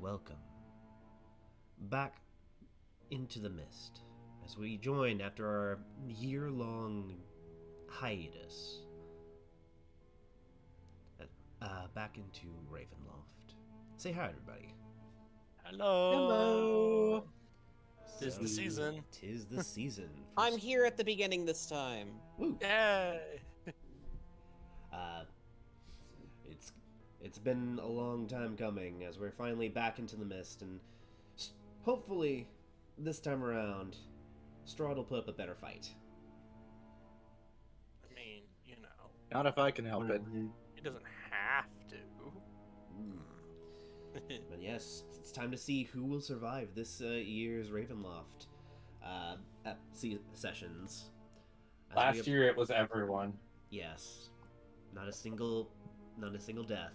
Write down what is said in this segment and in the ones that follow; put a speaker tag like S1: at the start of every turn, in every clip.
S1: welcome back into the mist as we join after our year-long hiatus back into Ravenloft. Say hi, everybody.
S2: Hello.
S3: Tis the season.
S1: Tis the season.
S2: I'm here at the beginning this time.
S1: Woo!
S3: Yay!
S1: It's been a long time coming as we're finally back into the mist, and hopefully this time around Strahd will put up a better fight.
S3: I mean, you know,
S4: Not if I can help it.
S3: he doesn't have to.
S1: But yes, it's time to see who will survive this year's Ravenloft sessions. As
S4: Last year it was everyone.
S1: Yes, not a single death.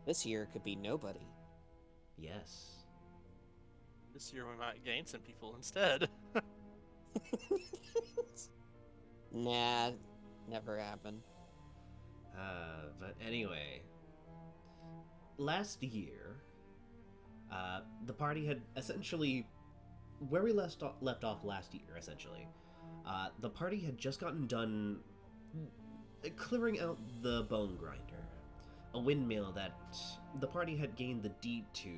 S2: This year could be nobody.
S1: Yes.
S3: This year we might gain some people instead.
S2: Nah, never happened.
S1: But anyway, last year, the party had essentially where we left off last year. Essentially, the party had just gotten done clearing out the bone grinder, a windmill that the party had gained the deed to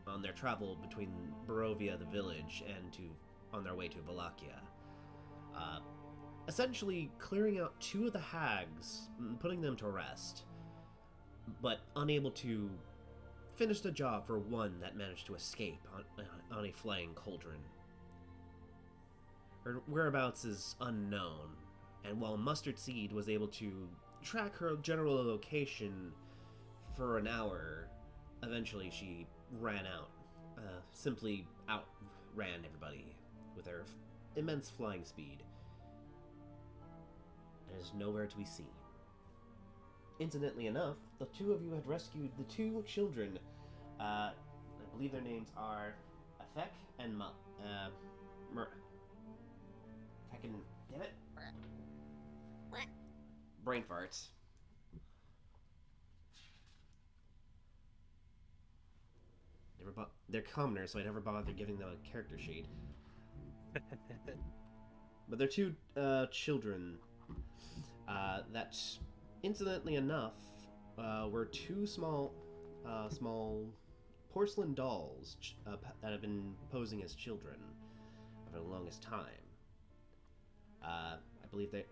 S1: on their travel between Barovia, the village, and on their way to Wallachia. Essentially clearing out two of the hags, putting them to rest, but unable to finish the job for one that managed to escape on a flying cauldron. Her whereabouts is unknown, and while Mustard Seed was able to track her general location for an hour, eventually she ran out. Simply outran everybody with her immense flying speed. And is nowhere to be seen. Incidentally enough, the two of you had rescued the two children. I believe their names are Afek and Fucking damn it. Brain farts. They're commoners, so I never bothered giving them a character sheet. But they're two children that, incidentally enough, were two small porcelain dolls that have been posing as children for the longest time. I believe they...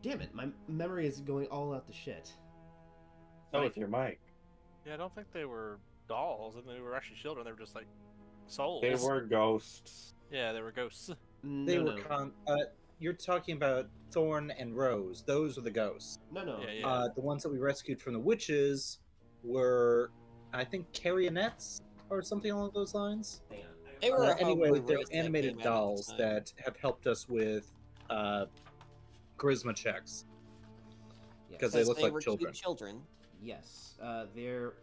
S1: Damn it, my memory is going all out the shit.
S4: So with your mic.
S3: Yeah, I don't think they were dolls, and they were actually children. They were just like souls.
S4: They were ghosts.
S3: Yeah, they were ghosts.
S4: They were you're talking about Thorn and Rose. Those were the ghosts.
S1: No.
S3: Yeah.
S4: The ones that we rescued from the witches were, I think, carionettes or something along those lines.
S1: Hang on.
S2: They were
S4: Anyway,
S2: homebrew
S4: they're
S2: race that
S4: animated
S2: came out at the
S4: dolls
S2: time.
S4: that have helped us with charisma checks because they look like
S2: were
S4: children.
S2: cute children.
S1: Yes, they're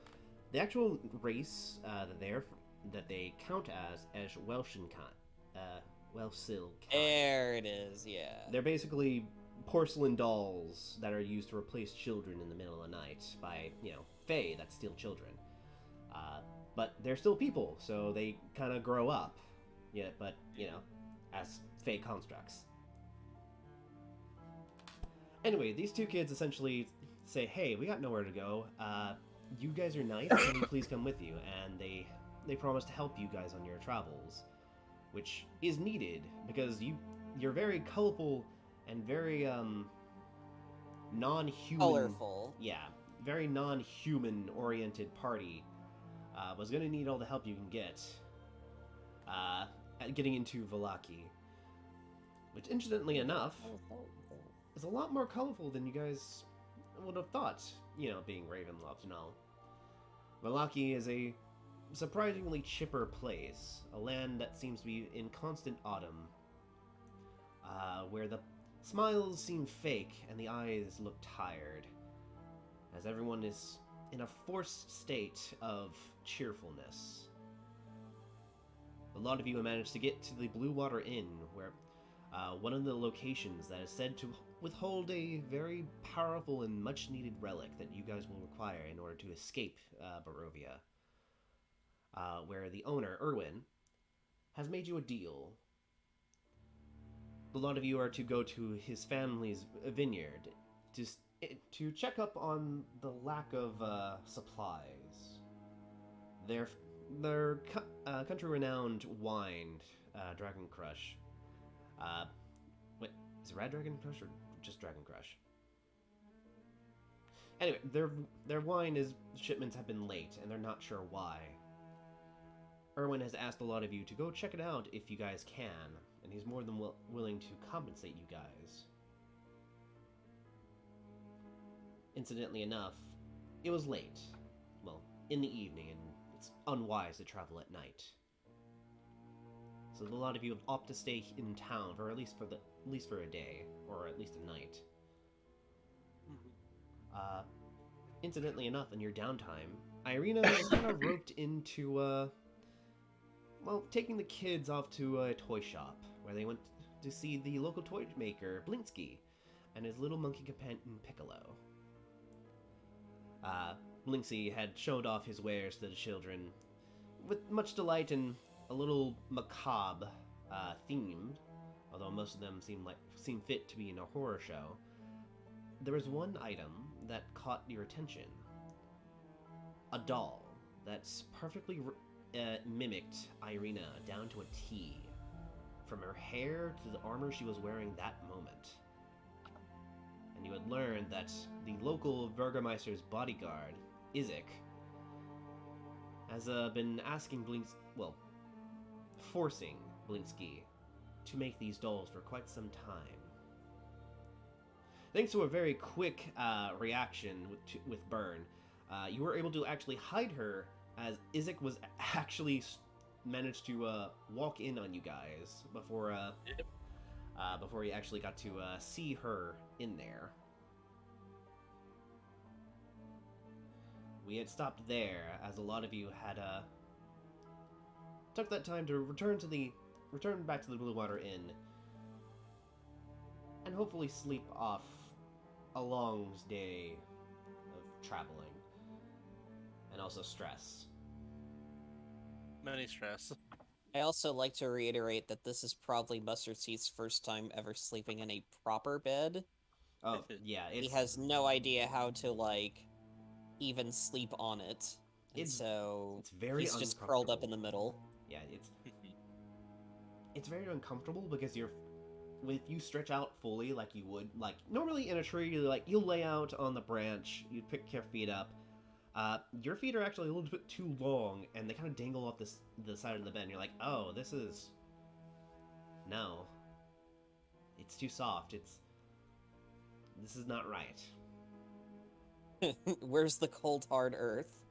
S1: the actual race that they count as Welsil.
S2: There it is, yeah.
S1: They're basically porcelain dolls that are used to replace children in the middle of the night by Fae that steal children. But they're still people, so they kind of grow up. Yeah, but as Fae constructs. Anyway, these two kids essentially say, "Hey, we got nowhere to go. You guys are nice. Can we please come with you?" And they promise to help you guys on your travels, which is needed because you're very colorful and very non-human.
S2: Colorful.
S1: Yeah, very non-human oriented party. Was gonna need all the help you can get. At getting into Vallaki, which, incidentally enough, is a lot more colorful than you guys would have thought, being Ravenloft and all. Vallaki is a surprisingly chipper place, a land that seems to be in constant autumn, where the smiles seem fake and the eyes look tired, as everyone is in a forced state of cheerfulness. A lot of you have managed to get to the Blue Water Inn, where one of the locations that is said to withhold a very powerful and much-needed relic that you guys will require in order to escape Barovia. where the owner, Erwin, has made you a deal. A lot of you are to go to his family's vineyard to check up on the lack of supplies. Their country-renowned wine, Dragon Crush. Wait, is it Red Dragon Crush or just Dragon Crush? Anyway, their wine shipments have been late, and they're not sure why. Erwin has asked a lot of you to go check it out if you guys can, and he's more than willing to compensate you guys. Incidentally enough, it was late. Well, in the evening, and it's unwise to travel at night. So a lot of you have opted to stay in town for at least for a day, or at least a night. Incidentally enough, in your downtime, Irina was kind of roped into, taking the kids off to a toy shop, where they went to see the local toy maker, Blinsky, and his little monkey companion, Piccolo. Blinksy had showed off his wares to the children with much delight and a little macabre theme, although most of them seem fit to be in a horror show. There was one item that caught your attention. A doll that's perfectly mimicked Irina down to a T, from her hair to the armor she was wearing that moment. And you would learn that the local Burgermeister's bodyguard, Isaac, has been asking forcing Blinsky to make these dolls for quite some time. Thanks to a very quick reaction with Burn, you were able to actually hide her, as Isaac was actually managed to walk in on you guys before you actually got to see her in there. We had stopped there, as a lot of you had took that time to return back to the Blue Water Inn, and hopefully sleep off a long day of traveling, and also stress.
S3: Many stress.
S2: I also like to reiterate that this is probably Mustard Seed's first time ever sleeping in a proper bed.
S1: Oh, yeah,
S2: He has no idea how to, even sleep on it. And so
S1: it's very
S2: he's just curled up in the middle.
S1: Yeah, it's very uncomfortable because if you stretch out fully like you would, normally in a tree, you'll lay out on the branch, you pick your feet up. Your feet are actually a little bit too long, and they kind of dangle off the side of the bed, and you're like, oh, no. It's too soft, this is not right.
S2: Where's the cold, hard earth?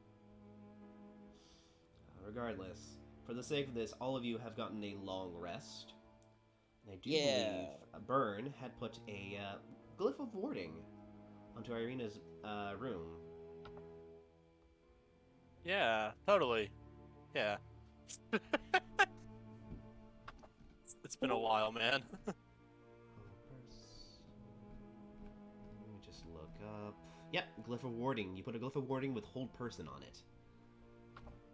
S1: Regardless, for the sake of this, all of you have gotten a long rest. I do believe Burn had put a glyph of warding onto Irina's room.
S3: Yeah, totally. Yeah. It's been a while, man.
S1: Let me just look up. Yep, glyph of warding. You put a glyph of warding with hold person on it.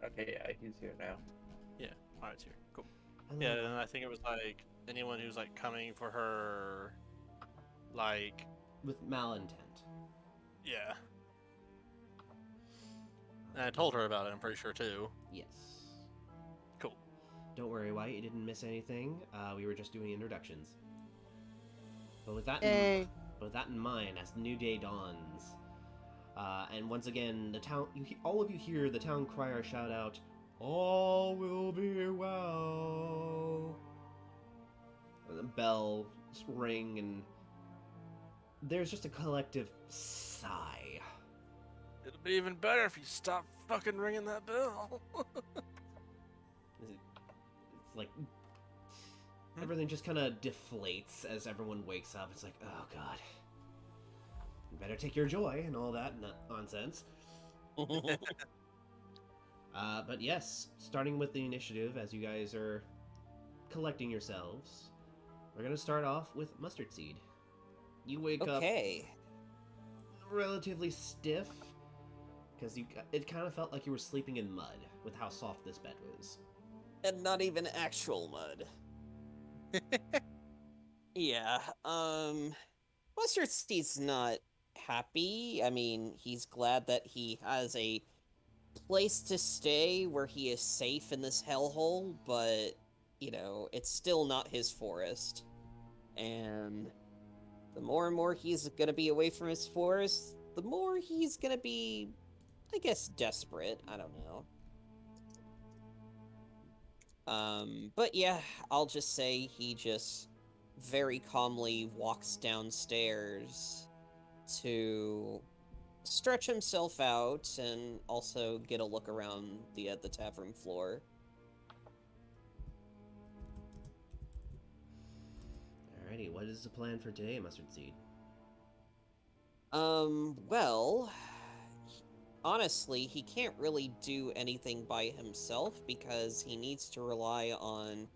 S5: Okay, yeah, he's here now.
S3: Yeah, alright, it's here. Cool. Yeah, and I think it was anyone who's coming for her,
S1: with malintent.
S3: Yeah. And I told her about it, I'm pretty sure, too.
S1: Yes.
S3: Cool.
S1: Don't worry, White, you didn't miss anything. We were just doing introductions. But with that, in mind, as the new day dawns, and once again, all of you hear the town crier shout out, "All will be well." And the bells ring, and there's just a collective sigh.
S3: It'll be even better if you stop fucking ringing that bell.
S1: It's like everything just kind of deflates as everyone wakes up. It's like, oh god, you better take your joy and all that nonsense. But yes, starting with the initiative, as you guys are collecting yourselves, we're gonna start off with Mustard Seed. You wake up relatively stiff, because it kind of felt like you were sleeping in mud with how soft this bed was.
S2: And not even actual mud. Yeah, Mustard Seed's not happy. I mean, he's glad that he has a place to stay where he is safe in this hellhole, but, you know, it's still not his forest. And the more and more he's gonna be away from his forest, the more he's gonna be, I guess, desperate. I don't know. But yeah, I'll just say he just very calmly walks downstairs to stretch himself out and also get a look around the tavern floor.
S1: Alrighty, what is the plan for today, Mustard Seed?
S2: Well, honestly, he can't really do anything by himself because he needs to rely on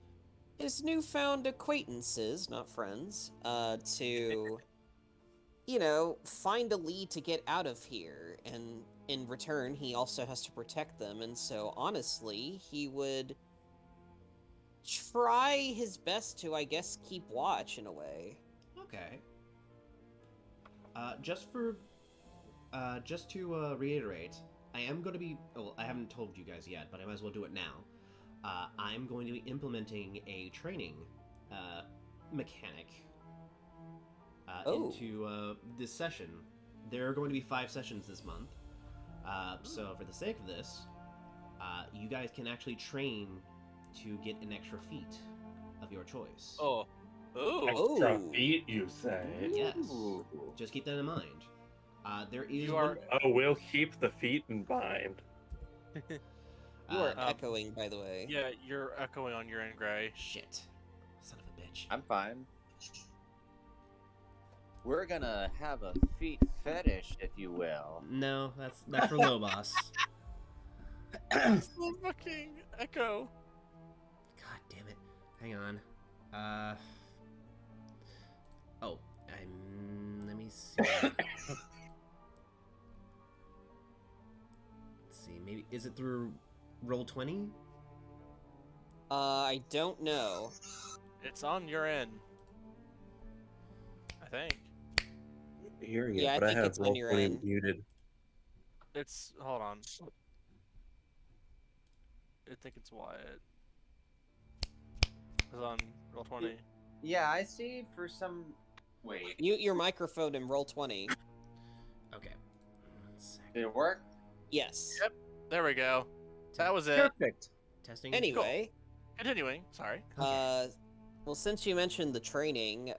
S2: his newfound acquaintances, not friends, to, you know, find a lead to get out of here. And in return, he also has to protect them. And so, honestly, he would try his best to, I guess, keep watch in a way.
S1: Okay. Just to reiterate, I am going to be. Well, I haven't told you guys yet, but I might as well do it now. I'm going to be implementing a training mechanic into this session. There are going to be 5 sessions this month. So for the sake of this, you guys can actually train to get an extra feat of your choice.
S3: Oh. Ooh.
S5: Extra
S2: Ooh.
S5: feet, you say?
S1: Yes.
S5: Ooh.
S1: Just keep that in mind. There is
S3: You are-
S5: Oh, we'll keep the feet in mind.
S2: You are
S3: Um,
S2: echoing, by the way.
S3: Yeah, you're echoing on your end, Gray.
S1: Shit. Son of a bitch.
S6: I'm fine. We're gonna have a feet fetish, if you will.
S1: No, that's for low boss.
S3: It's the fucking echo.
S1: God damn it. Hang on. Oh, let me see. Let's see. Maybe is it through Roll20?
S2: I don't know.
S3: It's on your end. I think.
S4: Hearing
S2: Yeah, I
S4: it, but I
S2: think
S4: have
S2: it's on your
S4: Roll20
S2: end.
S4: muted.
S3: It's hold on. I think it's Wyatt. It's on Roll20.
S6: Yeah, I see for some... Wait,
S2: Mute your microphone and roll 20.
S1: Okay. 1 second.
S6: did it work?
S2: Yes.
S3: Yep. There we go. That was it.
S4: Perfect.
S1: Testing.
S2: Anyway,
S3: Continuing. Sorry.
S2: well, since you mentioned the training,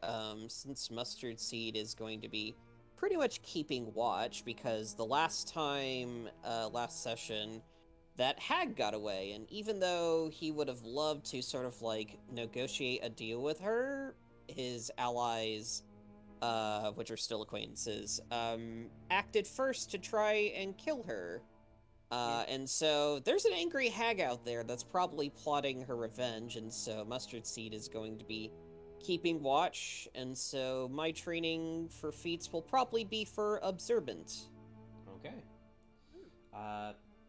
S2: since Mustard Seed is going to be pretty much keeping watch because the last time, last session, that hag got away, and even though he would have loved to sort of like negotiate a deal with her, his allies, which are still acquaintances, acted first to try and kill her. And so there's an angry hag out there that's probably plotting her revenge, and so Mustard Seed is going to be keeping watch, and so my training for feats will probably be for observant.
S1: Okay.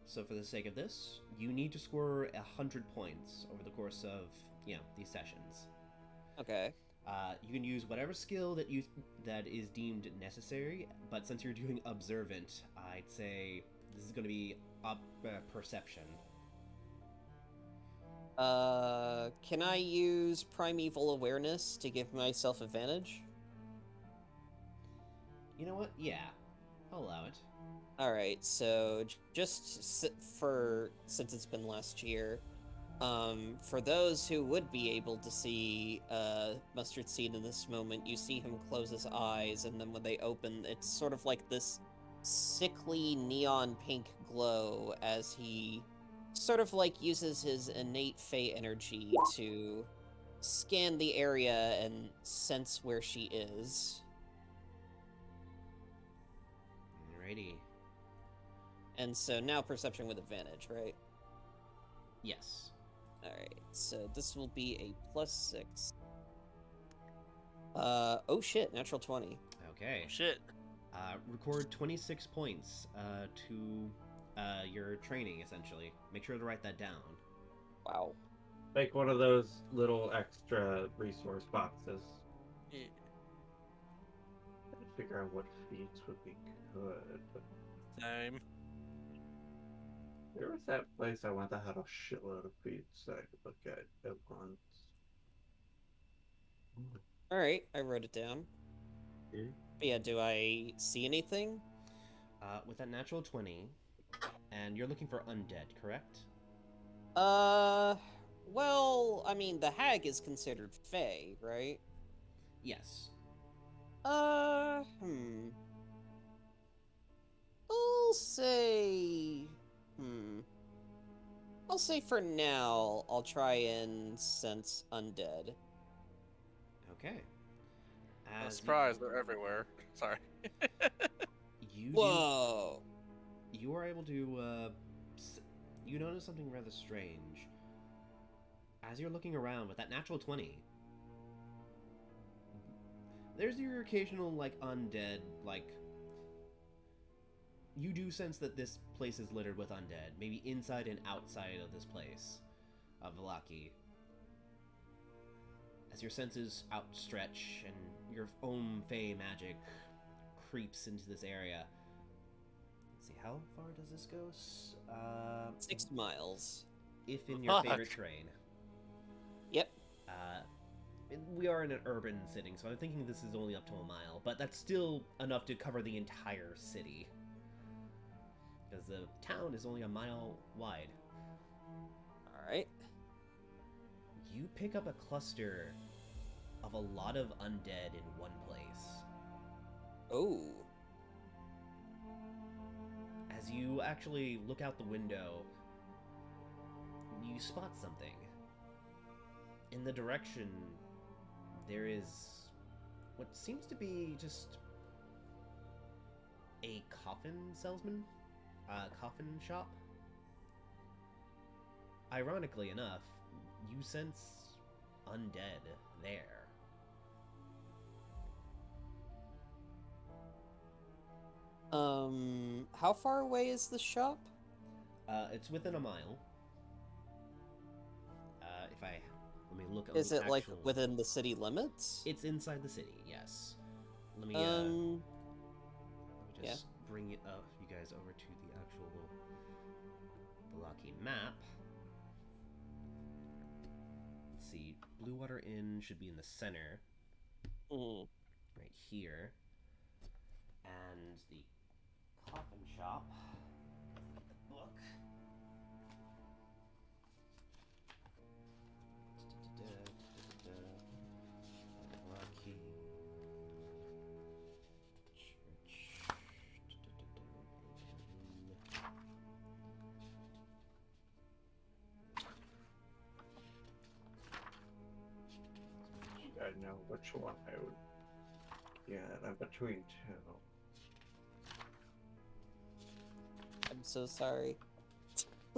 S1: So for the sake of this, you need to score 100 points over the course of, these sessions.
S2: Okay.
S1: You can use whatever skill that is deemed necessary, but since you're doing observant, I'd say this is going to be perception.
S2: Can I use Primeval Awareness to give myself advantage?
S1: You know what? Yeah, I'll allow it.
S2: Alright, so just since it's been last year, for those who would be able to see Mustard Seed in this moment, you see him close his eyes, and then when they open, it's sort of like this sickly neon pink glow as he sort of like uses his innate Fey energy to scan the area and sense where she is.
S1: Alrighty.
S2: And so now perception with advantage, right?
S1: Yes.
S2: Alright, so this will be a +6. Oh shit, natural 20.
S1: Okay.
S3: Shit.
S1: Record 26 points to your training, essentially. Make sure to write that down.
S2: Wow.
S5: Like one of those little extra resource boxes.
S3: Yeah.
S5: Figure out what feats would be good.
S3: Same.
S5: There was that place I went that had a shitload of feats that I could look at once.
S2: All right, I wrote it down.
S5: Okay.
S2: But yeah, do I see anything?
S1: With that natural 20, and you're looking for undead, correct?
S2: Well, I mean, the hag is considered fey, right?
S1: Yes.
S2: Hmm. I'll say, hmm. I'll say for now, I'll try and sense undead.
S1: Okay.
S3: I'm
S1: As
S3: surprised they're everywhere. Sorry.
S1: you do,
S2: Whoa!
S1: you are able to, you notice something rather strange. As you're looking around with that natural 20, there's your occasional, like, undead, like... You do sense that this place is littered with undead, maybe inside and outside of this place, of Vallaki. As your senses outstretch and your own fey magic creeps into this area. Let's see, how far does this go?
S2: 6 miles.
S1: If in your
S3: Fuck.
S1: favorite terrain.
S2: Yep.
S1: We are in an urban setting, so I'm thinking this is only up to a mile, but that's still enough to cover the entire city. Because the town is only a mile wide.
S2: Alright.
S1: You pick up a cluster of a lot of undead in one place.
S2: Oh.
S1: As you actually look out the window, you spot something. In the direction, there is what seems to be just a coffin salesman, coffin shop. Ironically enough, you sense undead there.
S2: How far away is the shop?
S1: It's within a mile. Let me look.
S2: Is
S1: the
S2: it like
S1: actual-
S2: within the city limits?
S1: It's inside the city. Yes. Let me just bring it up, you guys, over to the actual Vallaki map. Let's see. Blue Water Inn should be in the center,
S2: Mm.
S1: right here, and the coffin shop. The book. Vallaki Church.
S5: I know which one I would. Yeah, I'm between two.
S2: I'm so sorry.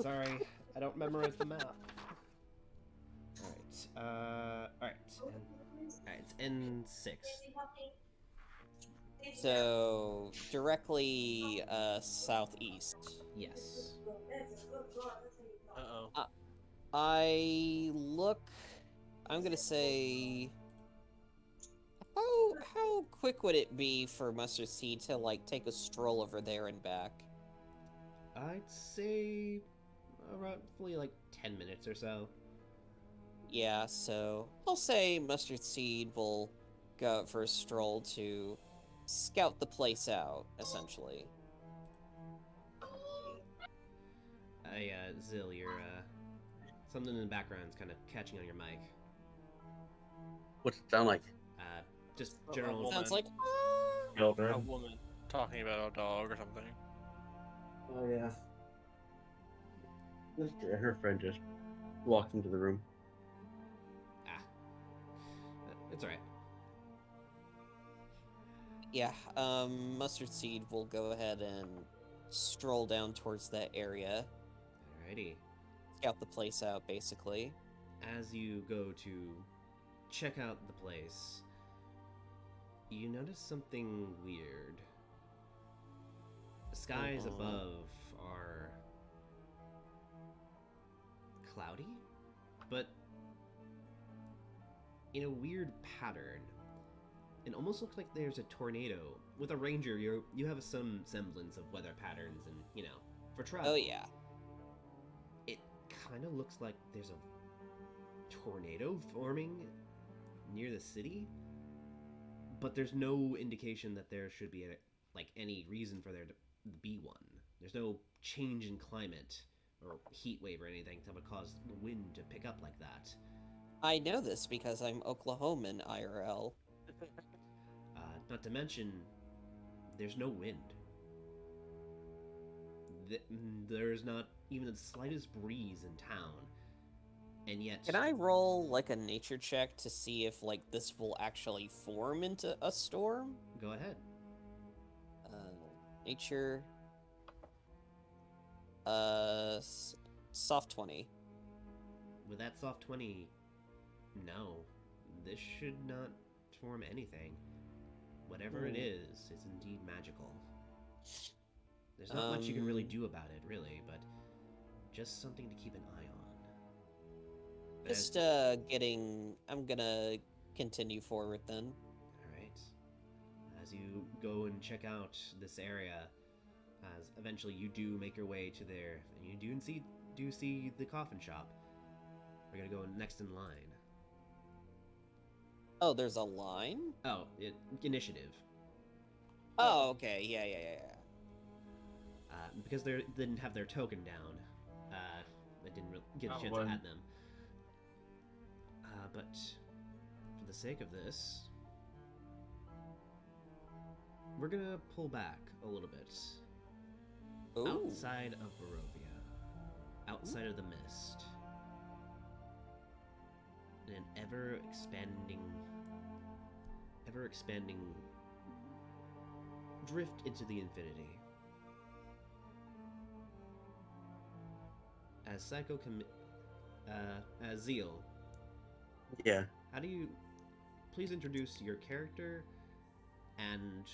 S1: Sorry, I don't memorize the map. Alright, it's N6.
S2: So, directly, southeast.
S1: Yes.
S3: Uh-oh.
S2: I'm gonna say... How quick would it be for Mustard Seed to, like, take a stroll over there and back?
S1: I'd say roughly like 10 minutes or so.
S2: Yeah, so I'll say Mustard Seed will go out for a stroll to scout the place out, essentially.
S1: Zill, you're, something in the background's kind of catching on your mic.
S7: What's it sound like?
S1: Just
S3: A
S1: general...
S3: woman.
S2: Sounds like...
S3: A
S5: Children.
S3: woman talking about a dog or something.
S7: Oh yeah. Her friend just walked into the room.
S1: It's alright.
S2: Yeah, Mustard Seed will go ahead and stroll down towards that area.
S1: Alrighty.
S2: Scout the place out, basically.
S1: As you go to check out the place, you notice something weird. skies above are cloudy, but in a weird pattern. It almost looks like there's a tornado. With a ranger, you have some semblance of weather patterns, and for travel.
S2: Oh yeah.
S1: It kind of looks like there's a tornado forming near the city, but there's no indication that there should be any reason for there to be one. There's no change in climate or heat wave or anything that would cause the wind to pick up like that.
S2: I know this because I'm Oklahoman IRL.
S1: Not to mention, there's no wind. There's not even the slightest breeze in town, and yet.
S2: Can I roll like a nature check to see if this will actually form into a storm?
S1: Go ahead.
S2: Nature. Soft 20.
S1: With that soft 20, no, this should not form anything. Whatever it is indeed magical. There's not much you can really do about it, really, but just something to keep an eye on.
S2: Just I'm gonna continue forward then.
S1: Alright. As you go and check out this area, as eventually you do make your way to there, and you do see the coffin shop. We're gonna go next in line.
S2: Oh, there's a line?
S1: Oh, initiative.
S2: Oh, okay. Yeah.
S1: Because they didn't have their token down, I didn't really get a chance to add them. But for the sake of this, we're gonna pull back a little bit.
S2: Ooh.
S1: Outside of Barovia, outside of the mist, in an ever expanding drift into the infinity. As as Zeal,
S7: Yeah.
S1: how do you please introduce your character and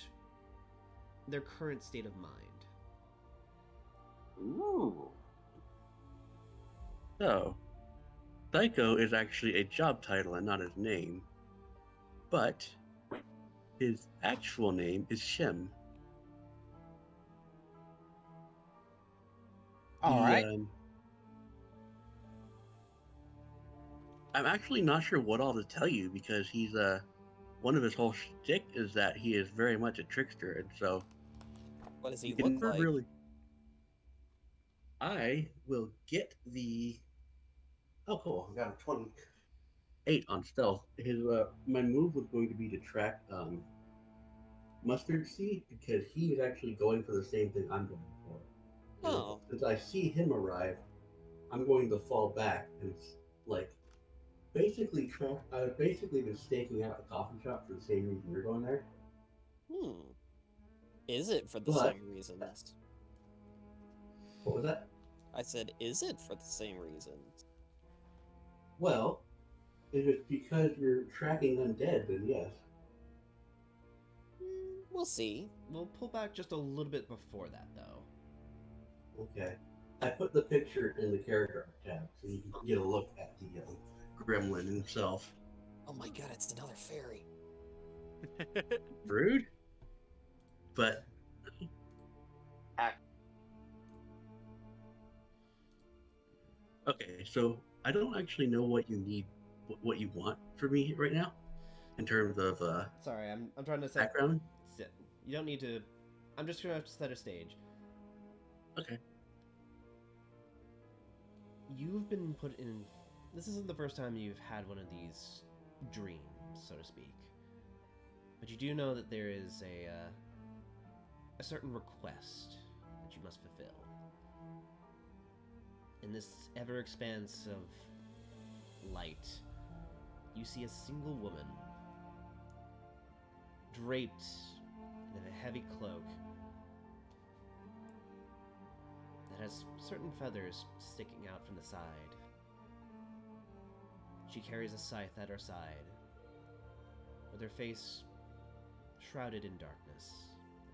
S1: their current state of mind?
S7: Ooh. So, Psycho is actually a job title and not his name. But his actual name is Shem.
S8: All right.
S7: I'm actually not sure what all to tell you because he's one of his whole shtick is that he is very much a trickster, and so
S2: What does he
S7: you can
S2: look like?
S7: really. I will get the. Oh, cool! I got a 28 on stealth. His my move was going to be to track Mustard Seed because he is actually going for the same thing I'm going for. And
S2: Oh.
S7: since I see him arrive, I'm going to fall back and basically I've basically been staking out the coffin shop for the same reason you're going there.
S2: Is it for the
S7: But-
S2: same reasons?
S7: What was that?
S2: I said, is it for the same reasons?
S7: Well, if it's because you're tracking undead, then yes.
S2: We'll see.
S1: We'll pull back just a little bit before that, though.
S7: Okay. I put the picture in the character art tab so you can get a look at the gremlin himself.
S2: Oh my god, it's another fairy.
S7: Rude? But okay, so I don't actually know what you need, what you want from me right now, in terms of
S1: Sorry, I'm trying to set.
S7: background.
S1: You don't need to. I'm just gonna set a stage.
S7: Okay.
S1: You've been put in. This isn't the first time you've had one of these dreams, so to speak. But you do know that there is a certain request that you must fulfill. In this ever expanse of light, you see a single woman draped in a heavy cloak that has certain feathers sticking out from the side. She carries a scythe at her side, with her face shrouded in darkness,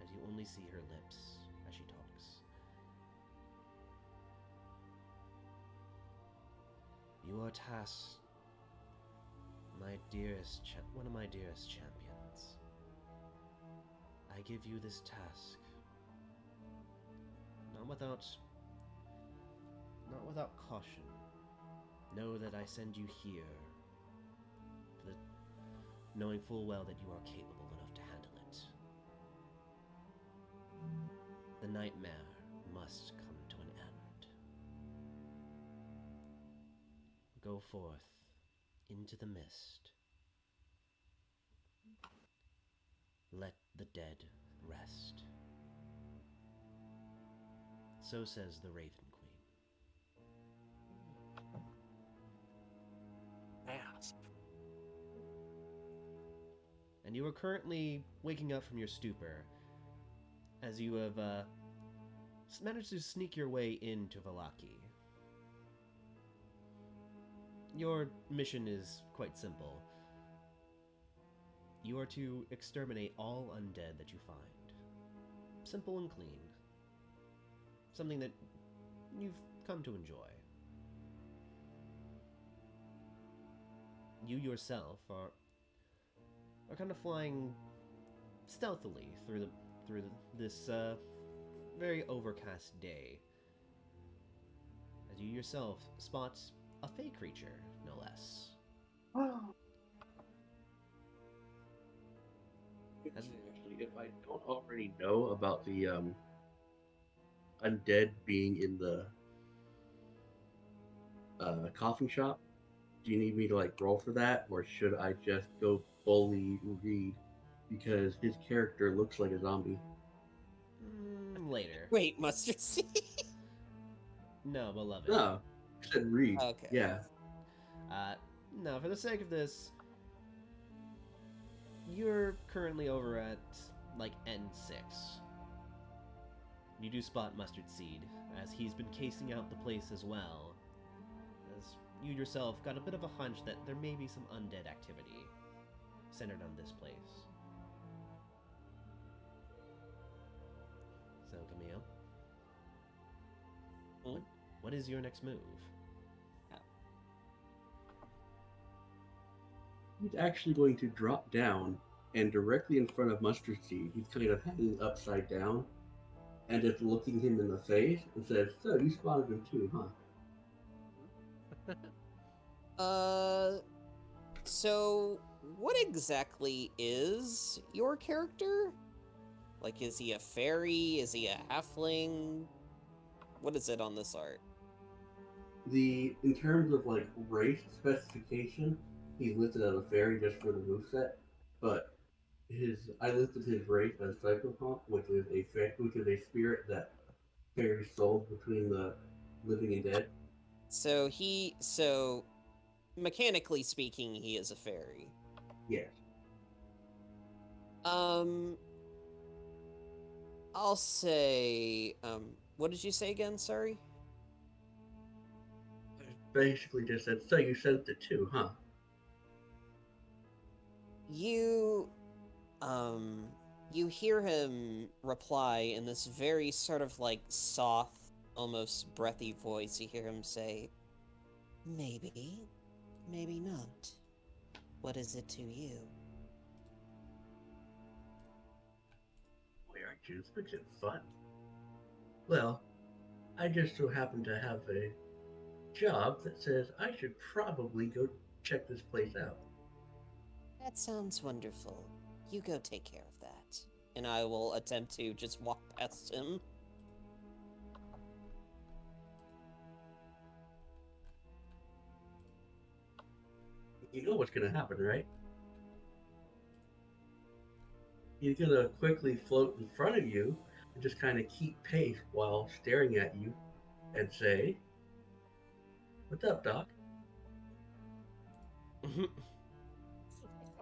S1: as you only see her lips as she talks. You are tasked, one of my dearest champions. I give you this task, not without caution. Know that I send you here, knowing full well that you are capable enough to handle it. The nightmare must come to an end. Go forth into the mist. Let the dead rest. So says the Raven Queen.
S3: Gasp.
S1: And you are currently waking up from your stupor as you have managed to sneak your way into Vallaki. Your mission is quite simple. You are to exterminate all undead that you find. Simple and clean. Something that you've come to enjoy. You yourself are kind of flying stealthily through this very overcast day, as you yourself spot a fey creature, no less.
S7: Actually, if I don't already know about the undead being in the coffee shop, do you need me to like roll for that, or should I just go fully read because his character looks like a zombie?
S1: Later.
S2: Wait, mustard seed?
S1: No, beloved.
S7: No, I said read.
S2: Okay.
S7: Yeah.
S1: No, for the sake of this, you're currently over at, like, N6. You do spot Mustard Seed, as he's been casing out the place as well, as you yourself got a bit of a hunch that there may be some undead activity centered on this place. So, Camille, what is your next move?
S7: He's actually going to drop down, and directly in front of Mustard Seed, he's kind of hanging upside down, and just looking him in the face and says, "So you spotted him too, huh?"
S2: So what exactly is your character? Like, is he a fairy? Is he a halfling? What is it on this art?
S7: In terms of like race specification, he's listed as a fairy just for the moveset, but I listed his race as psychopath, which is a spirit that carries souls between the living and dead.
S2: So mechanically speaking, he is a fairy.
S7: Yes.
S2: I'll say, what did you say again? Sorry?
S7: I basically just said, "So you sent it too, huh?"
S2: You hear him reply in this very sort of like soft, almost breathy voice. You hear him say, "Maybe, maybe not. What is it to you?"
S7: Boy, aren't you freaking fun? Well, I just so happen to have a job that says I should probably go check this place out.
S2: That sounds wonderful. You go take care of that. And I will attempt to just walk past him.
S7: You know what's gonna happen, right? He's gonna quickly float in front of you and just kind of keep pace while staring at you and say, "What's up, Doc?"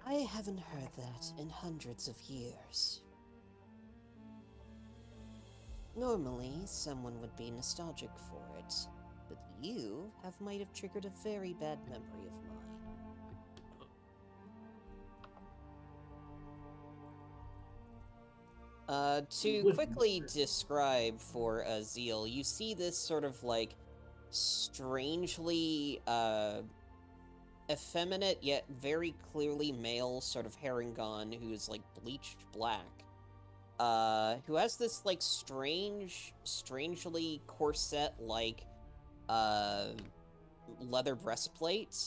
S2: I haven't heard that in hundreds of years. Normally, someone would be nostalgic for it, but you might have triggered a very bad memory of mine. To quickly describe for Zeal, you see this sort of like strangely effeminate yet very clearly male sort of Harengon who's like bleached black. Who has this like strangely corset like leather breastplate.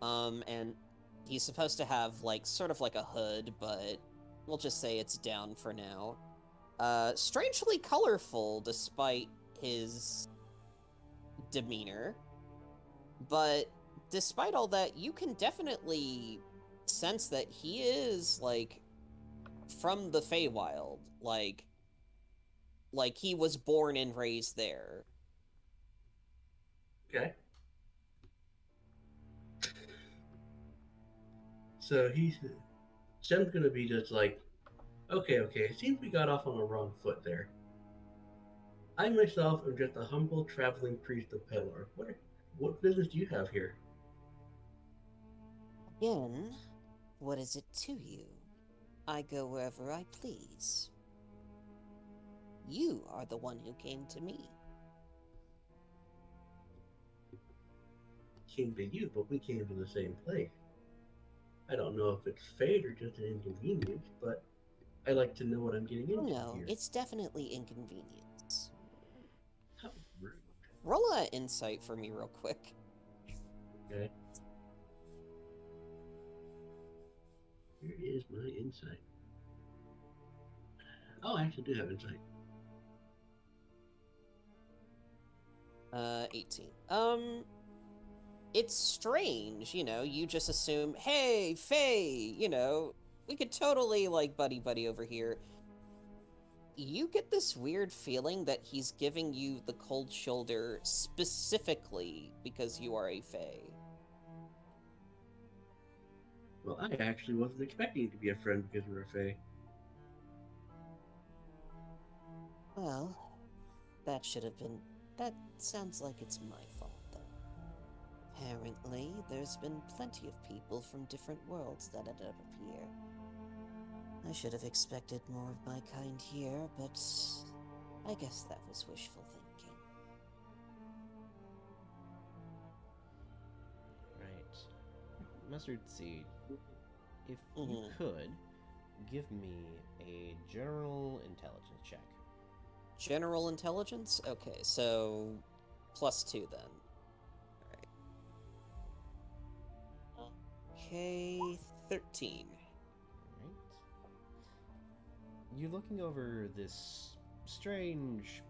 S2: And he's supposed to have like sort of like a hood, but we'll just say it's down for now. Strangely colorful despite his demeanor. But despite all that, you can definitely sense that he is like from the Feywild, like he was born and raised there.
S7: Okay. So Sem's gonna be just like, okay, it seems we got off on the wrong foot there. I myself am just a humble traveling priest of Pelor. What business do you have here?
S2: Again, what is it to you? I go wherever I please. You are the one who came to me.
S7: Came to you, but we came to the same place. I don't know if it's fate or just an inconvenience, but I like to know what I'm getting
S2: Oh
S7: into
S2: no,
S7: here.
S2: it's definitely inconvenience.
S7: How rude.
S2: Roll an insight for me real quick.
S7: Okay. Here is my insight. Oh, I actually do have insight.
S2: 18. It's strange, you just assume, hey, Faye, we could totally, like, buddy over here. You get this weird feeling that he's giving you the cold shoulder specifically because you are a Fae.
S7: Well, I actually wasn't expecting you to be a friend because we're a Fae.
S2: Well, that sounds like it's my fault, then. Apparently, there's been plenty of people from different worlds that ended up here. I should have expected more of my kind here, but I guess that was wishful thinking.
S1: Right. Mustard Seed, if you
S2: Mhm.
S1: could, give me a general intelligence check.
S2: General intelligence? Okay, so +2 then. Alright. Okay, 13.
S1: Right. You're looking over this strange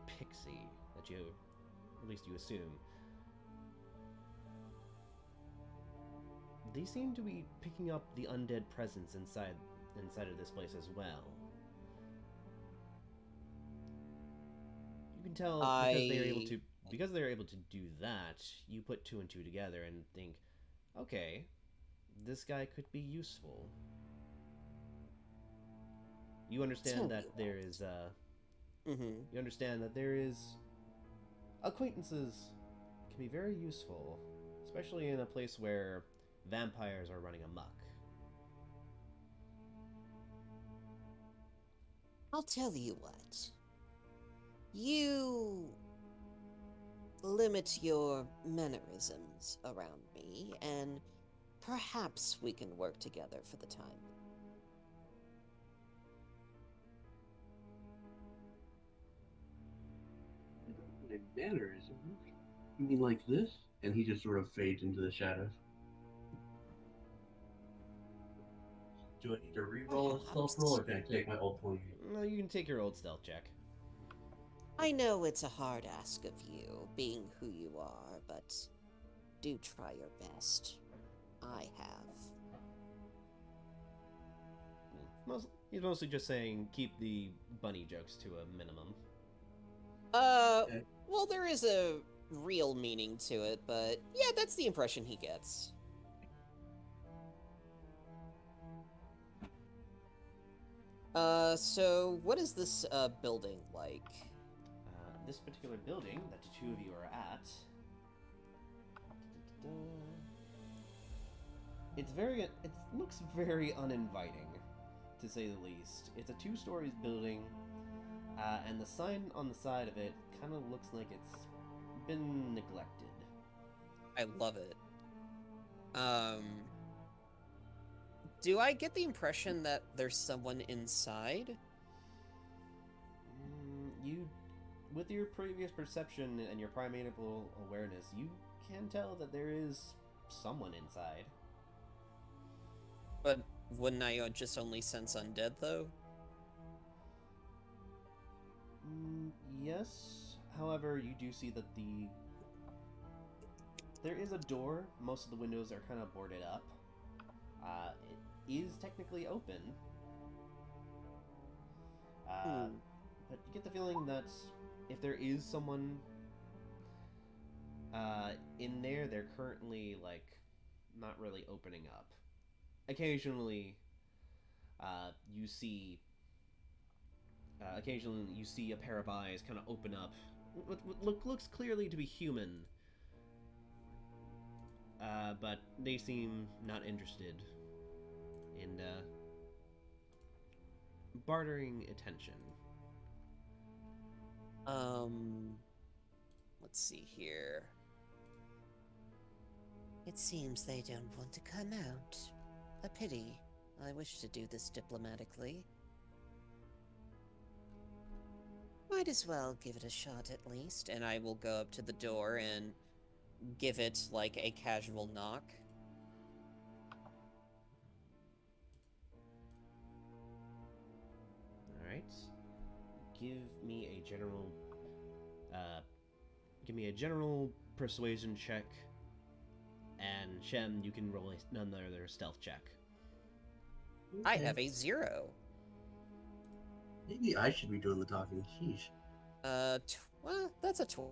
S1: pixie that at least you assume. They seem to be picking up the undead presence inside of this place as well. You can tell because they're able to do that, you put two and two together and think, okay, this guy could be useful. You understand that there is you understand that there is acquaintances can be very useful, especially in a place where vampires are running amok.
S2: I'll tell you what. You limit your mannerisms around me, and perhaps we can work together for the time.
S7: My mannerism? You mean like this? And he just sort of fades into the shadows. Do I need to re-roll a stealth roll, or can I take my old 20?
S1: No, you can take your old stealth check.
S2: I know it's a hard ask of you, being who you are, but do try your best. I have.
S1: He's mostly just saying keep the bunny jokes to a minimum.
S7: Okay.
S2: Well, there is a real meaning to it, but yeah, that's the impression he gets. So what is this, building like?
S1: This particular building that the two of you are at... It looks very uninviting, to say the least. It's a 2-story building. And the sign on the side of it kind of looks like it's been neglected.
S2: I love it. Do I get the impression that there's someone inside?
S1: You, with your previous perception and your primeval awareness, you can tell that there is someone inside.
S2: But wouldn't I just only sense undead, though?
S1: Yes. However, you do see that there is a door. Most of the windows are kind of boarded up. It is technically open. But you get the feeling that if there is someone in there, they're currently, like, not really opening up. Occasionally, you see a pair of eyes kind of open up. What looks clearly to be human. But they seem not interested in bartering attention.
S2: Let's see here. It seems they don't want to come out. A pity. I wish to do this diplomatically. Might as well give it a shot at least, and I will go up to the door and give it, like, a casual knock.
S1: Alright. Give me a general persuasion check, and Shem, you can roll another stealth check.
S2: I have a 0.
S7: Maybe I should be doing the talking. Sheesh.
S2: Well, that's a 12.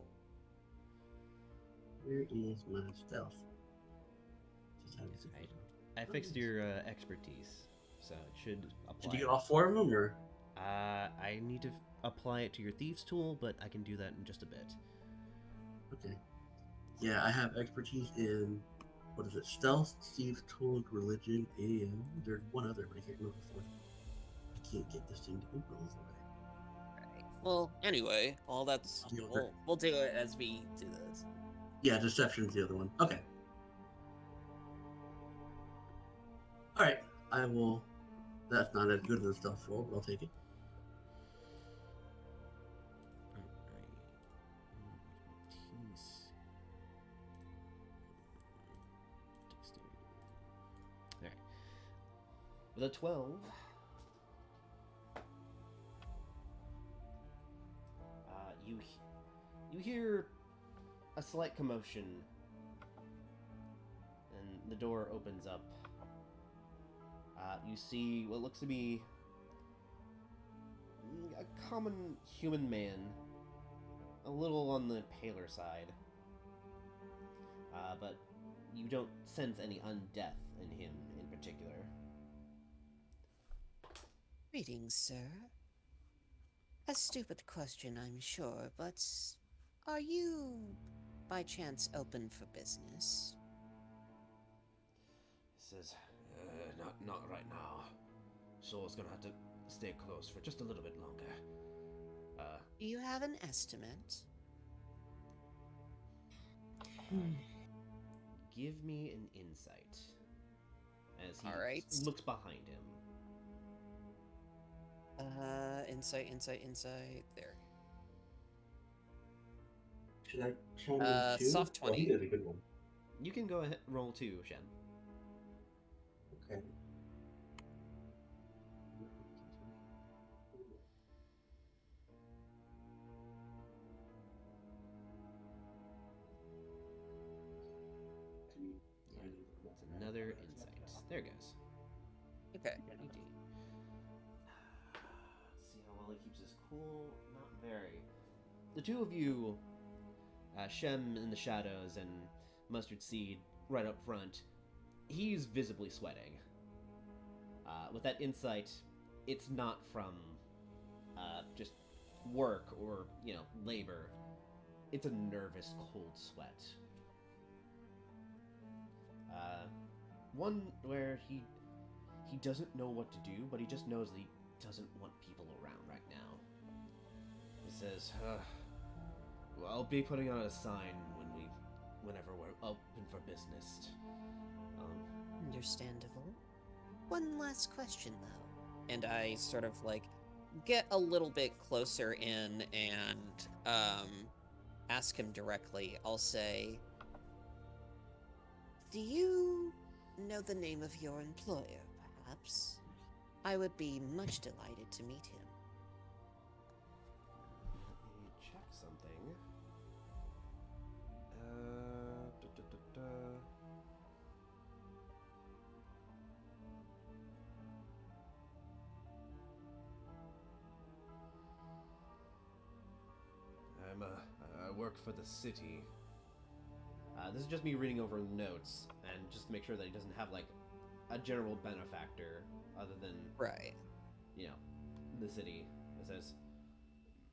S7: Where is my stealth?
S1: I fixed your expertise, so it should apply.
S7: Did you get all 4 of them, or?
S1: I need to apply it to your thieves tool, but I can do that in just a bit.
S7: Okay. Yeah, I have expertise in, what is it, stealth, thieves tool, religion, and there's one other, but I can't remember the 4th. I can't get this thing to open all the way.
S2: Right. Well, anyway, all that's...
S7: The other-
S2: We'll do it as we do this.
S7: Yeah, deception's the other one. Okay. Alright, I will... That's not as good as a stealth roll, but I'll take it.
S1: Alright. With a 12, you hear a slight commotion, and the door opens up. You see what looks to be a common human man, a little on the paler side, but you don't sense any undeath in him in particular.
S8: Greetings, sir. A stupid question, I'm sure, but are you, by chance, open for business?
S1: He says, not right now. Soul's gonna have to stay close for just a little bit longer.
S8: Do you have an estimate?
S1: Give me an insight. As he
S2: Alright.
S1: looks behind him.
S2: Insight. There.
S7: Should I challenge 2?
S2: Soft
S7: Oh, he
S2: 20.
S7: did a good one.
S1: You can go ahead, roll 2, Shen.
S7: Okay.
S1: It's another insight. There it goes.
S2: Okay.
S1: Let's see how well he keeps his cool. Not very. The two of you, Shem in the shadows and Mustard Seed right up front, he's visibly sweating. With that insight, it's not from just work or, labor. It's a nervous, cold sweat. One where he doesn't know what to do, but he just knows that he doesn't want people around right now. says, well, I'll be putting out a sign whenever we're open for business.
S8: Understandable. One last question, though.
S2: And I sort of like get a little bit closer in and ask him directly. I'll say,
S8: Do you know the name of your employer, perhaps? I would be much delighted to meet him.
S1: Let me check something. I work for the city. This is just me reading over notes, and just to make sure that he doesn't have, like, a general benefactor other than,
S2: right.
S1: you know, the city. It says,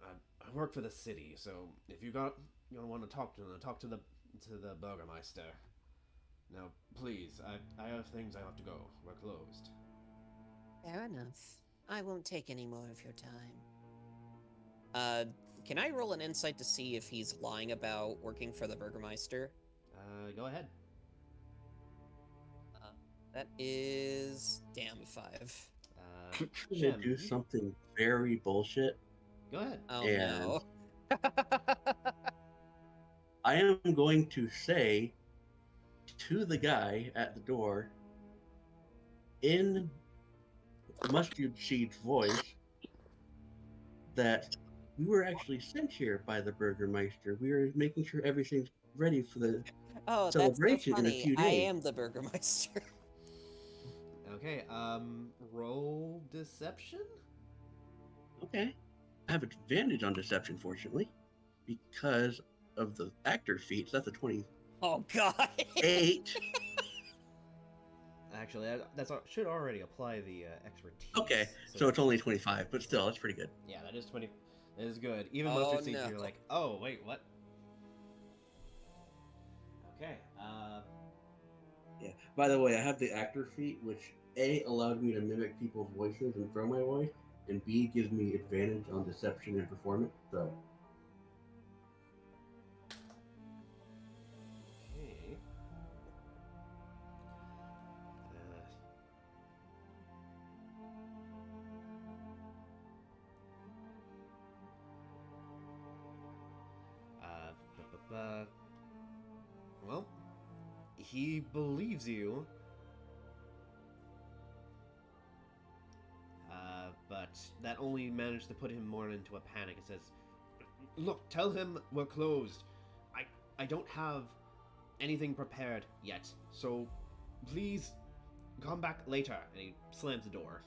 S1: I work for the city, so if you want to talk to the Burgermeister. Now, please, I have things I have to go. We're closed.
S8: Fair enough. I won't take any more of your time.
S2: Can I roll an insight to see if he's lying about working for the Burgermeister?
S1: Go ahead.
S2: That is... damn, 5.
S7: I'm trying
S1: Shem,
S7: to do something very bullshit.
S1: Go ahead.
S2: Oh,
S7: And-
S2: no.
S7: I am going to say to the guy at the door, in Mustard Seed's voice, that we were actually sent here by the Burgermeister. We were making sure everything's ready for the
S2: Oh, that's so
S7: celebration in a
S2: funny.
S7: few
S2: I
S7: days.
S2: am the Burgermeister.
S1: Okay, roll deception?
S7: Okay. I have advantage on deception, fortunately, because of the actor feat. So that's a 28.
S2: Oh, God.
S1: Actually, that should already apply the expertise.
S7: Okay, so it's only 25, but still, that's pretty good.
S1: Yeah, that is 20. That is good. Even
S2: Oh,
S1: Mustard Seeds,
S2: no.
S1: you're like, oh, wait, what? Okay,
S7: Yeah. By the way, I have the actor feat, which A, allowed me to mimic people's voices and throw my voice, and B, gives me advantage on deception and performance, so...
S1: okay. Well, he believes you. But that only managed to put him more into a panic. It says, look, tell him we're closed. I don't have anything prepared yet, so please come back later. And he slams the door.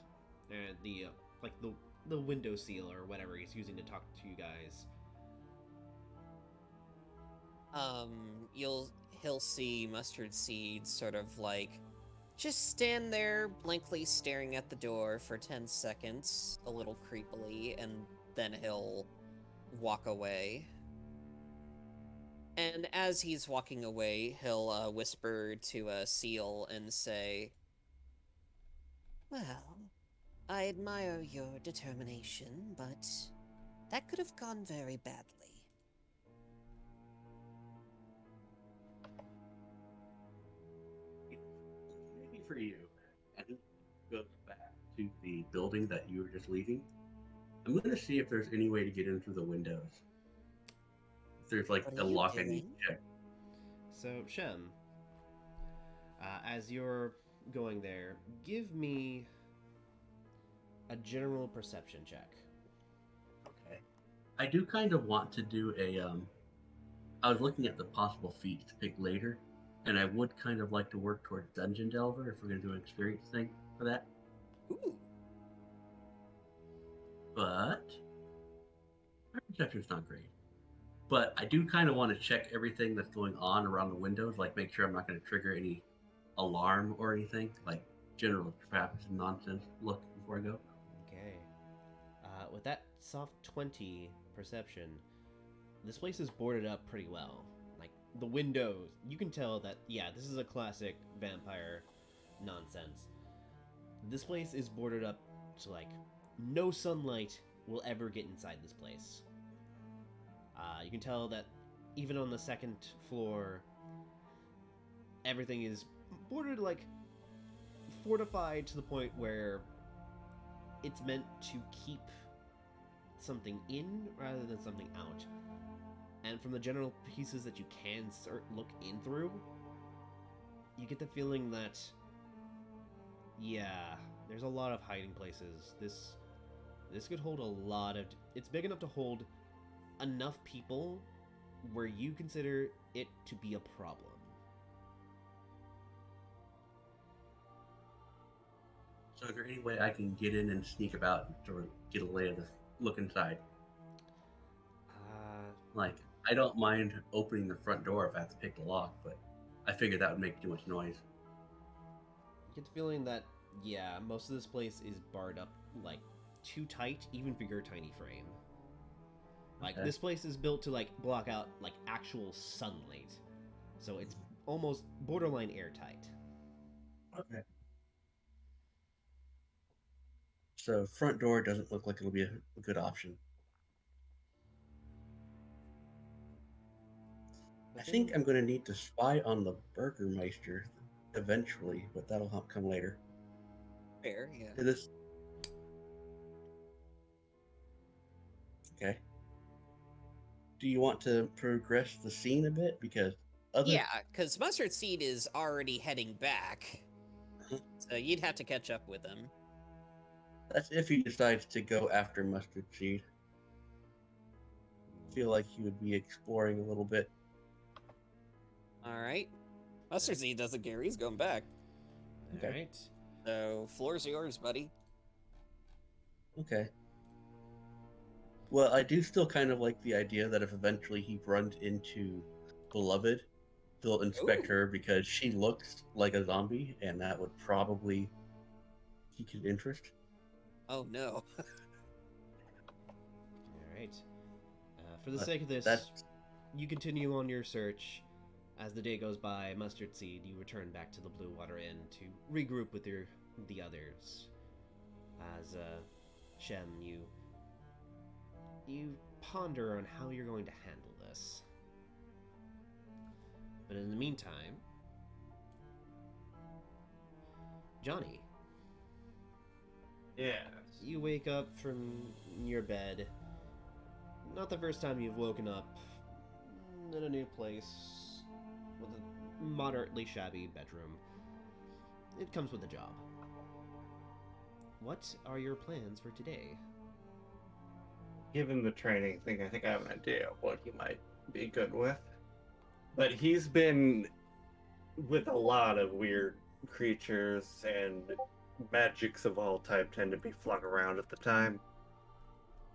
S1: And the window seal or whatever he's using to talk to you guys.
S2: He'll see Mustard Seed sort of like just stand there blankly staring at the door for 10 seconds, a little creepily, and then he'll walk away. And as he's walking away, he'll whisper to Seal and say,
S8: Well, I admire your determination, but that could have gone very badly.
S7: Maybe for you, and it goes back to the building that you were just leaving. I'm going to see if there's any way to get in through the windows. If there's like
S8: What
S7: a
S8: are you
S7: lock I need
S8: doing?
S7: to check.
S1: So, Shem, as you're going there, give me a general perception check.
S7: Okay. I do kind of want to do a, I was looking at the possible feats to pick later, and I would kind of like to work towards Dungeon Delver if we're going to do an experience thing for that.
S2: ooh,
S7: But my perception's not great. But I do kind of want to check everything that's going on around the windows, like make sure I'm not going to trigger any alarm or anything, like general traps and nonsense look before I go.
S1: Okay. With that soft 20 perception, this place is boarded up pretty well. Like, the windows, you can tell that, yeah, this is a classic vampire nonsense. This place is boarded up so, like, no sunlight will ever get inside this place. You can tell that even on the second floor, everything is bordered like fortified to the point where it's meant to keep something in rather than something out. And from the general pieces that you can look in through, you get the feeling that, yeah, there's a lot of hiding places. This could hold a lot of... It's big enough to hold enough people where you consider it to be a problem.
S7: So is there any way I can get in and sneak about and sort of get a lay of the look inside? Like, I don't mind opening the front door if I have to pick the lock, but I figured that would make too much noise.
S1: You get the feeling that, yeah, most of this place is barred up, like, too tight, even for your tiny frame. Like,
S7: Okay.
S1: this place is built to, like, block out, like, actual sunlight. So it's almost borderline airtight.
S7: Okay. So front door doesn't look like it'll be a good option. I think I'm going to need to spy on the Burgermeister eventually, but that'll come later.
S2: Fair, yeah.
S7: This. Okay. Do you want to progress the scene a bit? Because
S2: Yeah, because Mustard Seed is already heading back. So you'd have to catch up with him.
S7: That's if he decides to go after Mustard Seed. I feel like he would be exploring a little bit.
S2: Alright. Mustard Seed doesn't care, he's going back.
S7: Okay.
S1: Alright.
S2: So, floor's yours, buddy.
S7: Okay. Well, I do still kind of like the idea that if eventually he runs into Beloved, he'll inspect her because she looks like a zombie, and that would probably pique his interest.
S2: Oh no.
S1: Alright. For the sake of this, you continue on your search. As the day goes by, Mustard Seed, you return back to the Blue Water Inn to regroup with the others. As Shem, you ponder on how you're going to handle this. But in the meantime, Johnny.
S5: Yes.
S1: You wake up from your bed. Not the first time you've woken up in a new place with a moderately shabby bedroom. It comes with a job. What are your plans for today?
S5: Given the training thing, I think I have an idea of what he might be good with. But he's been with a lot of weird creatures, and magics of all type tend to be flung around at the time.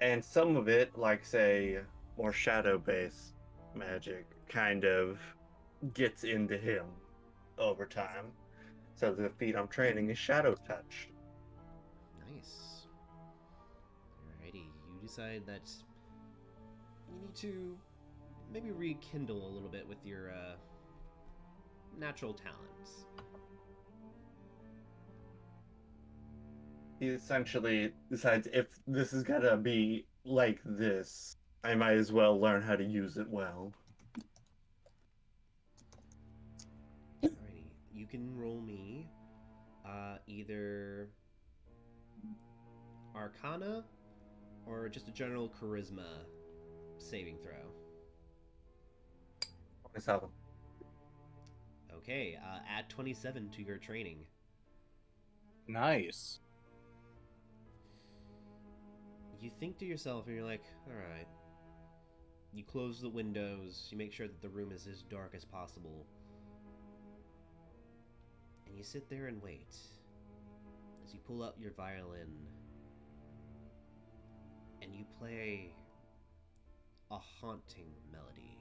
S5: And some of it, like say more shadow-based magic, kind of gets into him over time. So the feat I'm training is shadow touch.
S1: Nice. Alrighty, you decide that you need to maybe rekindle a little bit with your natural talents.
S5: He essentially decides if this is gonna be like this, I might as well learn how to use it well.
S1: Alrighty, you can roll me either Arcana or just a general Charisma saving throw.
S5: 27.
S1: Okay, add 27 to your training.
S4: Nice.
S1: You think to yourself and you're like, alright. You close the windows, you make sure that the room is as dark as possible. And you sit there and wait. As you pull out your violin. And you play a haunting melody.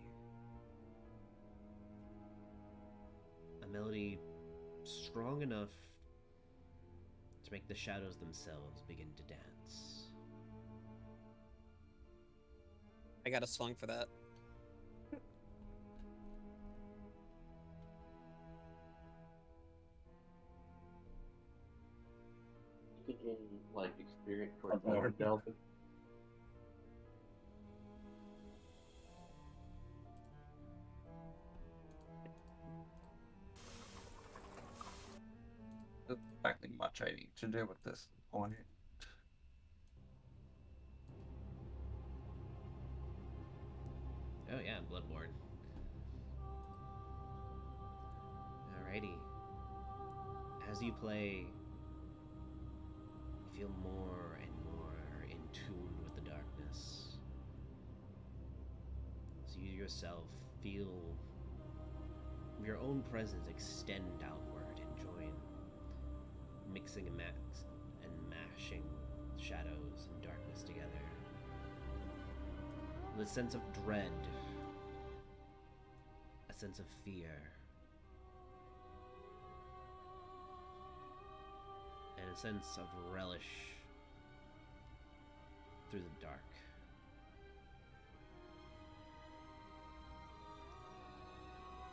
S1: A melody strong enough to make the shadows themselves begin to dance.
S2: I got a song for that.
S7: You can gain, like, experience towards
S5: Lord.
S7: Delta.
S5: much I need to do at this point.
S1: Oh yeah, Bloodborne. Alrighty. As you play, you feel more and more in tune with the darkness. So you yourself feel your own presence extend outward and join, mixing and mashing shadows and darkness together. The sense of dread, a sense of fear, and a sense of relish through the dark.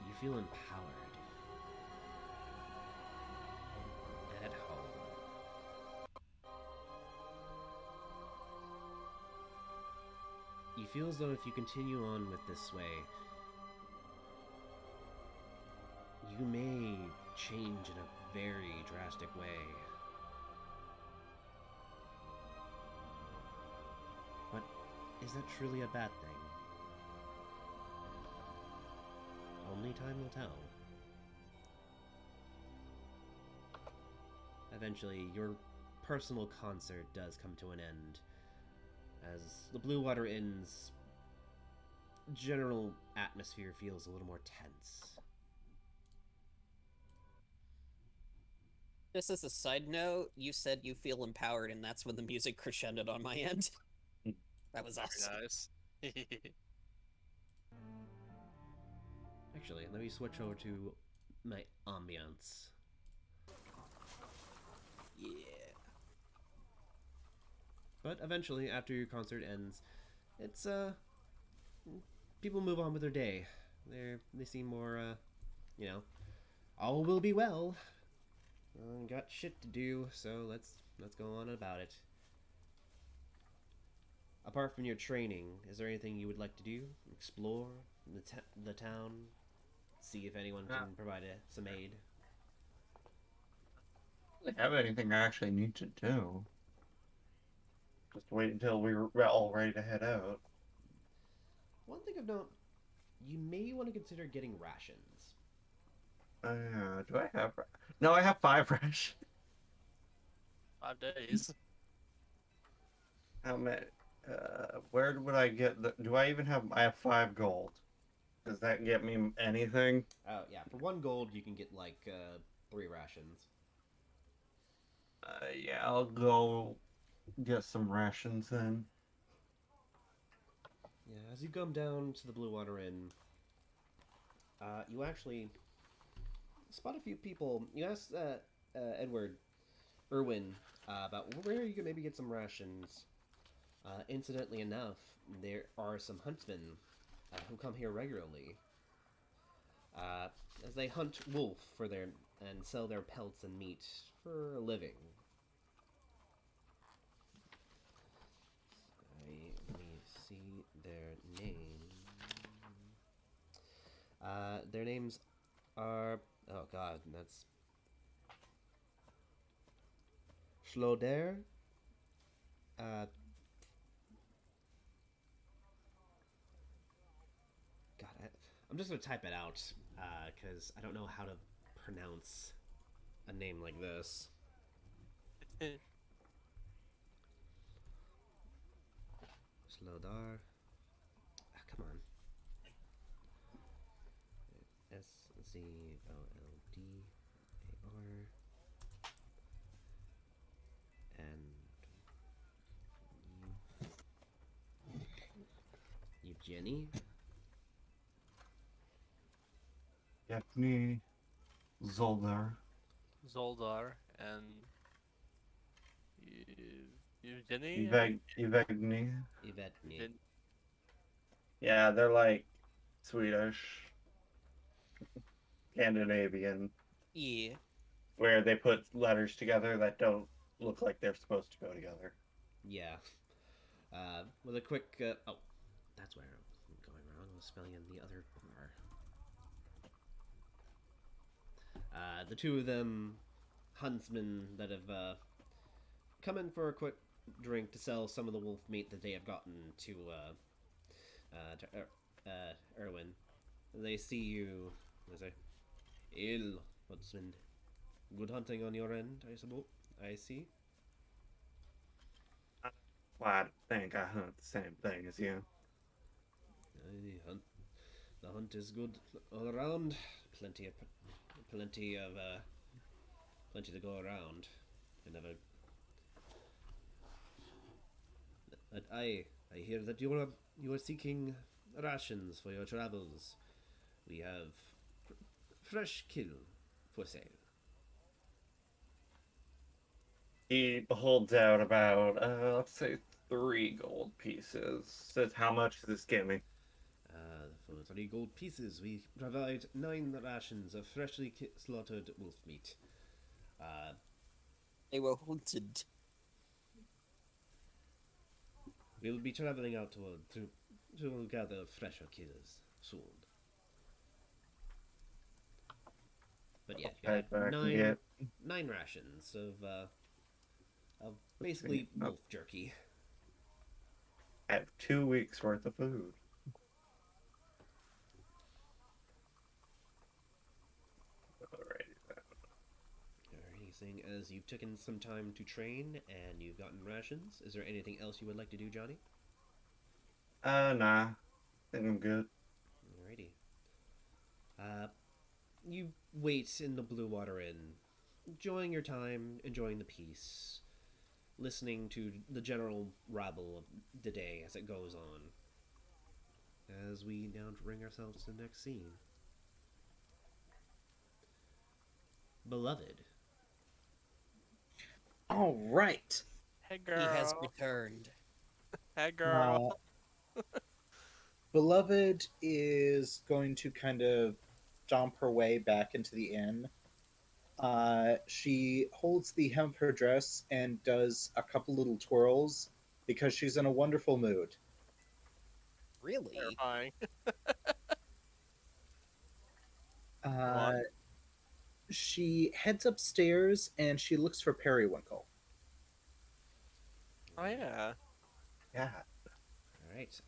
S1: You feel empowered and at home. You feel as though if you continue on with this way, you may change in a very drastic way. But is that truly a bad thing? Only time will tell. Eventually, your personal concert does come to an end. As the Blue Water Inn's general atmosphere feels a little more tense.
S2: Just as a side note, you said you feel empowered, and that's when the music crescendoed on my end. That was awesome.
S3: Very nice.
S1: Actually, let me switch over to my ambiance.
S2: Yeah.
S1: But eventually, after your concert ends, it's people move on with their day. They seem more all will be well. Got shit to do, so let's go on about it. Apart from your training, is there anything you would like to do? Explore the town, see if anyone can provide some aid.
S5: I don't have anything I actually need to do. Just wait until we're all ready to head out.
S1: One thing of note, you may want to consider getting rations.
S5: Do I have? No, I have 5 rations.
S3: 5 days.
S5: How many? Where would I get the? Do I even have? I have 5 gold. Does that get me anything?
S1: Oh yeah, for 1 gold you can get like 3 rations.
S5: Yeah, I'll go get some rations then.
S1: Yeah, as you come down to the Blue Water Inn, you actually spot a few people. You ask Erwin, about where you can maybe get some rations. Incidentally enough, there are some huntsmen who come here regularly, as they hunt wolf and sell their pelts and meat for a living. Let me see their name. Their names are... Oh god, that's... Schloder. God, I'm just gonna type it out, because I don't know how to pronounce a name like this. Slodar. Come on. Szvoldar. And Evgeny.
S5: Yevgeny, Zoldar.
S3: Zoldar and Evgeny.
S5: Evgeny.
S1: Evgeny.
S5: Yeah, they're like Swedish, Scandinavian,
S2: Yeah.
S5: where they put letters together that don't look like they're supposed to go together.
S1: Yeah. With a quick... oh, that's where I'm going wrong. I was spelling in the other R. The two of them huntsmen that have come in for a quick drink to sell some of the wolf meat that they have gotten to Erwin. They see you. They say, "Ill, huntsman. Good hunting on your end, I suppose. I see."
S5: Well, I think I hunt the same thing as you.
S1: Hunt. The hunt is good all around. Plenty of, plenty to go around. I never. But I hear that you are seeking rations for your travels. We have fresh kill for sale.
S5: He holds out about, let's say, 3 gold pieces. Says, how much does this get me?
S1: For 3 gold pieces, we provide 9 rations of freshly slaughtered wolf meat.
S2: They were hunted.
S1: We'll be traveling out to gather fresher kills soon. But yeah, you
S5: Head
S1: have
S5: back and
S1: nine
S5: get.
S1: 9 rations of basically wolf jerky.
S5: I have 2 weeks worth of food. Alrighty then.
S1: Alrighty, seeing as you've taken some time to train and you've gotten rations, is there anything else you would like to do, Johnny?
S5: Nah. I think I'm good.
S1: Alrighty. You wait in the Blue Water Inn, enjoying your time, enjoying the peace, listening to the general rabble of the day as it goes on. As we now bring ourselves to the next scene. Beloved.
S4: All right.
S3: Hey,
S2: He has
S3: girl.
S2: returned.
S3: Hey, girl.
S4: Beloved is going to kind of stomp her way back into the inn. She holds the hem of her dress and does a couple little twirls because she's in a wonderful mood.
S2: Really?
S3: Terrifying.
S4: Uh, she heads upstairs and she looks for Periwinkle.
S3: Oh, yeah.
S5: Yeah.
S1: Alright,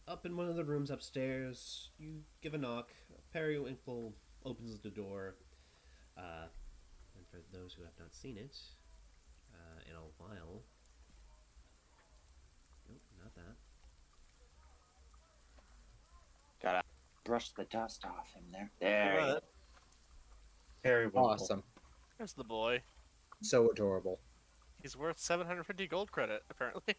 S1: up in one of the rooms upstairs, you give a knock. Periwinkle opens the door. And for those who have not seen it in a while. Nope, not that.
S6: Gotta brush the dust off him there. There you go.
S3: Right.
S5: Harry Winkle.
S4: Awesome.
S3: There's the boy.
S4: So adorable.
S3: He's worth 750 gold credit, apparently.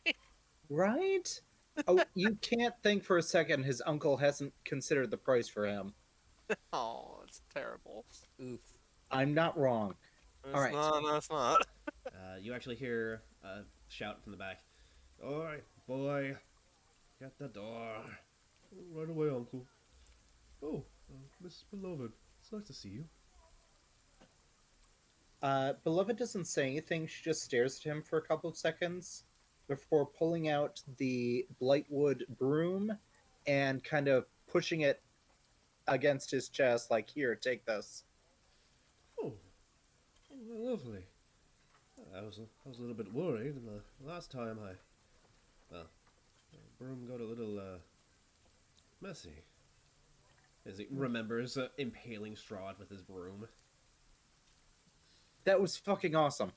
S4: Right? Oh, you can't think for a second his uncle hasn't considered the price for him.
S3: Oh, it's terrible.
S2: Oof.
S4: I'm not wrong.
S3: It's
S4: All right.
S3: No, it's not.
S1: You actually hear a shout from the back. Oi, boy, get the door. Right away, Uncle. Oh, Miss Beloved, it's nice to see you.
S4: Beloved doesn't say anything. She just stares at him for a couple of seconds before pulling out the Blightwood broom and kind of pushing it against his chest, like, here, take this.
S1: Oh, lovely. I was a little bit worried the last time the broom got a little messy. As he remembers impaling Strahd with his broom.
S4: That was fucking awesome.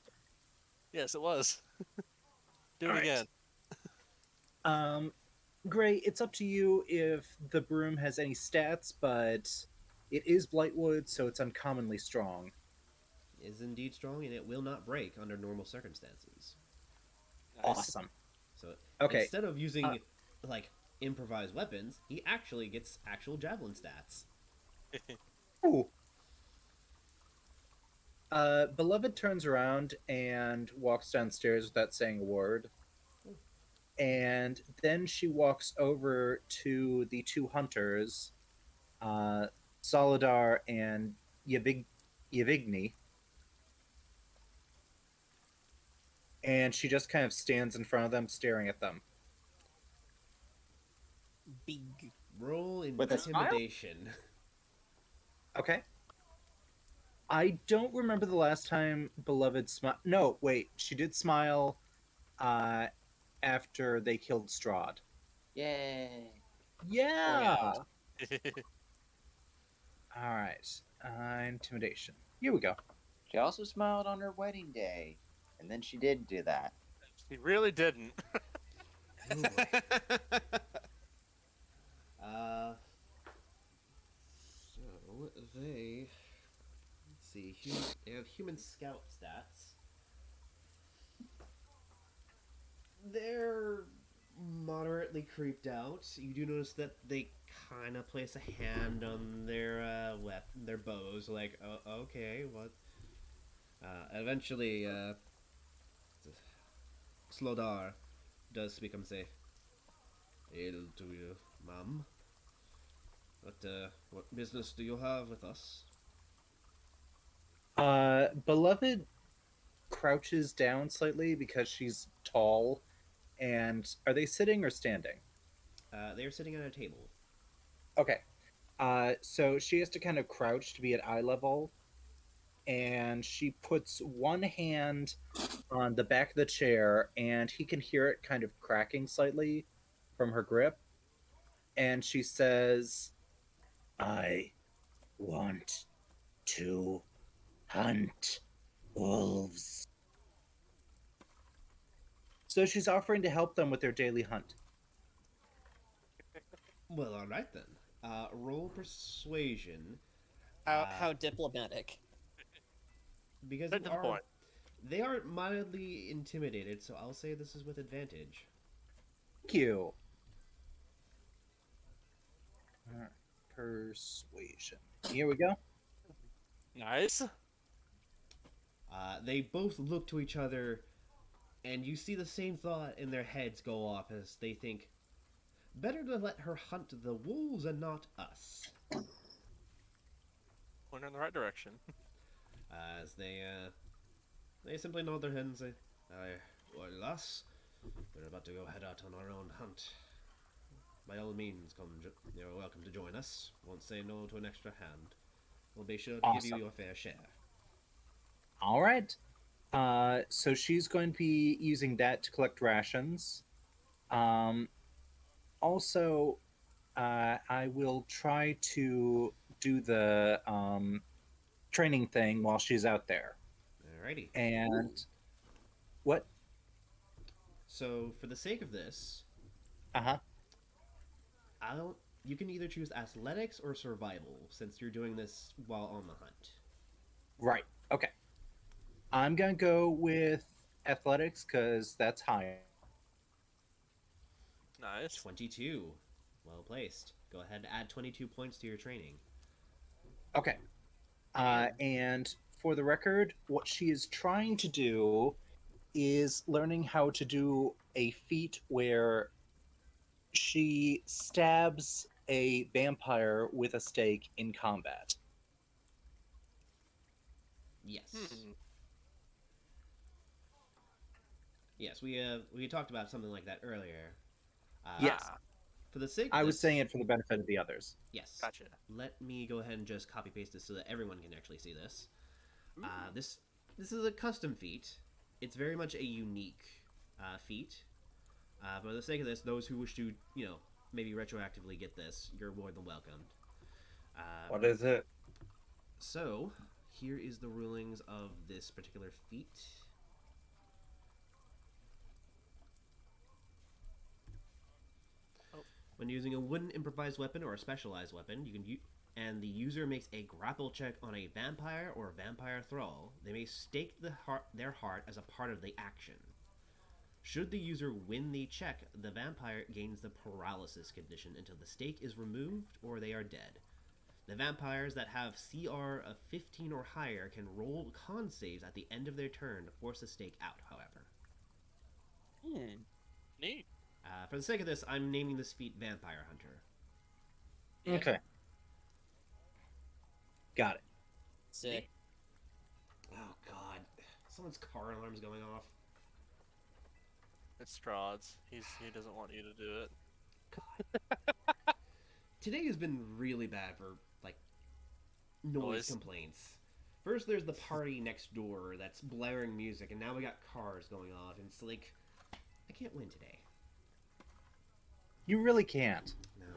S3: Yes, it was. Do it
S4: All right.
S3: again.
S4: Gray, it's up to you if the broom has any stats, but it is Blightwood, so it's uncommonly strong.
S1: It is indeed strong, and it will not break under normal circumstances.
S4: Awesome.
S1: So
S4: Okay.
S1: instead of using like improvised weapons, he actually gets actual javelin stats.
S4: Ooh. Beloved turns around and walks downstairs without saying a word. And then she walks over to the 2 hunters, Solidar and Yevigny. And she just kind of stands in front of them, staring at them.
S2: Big.
S1: Roll
S6: With a smile?
S1: intimidation.
S4: Okay. I don't remember the last time Beloved smile. No, wait, she did smile uh, after they killed Strahd.
S6: Yay!
S4: Yeah.
S2: Oh,
S4: All right. Intimidation. Here we go.
S6: She also smiled on her wedding day, and then she did do that.
S3: He really didn't.
S1: Oh boy. uh, so they let's see. They have human scout stats. They're moderately creeped out. You do notice that they kind of place a hand on their their bows, like, oh, okay, what? Eventually, Slodar does become say, "Hail to you, ma'am. What business do you have with us?"
S4: Beloved crouches down slightly because she's tall. And are they sitting or standing?
S1: They are sitting at a table.
S4: Okay. So she has to kind of crouch to be at eye level, and she puts one hand on the back of the chair, and he can hear it kind of cracking slightly from her grip. And she says, I want to hunt wolves. So she's offering to help them with their daily hunt.
S1: Well, all right then. Roll persuasion.
S2: how diplomatic.
S1: Because
S3: Straight to the point.
S1: they are mildly intimidated, so I'll say this is with advantage.
S4: Thank you. All right. Persuasion. Here we go.
S3: Nice.
S1: They both look to each other, and you see the same thought in their heads go off as they think, better to let her hunt the wolves and not us.
S3: Pointing in the right direction.
S1: As they simply nod their heads and say, well, lass, we're about to go head out on our own hunt. By all means, you're welcome to join us. Won't say no to an extra hand. We'll be sure to give you your fair share.
S4: All right. So she's going to be using that to collect rations. Also, I will try to do the training thing while she's out there.
S1: Alrighty.
S4: And what?
S1: So, for the sake of this,
S4: Uh huh.
S1: you can either choose athletics or survival, since you're doing this while on the hunt.
S4: Right. Okay. I'm gonna go with athletics because that's higher.
S3: Nice.
S1: 22. Well placed. Go ahead and add 22 points to your training.
S4: Okay. And for the record, what she is trying to do is learning how to do a feat where she stabs a vampire with a stake in combat.
S1: Yes.
S3: Hmm.
S1: Yes, we talked about something like that earlier.
S4: Yes.
S1: For the sake of
S4: I was
S1: this-
S4: saying it for the benefit of the others.
S1: Yes.
S3: Gotcha.
S1: Let me go ahead and just copy paste this so that everyone can actually see this. This is a custom feat. It's very much a unique feat. For the sake of this, those who wish to, maybe retroactively get this, you're more than welcome.
S5: What is it?
S1: So, here is the rulings of this particular feat. When using a wooden improvised weapon or a specialized weapon, and the user makes a grapple check on a vampire or vampire thrall, they may stake their heart as a part of the action. Should the user win the check, the vampire gains the paralysis condition until the stake is removed or they are dead. The vampires that have CR of 15 or higher can roll con saves at the end of their turn to force the stake out, however.
S3: Neat.
S1: For the sake of this, I'm naming this feat Vampire Hunter.
S3: Yeah.
S4: Okay. Got it.
S2: Sick.
S1: Oh god. Someone's car alarm's going off.
S3: It's Strahd's. He doesn't want you to do it.
S1: Today has been really bad for, noise
S3: Noise.
S1: complaints. First, there's the party next door that's blaring music, and now we got cars going off, and it's like, I can't win today.
S4: You really can't.
S1: No.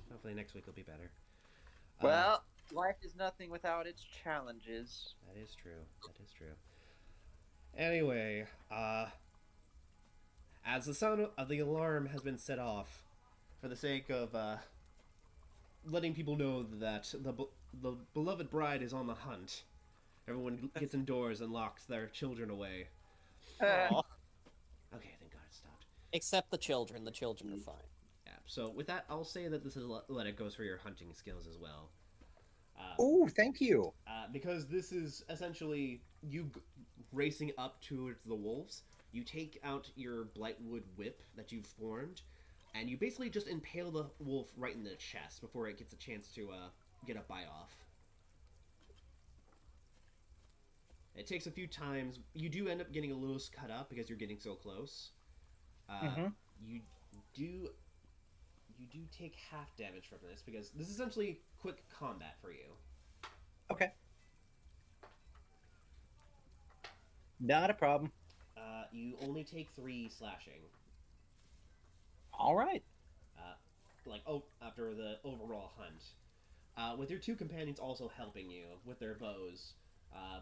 S1: Hopefully next week will be better.
S6: Well, life is nothing without its challenges.
S1: That is true. That is true. Anyway, as the sound of the alarm has been set off, for the sake of letting people know that the beloved bride is on the hunt, everyone gets indoors and locks their children away.
S3: Aw.
S1: Okay, thank God it stopped.
S2: Except the children. The children are fine.
S1: Yeah. So with that, I'll say that this is let it goes for your hunting skills as well.
S4: Oh, thank you.
S1: Because this is essentially you racing up towards the wolves. You take out your Blightwood whip that you've formed, and you basically just impale the wolf right in the chest before it gets a chance to get a bite off. It takes a few times. You do end up getting a little cut up because you're getting so close. You do take half damage from this because this is essentially quick combat for you.
S4: Okay. Not a problem.
S1: You only take 3 slashing.
S4: All right.
S1: After the overall hunt. With your 2 companions also helping you with their bows,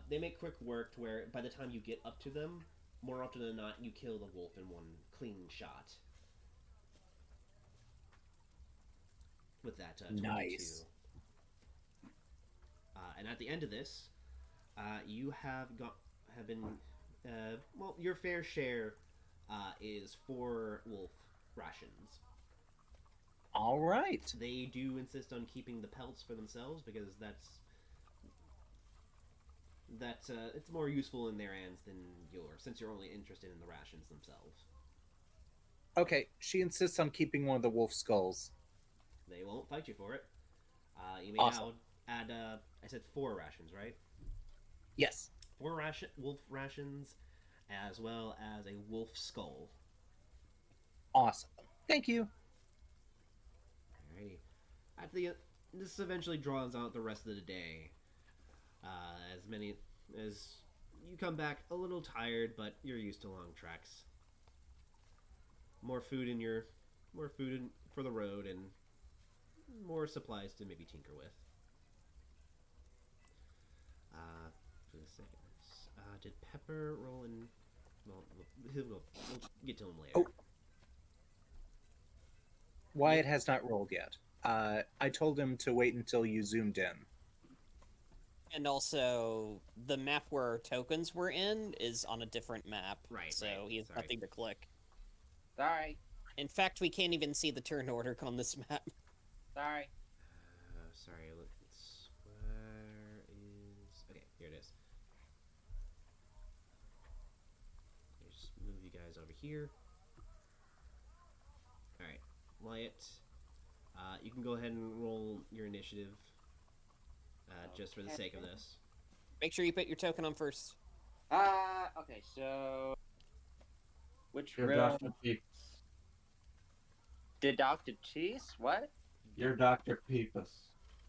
S1: they make quick work to where by the time you get up to them, more often than not, you kill the wolf in one clean shot. With that 22.
S4: Nice.
S1: And at the end of this, you have been your fair share is 4 wolf rations.
S4: All right.
S1: They do insist on keeping the pelts for themselves because it's more useful in their hands than yours, since you're only interested in the rations themselves.
S4: Okay, she insists on keeping one of the wolf skulls.
S1: They won't fight you for it. You may
S4: Awesome.
S1: add I said 4 rations, right?
S4: Yes.
S1: 4 wolf rations, as well as a wolf skull.
S4: Awesome. Thank you.
S1: Alrighty. This eventually draws out the rest of the day. As you come back a little tired, but you're used to long treks. More food for the road, and more supplies to maybe tinker with. For the seconds, did Pepper roll in? Well, we'll get to him later.
S4: Oh. Wyatt has not rolled yet. I told him to wait until you zoomed in.
S2: And also, the map where our tokens were in is on a different map.
S1: Right,
S2: So
S1: right.
S2: he has
S1: Sorry.
S2: nothing to click.
S6: Sorry.
S2: In fact, we can't even see the turn order on this map.
S6: Sorry.
S1: Sorry, where is... Okay, here it is. Just move you guys over here. Alright, Wyatt, you can go ahead and roll your initiative, just for the sake of this.
S2: Make sure you put your token on first.
S6: Okay, so... Which
S5: You're
S6: room?
S5: Dr. Peepus.
S6: Did Dr. Cheese? What?
S5: You're Dr. Peepus.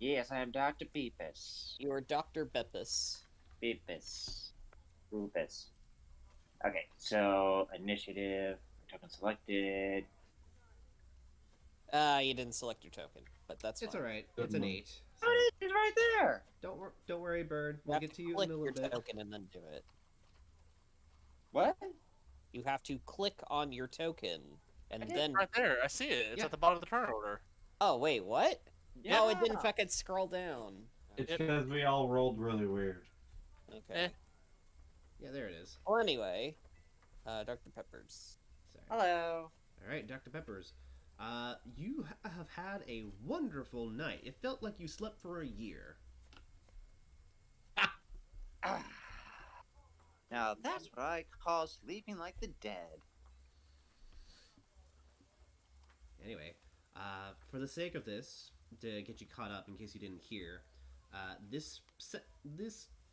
S6: Yes, I am Dr. Peepus.
S2: You are Dr. Beppis.
S6: Peepus. Rufus. Okay, so initiative, token selected.
S2: You didn't select your token, but that's
S1: It's
S2: fine.
S1: alright,
S5: Good
S1: it's an
S5: one.
S1: 8. So
S6: Oh, it's right there!
S1: don't worry, Bird.
S2: You
S1: We'll
S2: have
S1: get to you
S2: click
S1: in a
S2: your
S1: little bit.
S2: token and then do it.
S6: What?
S2: You have to click on your token, and
S6: did.
S2: then...
S3: Right there, I see it. It's
S1: Yeah.
S3: at the bottom of the turn order.
S2: Oh, wait, what? No, it didn't
S6: Yeah.
S2: fucking scroll down.
S5: It's
S3: Yep.
S5: because we all rolled really weird.
S2: Okay.
S3: Eh.
S1: Yeah, there it is.
S2: Well, anyway, Dr. Peppers.
S1: Sorry.
S6: Hello.
S1: Alright, Dr. Peppers. You have had a wonderful night. It felt like you slept for a year.
S6: Ah. Now that's what I call sleeping like the dead.
S1: Anyway, for the sake of this, to get you caught up in case you didn't hear, this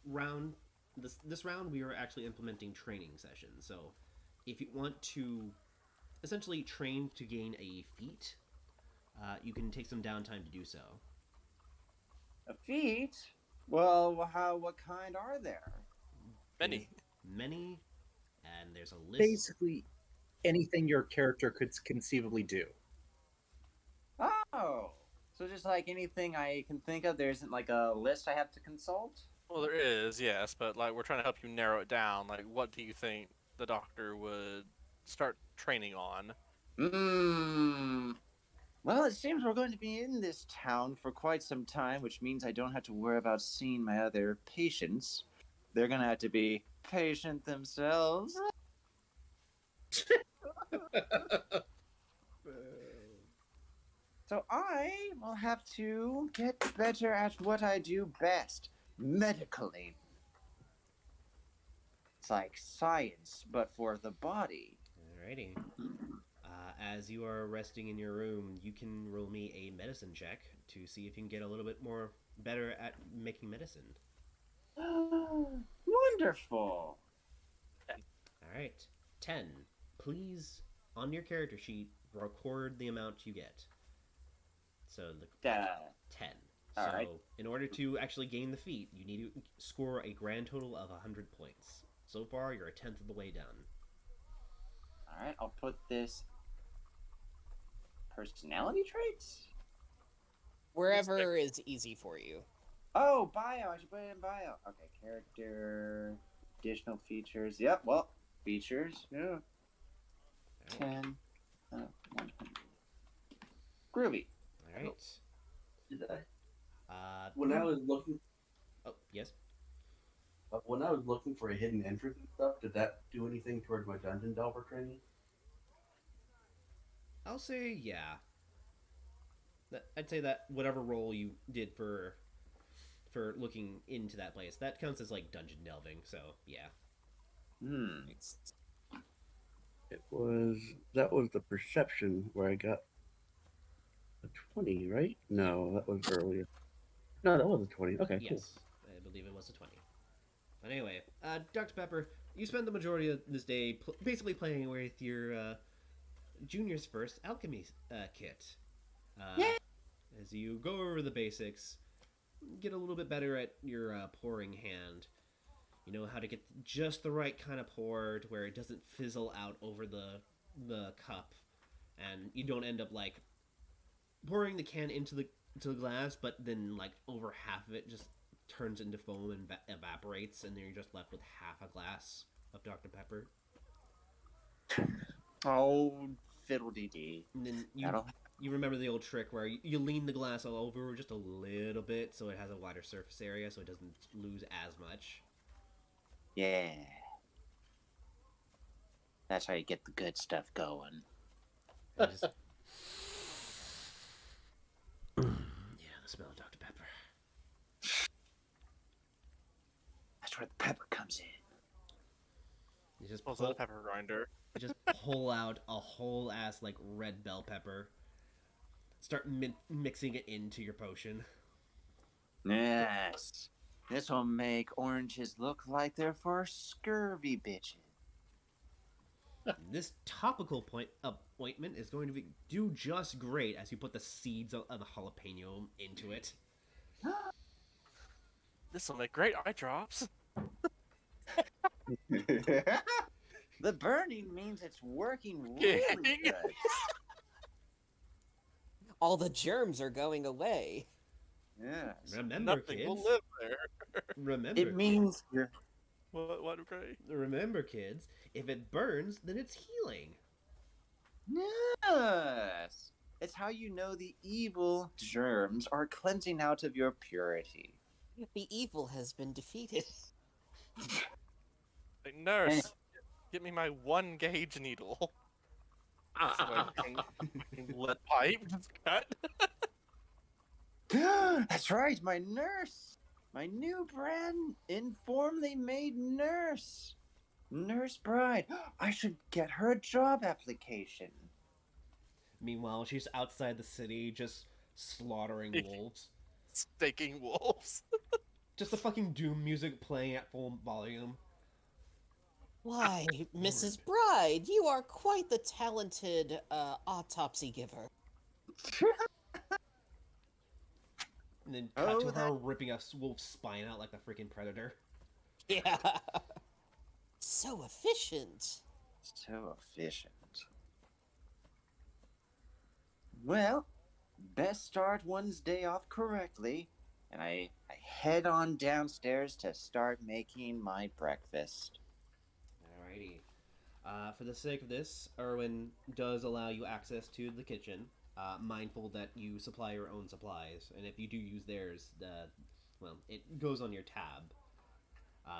S1: round we are actually implementing training sessions. So, if you want to essentially train to gain a feat, you can take some downtime to do so.
S6: A feat? Well, what kind are there?
S3: Many.
S1: Many, and there's a list.
S4: Basically, anything your character could conceivably do.
S6: Oh, so just like anything I can think of, there isn't like a list I have to consult?
S3: Well, there is, yes, but like we're trying to help you narrow it down. Like, what do you think the doctor would start training on?
S6: Hmm. Well, it seems we're going to be in this town for quite some time, which means I don't have to worry about seeing my other patients. They're going to have to be patient themselves. So I will have to get better at what I do best, medically. It's like science, but for the body.
S1: Alrighty. As you are resting in your room, you can roll me a medicine check to see if you can get a little bit more better at making medicine.
S6: Wonderful.
S1: Alright. 10. Please, on your character sheet, record the amount you get. So the 10. So
S6: Alright.
S1: in order to actually gain the feat, you need to score a grand total of 100 points. So far, you're a tenth of the way done.
S6: Alright, I'll put this personality traits?
S2: Wherever is easy for you.
S6: Oh, bio. I should put it in bio. Okay, character, additional features. Yep, well, features. Yeah. 10, 100. Groovy.
S1: Alright.
S7: Did I? When I was looking,
S1: Oh, yes?
S7: when I was looking for a hidden entrance and stuff, did that do anything toward my dungeon delver training?
S1: I'll say yeah. I'd say that whatever role you did for looking into that place, that counts as like dungeon delving. So yeah.
S7: That was the perception where I got a 20, right? No, that was earlier. No, that was a 20. Okay, cool.
S1: Yes, I believe it was a 20. But anyway, Dr. Pepper, you spend the majority of this day basically playing with your junior's first alchemy kit. As you go over the basics, get a little bit better at your pouring hand. You know how to get just the right kind of pour to where it doesn't fizzle out over the cup, and you don't end up like pouring the can into the glass, but then like over half of it just turns into foam and evaporates, and then you're just left with half a glass of Dr. Pepper.
S6: Oh, fiddle-dee-dee.
S1: And then you remember the old trick where you lean the glass all over just a little bit so it has a wider surface area so it doesn't lose as much.
S6: Yeah. That's how you get the good stuff going.
S1: And just... yeah, the smell of Dr. Pepper.
S6: That's where the pepper comes in.
S1: You just
S3: Also, the pepper grinder.
S1: You just pull out a whole ass like red bell pepper. Start mixing it into your potion.
S6: Yes. This will make oranges look like they're for scurvy bitches.
S1: This topical ointment is going to do just great as you put the seeds of the jalapeno into it.
S3: This will make great eye drops.
S6: The burning means it's working really good.
S2: All the germs are going away.
S6: Yes.
S1: Remember,
S3: Nothing
S1: kids.
S3: will live there.
S1: Remember.
S6: It means you're...
S3: What, Gray?
S1: Remember, kids. If it burns, then it's healing.
S6: Yes. It's how you know the evil germs are cleansing out of your purity.
S2: The evil has been defeated.
S3: Hey, nurse, get me my 1 gauge needle. So I can lead pipe just cut.
S6: That's right, my nurse. My new brand informally made nurse. Nurse Bride. I should get her a job application.
S1: Meanwhile, she's outside the city just slaughtering wolves.
S3: Staking wolves.
S1: Just the fucking doom music playing at full volume.
S2: Why, Mrs. Bride, you are quite the talented autopsy giver.
S1: then cut
S6: Oh,
S1: to her
S6: that-
S1: ripping a wolf's spine out like the freaking predator.
S2: Yeah. So efficient.
S6: So efficient. Well, best start one's day off correctly, and I head on downstairs to start making my breakfast.
S1: Alrighty. For the sake of this, Erwin does allow you access to the kitchen, mindful that you supply your own supplies, and if you do use theirs, well, it goes on your tab.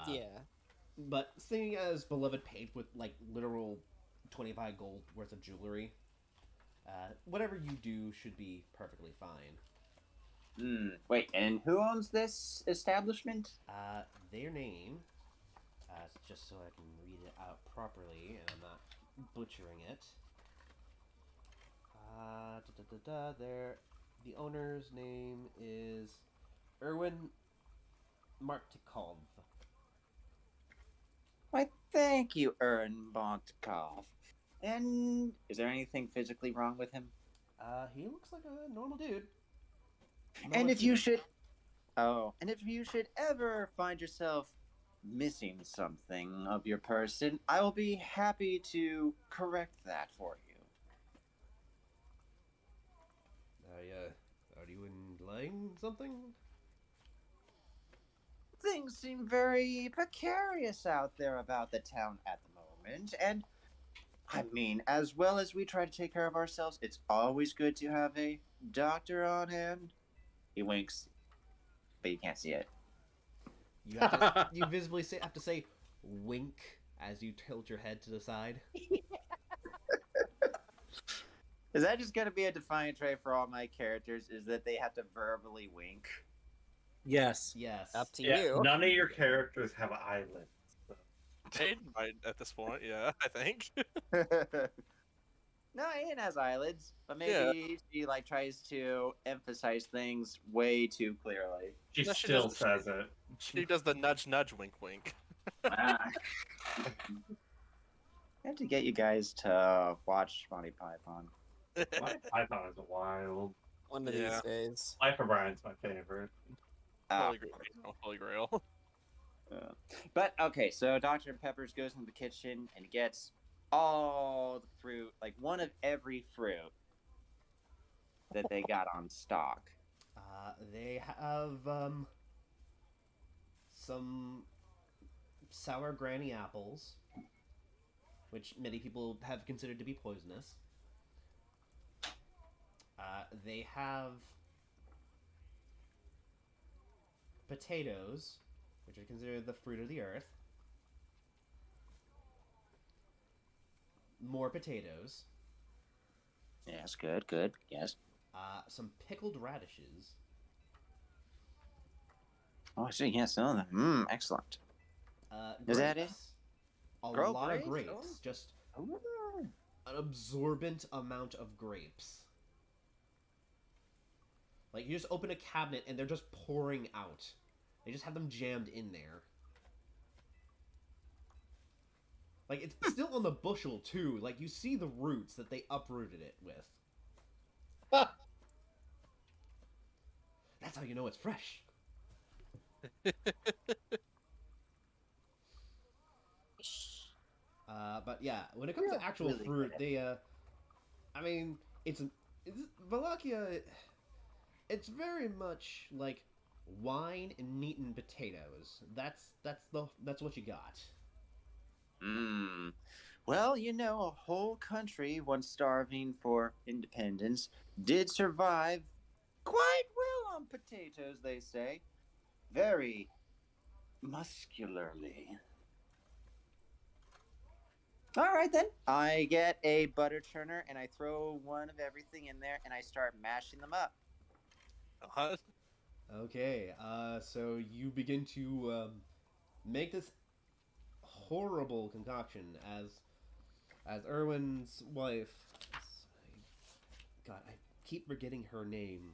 S2: Yeah.
S1: But seeing as Beloved paid with, like, literal 25 gold worth of jewelry, whatever you do should be perfectly fine.
S6: Wait, and who owns this establishment?
S1: Their name, just so I can read it out properly and I'm not butchering it. The owner's name is Erwin Martikov.
S6: Why, thank you, Ern Bontkov. And is there anything physically wrong with him?
S1: He looks like a normal dude.
S6: And if you should ever find yourself missing something of your person, I will be happy to correct that for you.
S1: Are you implying something?
S6: Things seem very precarious out there about the town at the moment, and I mean, as well as we try to take care of ourselves, it's always good to have a doctor on hand. He winks, but you can't see it.
S1: You have to, you visibly have to say wink as you tilt your head to the side.
S6: Is that just going to be a defiant trait for all my characters? Is that they have to verbally wink?
S4: Yes.
S1: Yes.
S2: Up to
S5: Yeah,
S2: you.
S5: none of your characters have eyelids. So.
S3: Aiden might at this point, yeah, I think.
S6: No, Ian has eyelids, but maybe she like tries to emphasize things way too clearly.
S5: She
S3: No, she
S5: still
S3: doesn't.
S5: says it.
S3: She does the nudge, nudge, wink, wink.
S6: I have to get you guys to watch Monty Python.
S5: I thought it was wild.
S2: One of
S3: Yeah.
S2: these days.
S5: Life of Brian's my favorite.
S3: Holy Grail. Holy Grail.
S6: But okay, so Dr. Peppers goes into the kitchen and gets all the fruit, like one of every fruit that they got on stock.
S1: They have some sour granny apples, which many people have considered to be poisonous. They have potatoes, which are considered the fruit of the earth. More potatoes.
S6: Yes, good, good, yes.
S1: Some pickled radishes.
S6: Oh, I see, yes, oh, excellent. Is that it?
S1: Grapes. A
S6: Grow
S1: lot
S6: grapes?
S1: of grapes.
S6: Oh.
S1: Just
S6: Ooh.
S1: an absorbent amount of grapes. Like, you just open a cabinet and they're just pouring out. They just have them jammed in there. Like, it's still on the bushel, too. Like, you see the roots that they uprooted it with. That's how you know it's fresh. But yeah, when it comes
S6: Yeah,
S1: to actual
S6: really
S1: fruit,
S6: good.
S1: they, I mean, Wallachia, it's very much like wine and meat and potatoes. That's what you got.
S6: Well, you know, a whole country once starving for independence did survive quite well on potatoes, they say. Very muscularly. All right, then. I get a butter churner and I throw one of everything in there and I start mashing them up.
S1: Okay, so you begin to make this horrible concoction as Erwin's wife. God, I keep forgetting her name.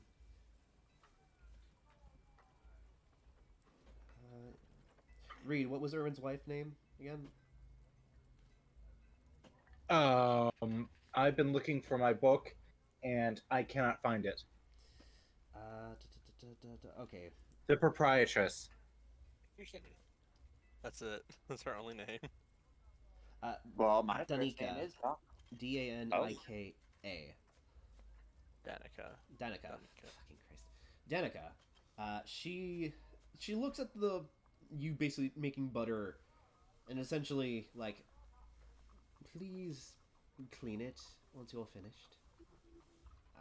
S1: Reed, what was Erwin's wife's name again?
S4: I've been looking for my book, and I cannot find it.
S1: Okay.
S4: The proprietress.
S3: That's it. That's her only name.
S6: Well, my first name
S1: Danica.
S6: is Doc.
S1: Danika.
S3: Danica.
S1: Danica.
S3: Danica.
S1: Fucking Christ. Danica. She looks at you basically making butter, and essentially like, please clean it once you're finished.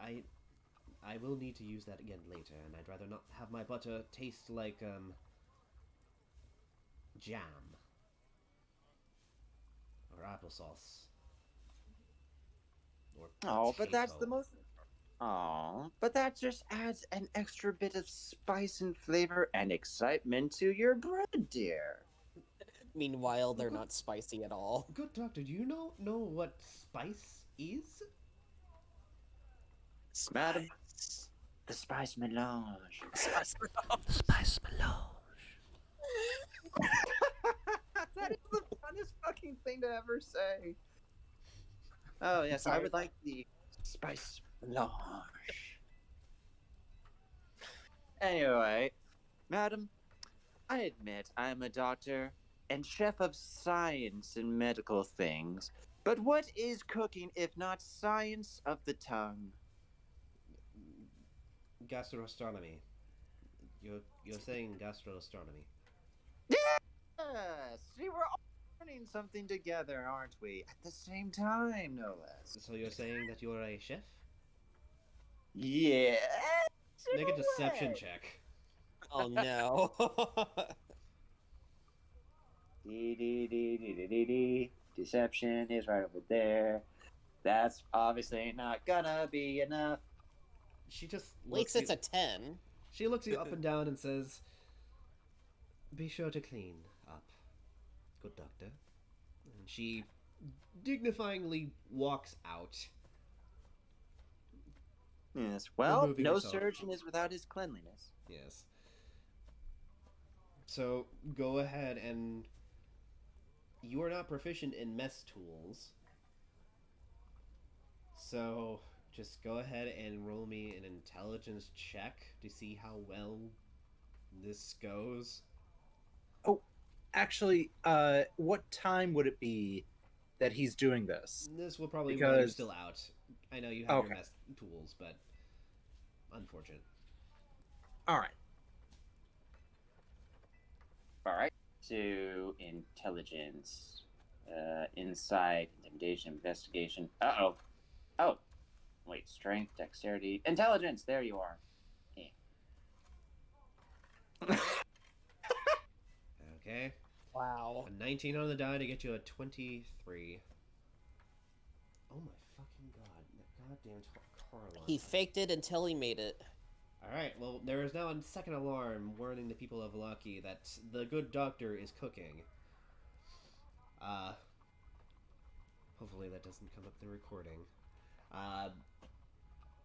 S1: I will need to use that again later, and I'd rather not have my butter taste like jam or applesauce or
S6: Oh, but that's the
S1: potato.
S6: most. Oh, but that just adds an extra bit of spice and flavor and excitement to your bread, dear.
S2: Meanwhile, they're not spicy at all.
S1: Good doctor, do you know what spice is?
S6: Madam, the spice melange.
S2: Spice.
S1: Spice melange.
S6: That is the funnest fucking thing to ever say. Oh, yes, I
S4: Sorry.
S6: would like the spice melange. Anyway, madam, I admit I'm a doctor and chef of science and medical things. But what is cooking if not science of the tongue?
S1: Gastroastronomy. You're saying gastroastronomy.
S6: Yes! See, we're all learning something together, aren't we? At the same time, no less.
S1: So you're saying that you're a chef?
S6: Yes!
S1: Make a
S6: in
S1: deception
S6: way.
S1: check.
S2: Oh no.
S6: Dee. Deception is right over there. That's obviously not gonna be enough.
S1: She just
S2: At least
S1: looks
S2: it's a 10.
S1: She looks you up and down and says, "Be sure to clean up, good doctor." And she dignifyingly walks out.
S6: Yes, well,
S1: Removing
S6: no
S1: herself.
S6: surgeon is without his cleanliness.
S1: Yes. So go ahead and you are not proficient in mess tools. So just go ahead and roll me an intelligence check to see how well this goes.
S4: Oh, actually, what time would it be that he's doing this?
S1: This will probably while you're
S4: Because
S1: still out. I know you have your
S4: Okay.
S1: mess tools, but unfortunate.
S4: all right.
S6: All right. So, intelligence, insight, intimidation, investigation. Uh-oh. Oh. Wait, strength, dexterity, intelligence. There you are. Yeah.
S1: Okay.
S2: Wow.
S1: A 19 on the die to get you a 23. Oh my fucking god. That goddamn car alarm.
S2: He faked it until he made it.
S1: Alright, well, there is now a second alarm warning the people of Lucky that the good doctor is cooking. Hopefully that doesn't come up the recording.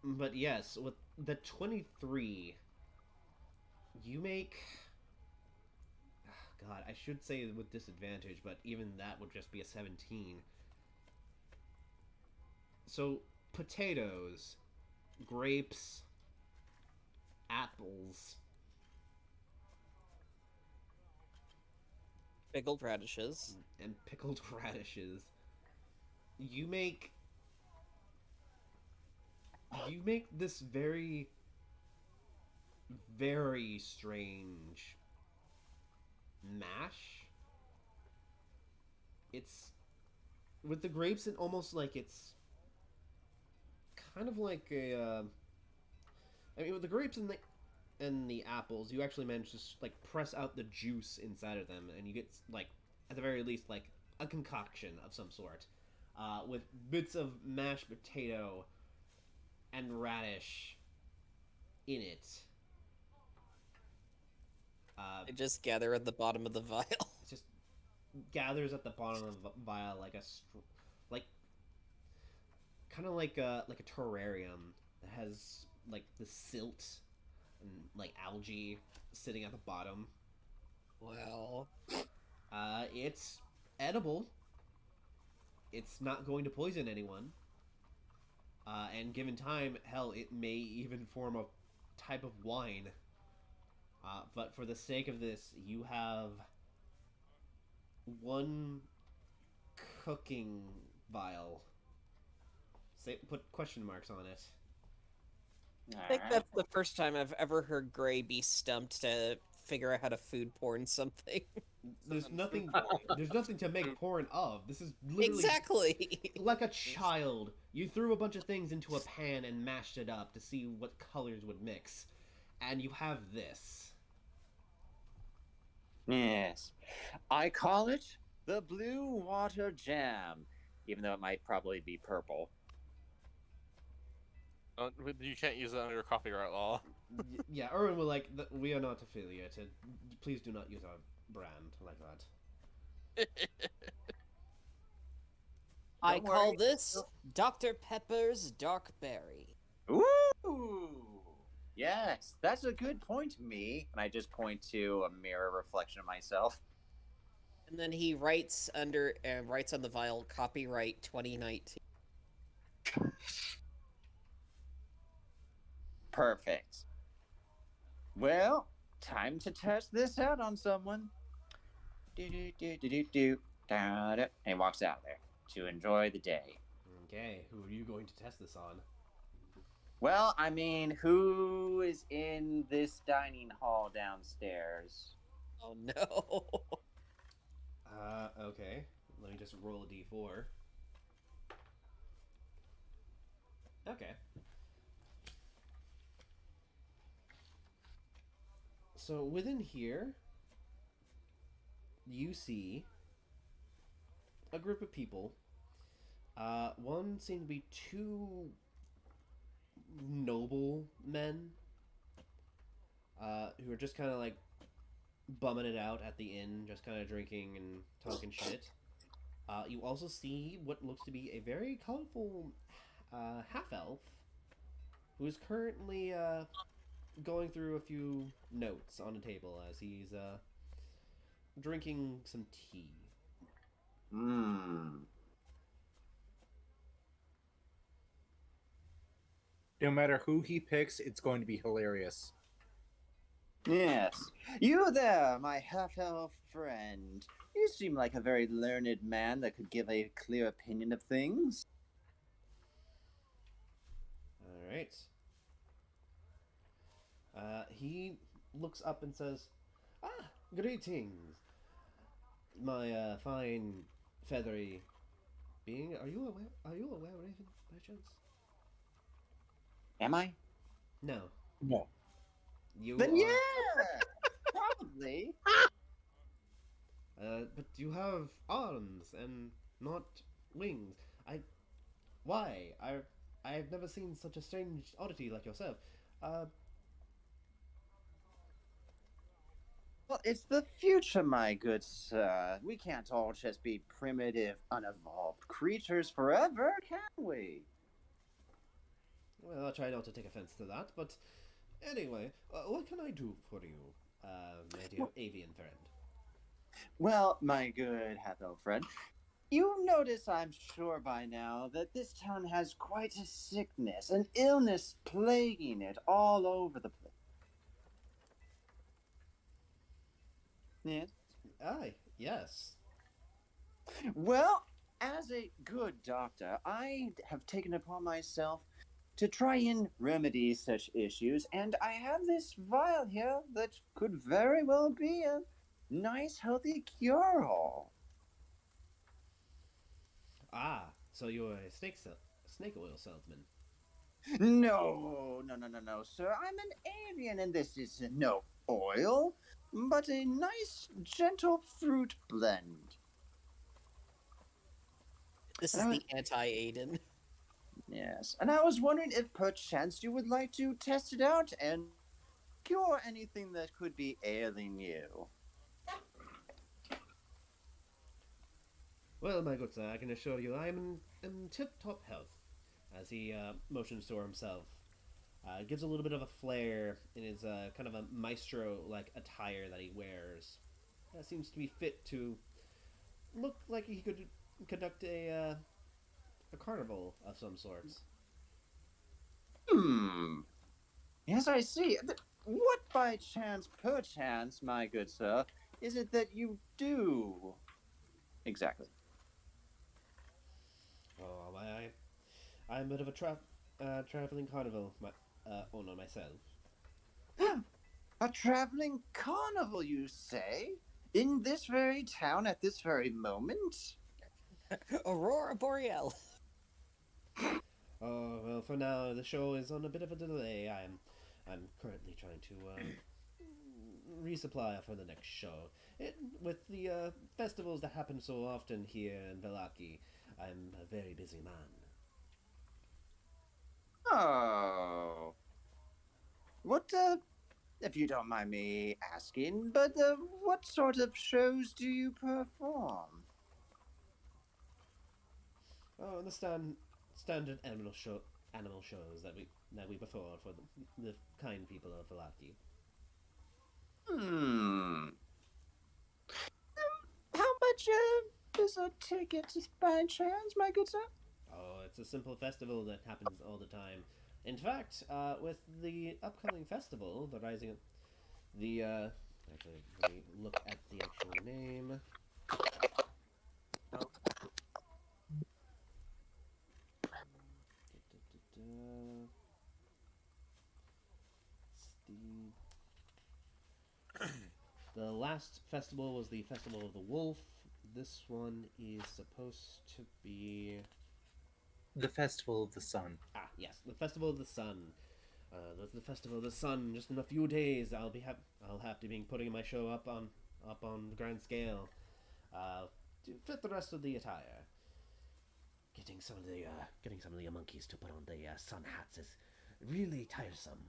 S1: But yes, with the 23, you make... God, I should say with disadvantage, but even that would just be a 17. So, potatoes, grapes, apples,
S2: Pickled radishes.
S1: and pickled radishes. You make this very, very strange mash. It's with the grapes and almost like it's kind of like a. I mean, with the grapes and the apples, you actually manage to like press out the juice inside of them, and you get like at the very least like a concoction of some sort, with bits of mashed potato and radish in it.
S2: They just gather at the bottom of the vial.
S1: It just gathers at the bottom of the vial like like kind of like a terrarium that has like the silt and like algae sitting at the bottom.
S2: Well,
S1: It's edible. It's not going to poison anyone. And given time, hell, it may even form a type of wine But for the sake of this, you have one cooking vial. Put question marks on it.
S2: I think that's the first time I've ever heard Gray be stumped to figure out how to food porn something.
S1: There's nothing. There's nothing to make porn of. This is literally
S2: Exactly.
S1: like a child. You threw a bunch of things into a pan and mashed it up to see what colors would mix, and you have this.
S6: Yes. I call it the Blue Water Jam, even though it might probably be purple.
S3: You can't use that under copyright law.
S1: Yeah, Erwin will like. We are not affiliated. Please do not use our brand like that.
S2: I call this Dr. Pepper's Dark Berry.
S6: Ooh! Yes, that's a good point, me. And I just point to a mirror reflection of myself.
S2: And then he writes on the vial, copyright 2019.
S6: Perfect. Well, time to test this out on someone. Do. And he walks out there to enjoy the day.
S1: Okay, who are you going to test this on?
S6: Well, I mean, who is in this dining hall downstairs?
S2: Oh no.
S1: Okay. Let me just roll a d4. Okay. So within here, you see a group of people. One seemed to be two noble men who are just kind of like bumming it out at the inn, just kind of drinking and talking shit. You also see what looks to be a very colorful half-elf who is currently going through a few notes on a table as he's drinking some tea.
S6: Mmm.
S4: No matter who he picks, it's going to be hilarious.
S6: Yes. You there, my half-elf friend. You seem like a very learned man that could give a clear opinion of things.
S1: All right. He looks up and says, "Ah, greetings, my fine feathery being. Are you aware? Are you aware, Raven, by chance?"
S6: Am I?
S1: No.
S4: No.
S1: You
S6: Then
S1: are...
S6: yeah! Probably.
S1: But you have arms and not wings. Why? I've never seen such a strange oddity like yourself.
S6: Well, it's the future, my good sir. We can't all just be primitive, unevolved creatures forever, can we?
S1: Well, I'll try not to take offense to that, but anyway, what can I do for you, my dear avian friend?
S6: Well, my good half-elf friend, you notice, I'm sure by now, that this town has quite a sickness, an illness plaguing it all over the place. Yes?
S1: Aye, yes.
S6: Well, as a good doctor, I have taken upon myself to try and remedy such issues, and I have this vial here that could very well be a nice, healthy cure-all.
S1: Ah, so you're a snake oil salesman.
S6: No, sir. I'm an avian, and this is no oil, but a nice, gentle fruit blend.
S2: This is the anti-Aiden.
S6: Yes, and I was wondering if perchance you would like to test it out and cure anything that could be ailing you.
S1: Well, my good sir, I can assure you I am in tip-top health. As he motions to himself, gives a little bit of a flair in his kind of a maestro-like attire that he wears. Seems to be fit to look like he could conduct a carnival of some sorts.
S6: Yes, I see. what by chance, perchance, my good sir, is it that you do? Exactly.
S1: Oh, I'm a bit of a traveling carnival owner myself.
S6: A traveling carnival, you say? In this very town at this very moment?
S2: Aurora Boreal.
S1: Oh, well, for now, the show is on a bit of a delay. I'm currently trying to resupply for the next show. With the festivals that happen so often here in Velaki, I'm a very busy man.
S6: Oh. What, if you don't mind me asking, but what sort of shows do you perform?
S1: Oh, and the standard animal shows that we perform for the kind people of Velaki.
S6: Hmm. How much is a ticket by chance, my good sir?
S1: Oh, it's a simple festival that happens all the time. In fact, with the upcoming festival, the Rising, actually, let me look at the actual name.
S3: Oh.
S1: The last festival was the Festival of the Wolf. This one is supposed to be
S4: The Festival of the Sun.
S1: yes, the Festival of the Sun. That's the Festival of the Sun. Just in a few days, I'll have to be putting my show up on the grand scale, to fit the rest of the attire. Getting some of the monkeys to put on the sun hats is really tiresome.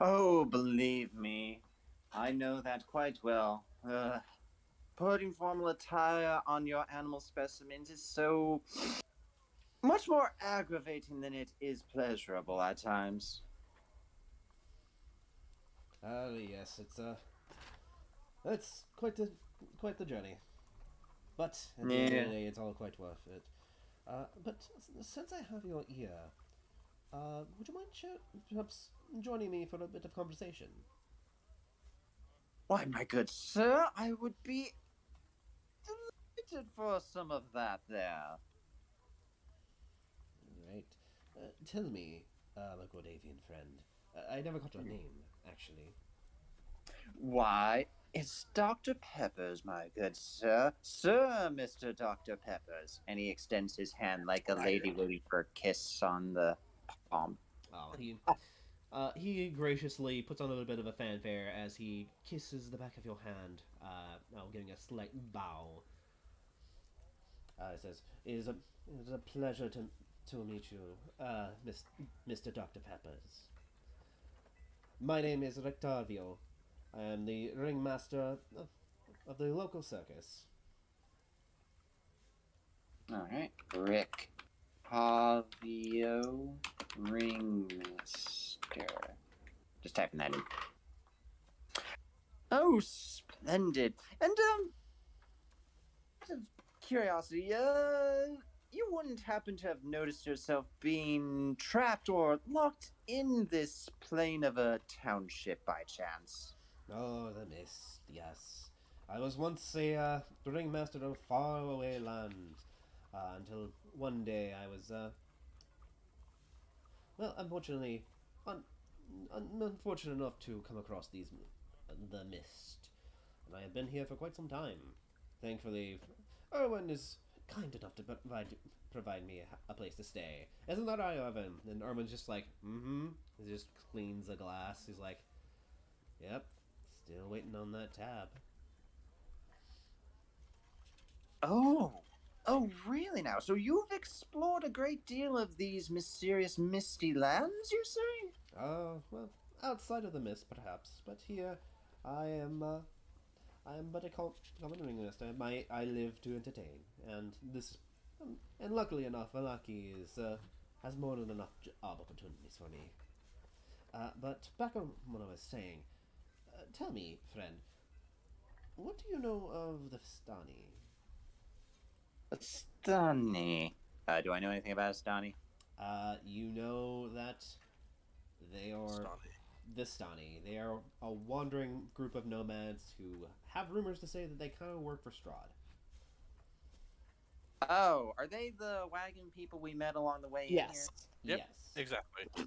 S6: Oh, believe me, I know that quite well. Putting formal attire on your animal specimens is so much more aggravating than it is pleasurable at times.
S1: Yes, it's quite the journey, but at the end of
S6: Yeah.
S1: the day, it's all quite worth it. But since I have your ear, would you mind perhaps joining me for a bit of conversation?
S6: Why, my good sir, I would be delighted for some of that there.
S1: Right. Tell me, my good avian friend. I never got your name, actually.
S6: Why, it's Dr. Peppers, my good sir. Sir, Mr. Dr. Peppers. And he extends his hand like a lady waiting for a kiss on the palm.
S1: Oh, he graciously puts on a little bit of a fanfare as he kisses the back of your hand, now giving a slight bow. He says, it is a pleasure to meet you, Mr. Dr. Peppers. My name is Rectavio. I am the ringmaster of the local circus.
S6: All right, Rick Pavio Ringmaster. Just typing that in. Oh, splendid! And out of curiosity, you wouldn't happen to have noticed yourself being trapped or locked in this plane of a township by chance?
S1: Oh, the mist, yes. I was once a ringmaster of faraway lands, until one day I was, well, unfortunate enough to come across the mist, and I have been here for quite some time. Thankfully, Erwin is kind enough to provide me a place to stay. Isn't that right, Erwin? And Erwin's just like, mm-hmm. He just cleans the glass. He's like, yep, still waiting on that tab.
S6: Oh, really now? So you've explored a great deal of these mysterious misty lands, you say?
S1: Well, outside of the mist, perhaps, but here, I am, I am but a common ringmaster. I live to entertain, and and luckily enough, Valaki has more than enough job opportunities for me. But back on what I was saying, tell me, friend, what do you know of the Vistani?
S6: Astani. Do I know anything about Astani?
S1: You know that they are
S3: Snotty.
S1: Vistani. They are a wandering group of nomads who have rumors to say that they kind of work for Strahd.
S6: Oh, are they the wagon people we met along the way in here?
S2: Yes.
S3: Yep.
S1: Yes.
S3: Exactly.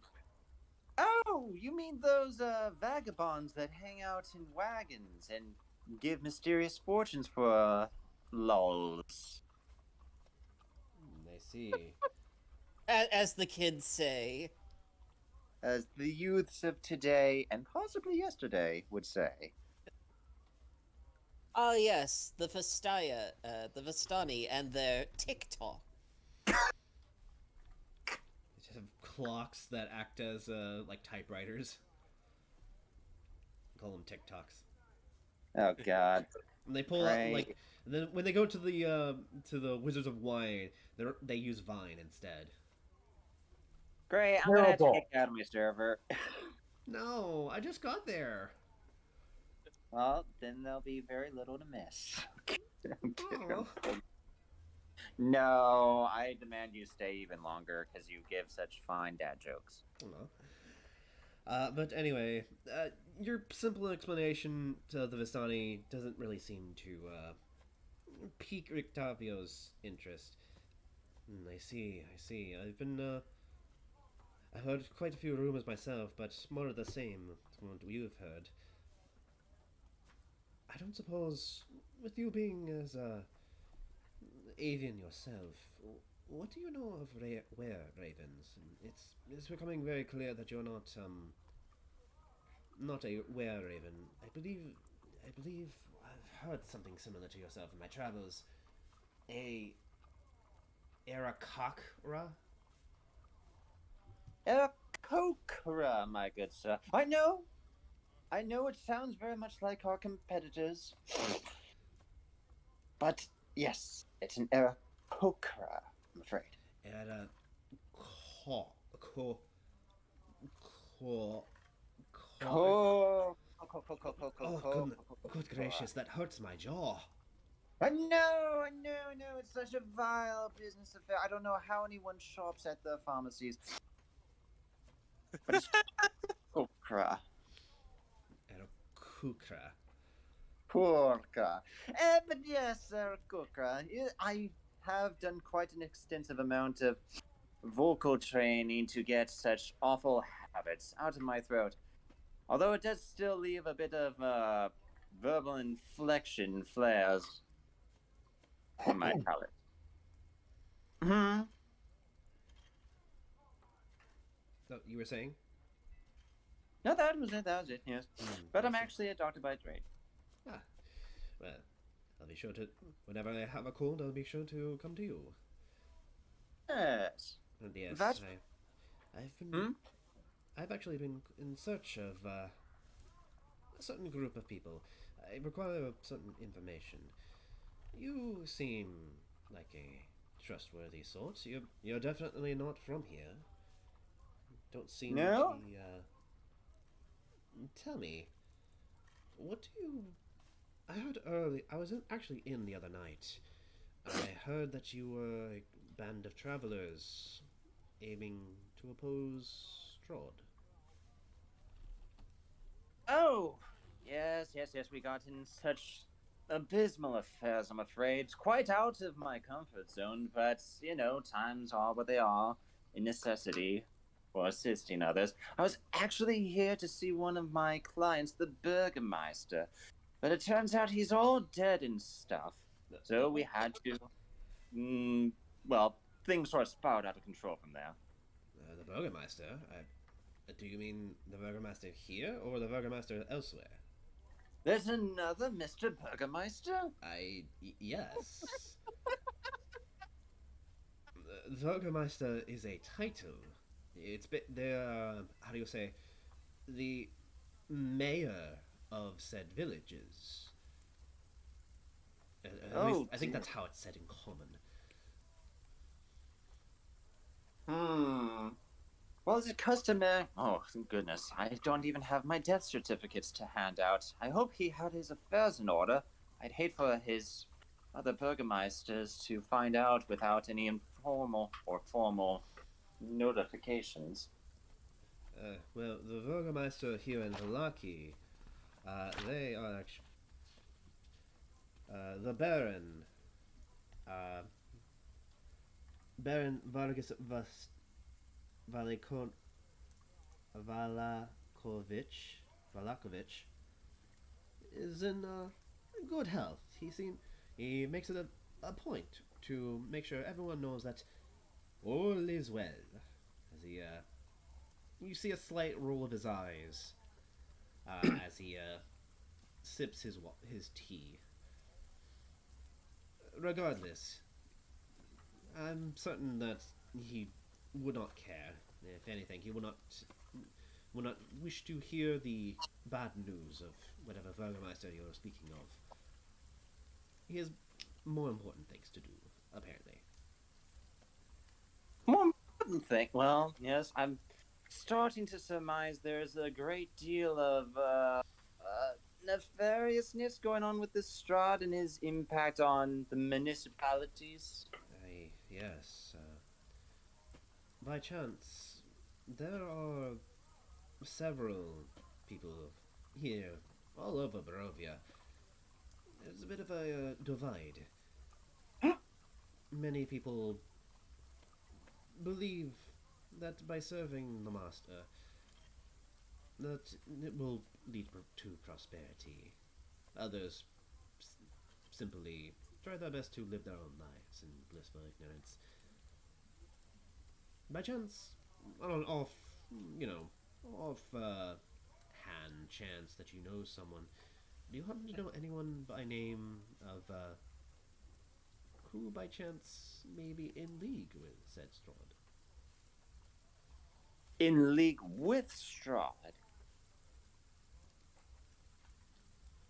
S6: Oh, you mean those vagabonds that hang out in wagons and give mysterious fortunes for lols.
S1: I see.
S2: As the kids say.
S6: As the youths of today and possibly yesterday would say.
S2: Ah, yes, the the Vistani, and their TikTok.
S1: They just have clocks that act as like typewriters. Call them TikToks.
S6: Oh God.
S1: And they pull out like, and then when they go to the Wizards of Wine, they use Vine instead.
S6: Great, I'm gonna have to
S4: Terrible.
S6: kick out of my server.
S1: No, I just got there.
S6: Well, then there'll be very little to miss. I'm kidding.
S1: Aw.
S6: No, I demand you stay even longer because you give such fine dad jokes.
S1: But anyway, your simple explanation to the Vistani doesn't really seem to pique Rictavio's interest. I see. I've heard quite a few rumors myself, but more of the same from what you've heard. I don't suppose, with you being as avian yourself, what do you know of were-ravens? It's becoming very clear that you're not a were-raven. I believe I've heard something similar to yourself in my travels. A Arakakra?
S6: Kokra, my good sir. I know it sounds very much like our competitors. But yes, it's an Arakokra, I'm afraid.
S1: Oh, good gracious, that hurts my jaw.
S6: I know, it's such a vile business affair. I don't know how anyone shops at the pharmacies. But it's Kokra.
S1: Arakukra.
S6: Porca. But yes, Kokra. I have done quite an extensive amount of vocal training to get such awful habits out of my throat. Although it does still leave a bit of verbal inflection flares on my palate. Hmm.
S1: Oh, you were saying?
S6: No, that was it, yes. But I'm actually a doctor by trade.
S1: Ah, well, I'll be sure to, whenever I have a cold, I'll be sure to come to you.
S6: Yes.
S1: And yes,
S6: That's...
S1: I've actually been in search of a certain group of people. I require certain information. You seem like a trustworthy sort. You're definitely not from here. Don't seem
S6: No?
S1: to be. Tell me, what do you? I heard early. I was actually in the other night. I heard that you were a band of travelers aiming to oppose Strahd.
S6: Oh, yes, we got in such abysmal affairs, I'm afraid. Quite out of my comfort zone, but, times are what they are. A necessity for assisting others. I was actually here to see one of my clients, the Burgermeister, but it turns out he's all dead and stuff. So we had to, things sort of spiraled out of control from there.
S1: The Burgermeister? Do you mean the Burgermeister here or the Burgermeister elsewhere?
S6: There's another Mr. Burgermeister?
S1: Yes. The Burgermeister is a title. It's how do you say, the mayor of said villages. At least, I think that's how it's said in common.
S6: Well, as a customer, oh, goodness, I don't even have my death certificates to hand out. I hope he had his affairs in order. I'd hate for his other burgomeisters to find out without any informal or formal notifications.
S1: Well, the Burgermeister here in Valaki, they are actually, the Baron, uh, Baron Vargas Valikon, Valakovich, is in good health. He makes it a point to make sure everyone knows that all is well. As you see a slight roll of his eyes as he sips his tea. Regardless, I'm certain that he would not care. If anything, he would not wish to hear the bad news of whatever Burgermeister you're speaking of. He has more important things to do, apparently.
S6: More important thing. Well, yes, I'm starting to surmise there's a great deal of nefariousness going on with this Strahd and his impact on the municipalities.
S1: Yes. By chance, there are several people here, all over Barovia. There's a bit of a divide. Many people believe that by serving the master, that it will lead to prosperity. Others simply try their best to live their own lives in blissful ignorance. By chance, on an off hand chance that you know someone, do you happen to know anyone by name of who by chance may be in league with said Strahd?
S6: In league with Strahd.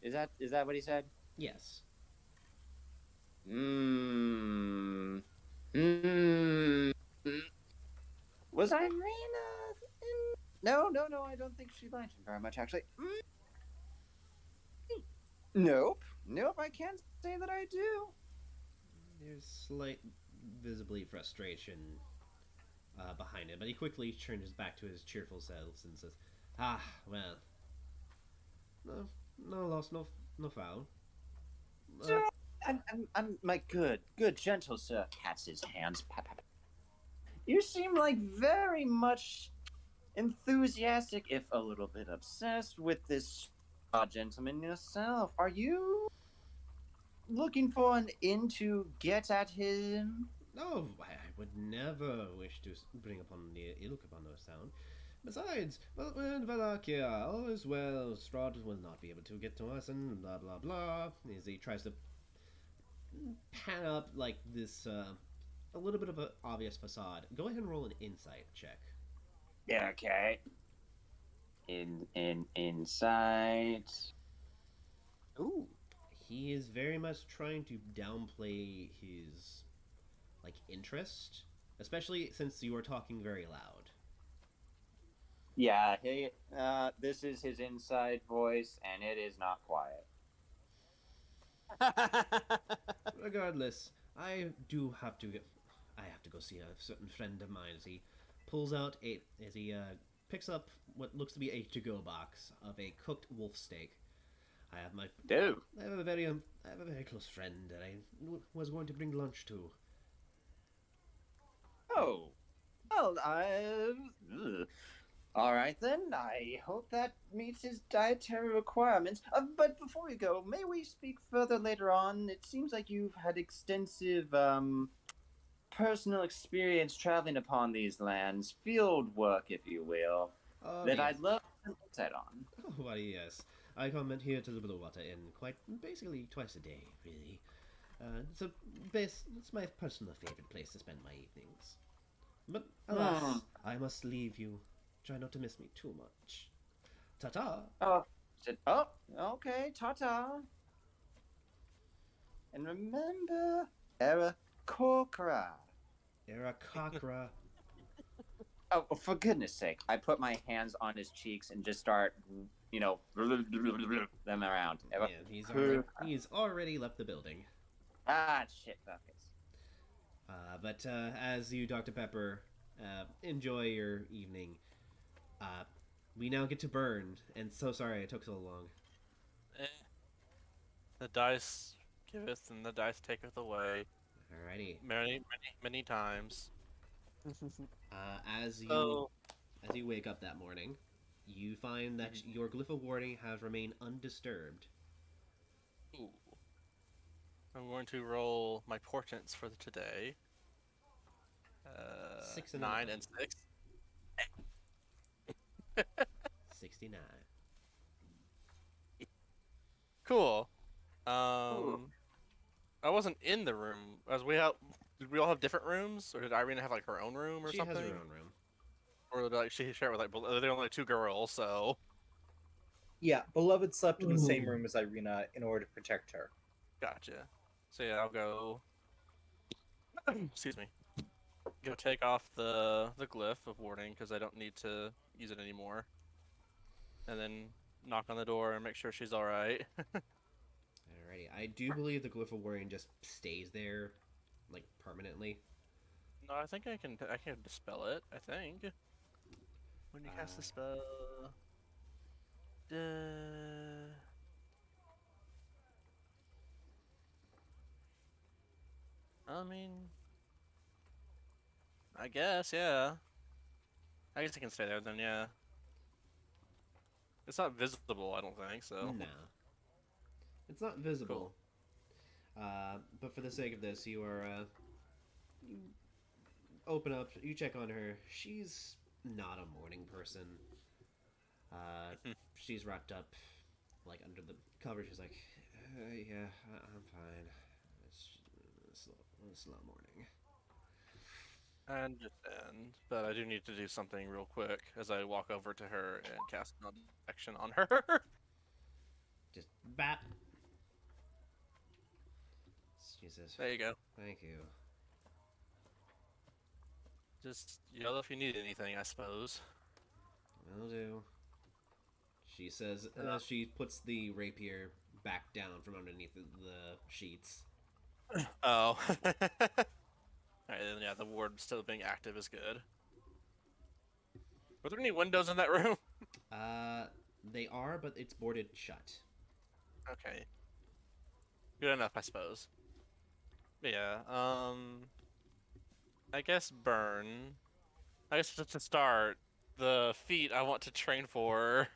S6: Is that what he said?
S1: Yes.
S6: Hmm. Hmm. Was Irina in? No, no, no. I don't think she liked him very much, actually. Nope. Nope. I can't say that I do.
S1: There's slight, visibly frustration behind it, but he quickly turns back to his cheerful self and says, "Ah, well, no loss, no foul."
S6: Sir, I'm my good, gentle sir. Pats his hands. Pat, pat, pat. You seem like very much enthusiastic, if a little bit obsessed, with this gentleman yourself. Are you looking for an in to get at him?
S1: No, I would never wish to bring upon the ill upon the sound. Besides, well, in Valakia, all is well. Strahd will not be able to get to us, and blah blah blah. As he tries to pan up like this, a little bit of an obvious facade. Go ahead and roll an insight check.
S6: Yeah, okay. Inside.
S2: Ooh.
S1: He is very much trying to downplay his interest, especially since you are talking very loud.
S6: Yeah, this is his inside voice, and it is not quiet.
S1: Regardless, I have to go see a certain friend of mine as he picks up what looks to be a to-go box of a cooked wolf steak. I have a very close friend that I was going to bring lunch to.
S6: Oh, well, all right then. I hope that meets his dietary requirements. But before we go, may we speak further later on? It seems like you've had extensive personal experience traveling upon these lands, field work, if you will, that
S1: Yes.
S6: I'd love some insight on.
S1: Oh, why, yes. I come in here to the Blue Water Inn quite basically twice a day, really. It's my personal favorite place to spend my evenings. But alas, I must leave you. Try not to miss me too much. Ta-ta!
S6: Oh, okay, ta-ta. And remember, Era Kokra.
S1: Arakakra.
S6: Oh, for goodness sake. I put my hands on his cheeks and just start, them around.
S1: Yeah, he's already left the building.
S6: Ah, shit buckets.
S1: But as you, Dr. Pepper, enjoy your evening, We now get to burn, and so sorry it took so long.
S3: Eh. The dice giveth and the dice taketh away.
S1: Alrighty.
S3: Many times.
S1: As you
S3: So,
S1: as you wake up that morning, you find that your glyph of warding has remained undisturbed.
S3: ooh. I'm going to roll my portents for today.
S1: 6 and
S3: 9
S1: 9.
S3: and 6.
S1: 69.
S3: Cool. I wasn't in the room. Did we all have different rooms, or did Irina have like her own room or
S1: She
S3: something?
S1: has her own room.
S3: Or like she shared with like they're only 2 girls, so
S4: Yeah, Beloved slept in the same room as Irina in order to protect her.
S3: gotcha. So yeah, I'll go. Excuse me. Go take off the glyph of warding because I don't need to use it anymore, and then knock on the door and make sure she's all right.
S1: Alrighty. I do believe the glyph of warding just stays there, like, permanently.
S3: No, I think I can dispel it. I think when you cast the spell. I mean, I guess, yeah. I guess it can stay there then, yeah. It's not visible, I don't think, so.
S1: No. It's not visible. But for the sake of this, you you open up, you check on her. She's not a morning person. She's wrapped up, like, under the cover. She's like, yeah, I'm fine. It's not morning.
S3: I understand, but I do need to do something real quick as I walk over to her and cast another action on her.
S1: Just bap. She says,
S3: There you go.
S1: thank you.
S3: Just yell if you need anything, I suppose.
S1: Will do. She says, as she puts the rapier back down from underneath the sheets.
S3: Oh. Alright, then yeah, the ward still being active is good. Were there any windows in that room?
S1: They are, but it's boarded shut.
S3: Okay. Good enough, I suppose. But yeah, I guess burn. I guess to start, the feat I want to train for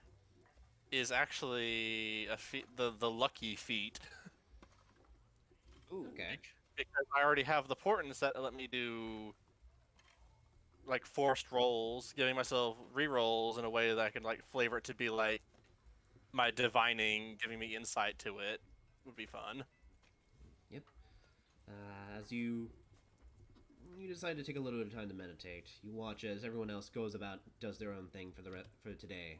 S3: is actually a feat, the lucky feat.
S1: Ooh, okay.
S3: Because I already have the portents that let me do like forced rolls, giving myself re-rolls in a way that I can like flavor it to be like my divining, giving me insight to it would be fun.
S1: Yep. As you decide to take a little bit of time to meditate, you watch as everyone else does their own thing for today,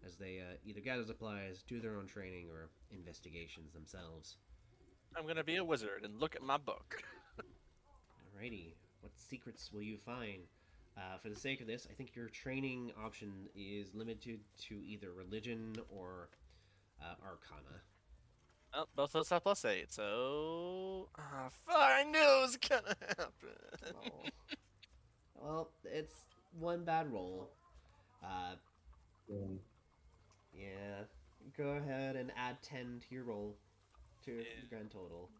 S1: as they either gather supplies, do their own training, or investigations themselves.
S3: I'm gonna be a wizard and look at my book.
S1: Alrighty, what secrets will you find? For the sake of this, I think your training option is limited to either religion or arcana.
S3: Oh, both those have +8, so I knew it was gonna happen.
S1: Oh. Well, it's one bad roll. Yeah. Go ahead and add 10 to your roll, to your grand total.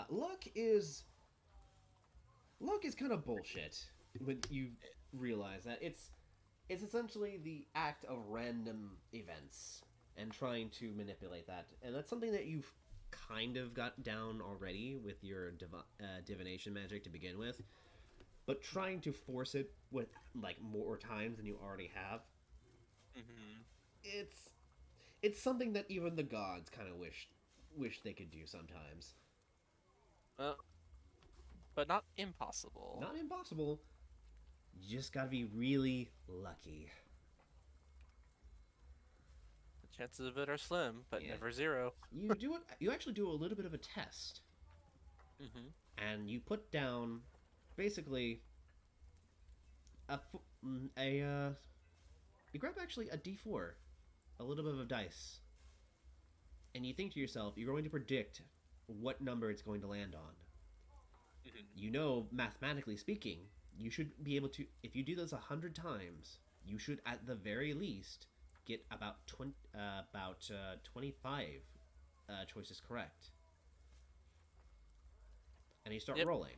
S1: Luck is kind of bullshit when you realize that it's essentially the act of random events and trying to manipulate that, and that's something that you've kind of got down already with your divination magic to begin with, but trying to force it with like more times than you already have, it's something that even the gods kind of wish they could do sometimes.
S3: But not impossible.
S1: Not impossible. You just gotta be really lucky.
S3: The chances of it are slim, but
S1: Yeah.
S3: never zero.
S1: You actually do a little bit of a test, and you put down basically you grab actually a D4, a little bit of a dice, and you think to yourself, you're going to predict what number it's going to land on. You know, mathematically speaking, you should be able to, if you do this 100 times, you should at the very least get about 25 choices correct. And you start
S3: Yep.
S1: rolling.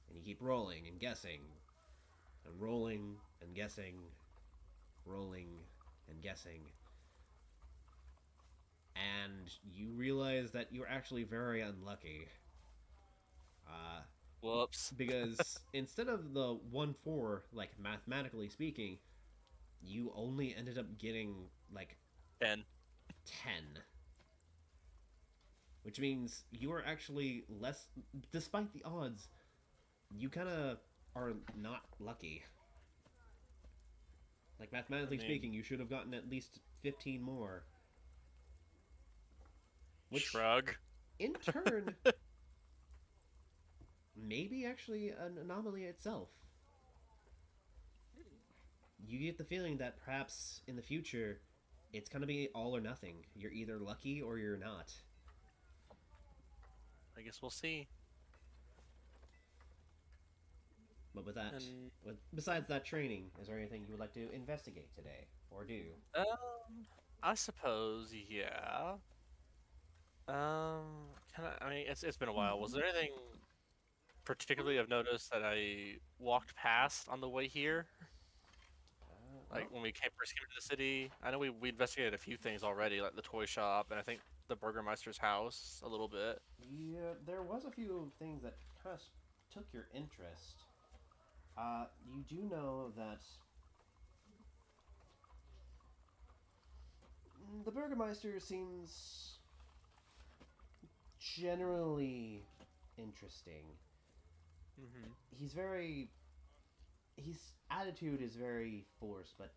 S1: And you keep rolling and guessing. And rolling and guessing. Rolling and guessing. And you realize that you're actually very unlucky.
S3: Whoops.
S1: Because instead of the 1-4, like mathematically speaking, you only ended up getting like
S3: 10.
S1: 10. Which means you are actually less, despite the odds, you kind of are not lucky. Like, mathematically speaking, you should have gotten at least 15 more. Which,
S3: Shrug.
S1: in turn, maybe actually an anomaly itself. You get the feeling that perhaps in the future, it's going to be all or nothing. You're either lucky or you're not.
S3: I guess we'll see.
S1: But with that,
S3: And
S1: besides that training, is there anything you would like to investigate today or do?
S3: I suppose, yeah. Can I mean, it's been a while. Was there anything particularly of notice that I walked past on the way here? Like when we first came to the city? I know we investigated a few things already, like the toy shop and I think the Burgermeister's house a little bit.
S1: Yeah, there was a few things that kind of took your interest. You do know that the Burgermeister seems generally interesting.
S3: Mm-hmm.
S1: His attitude is very forced, but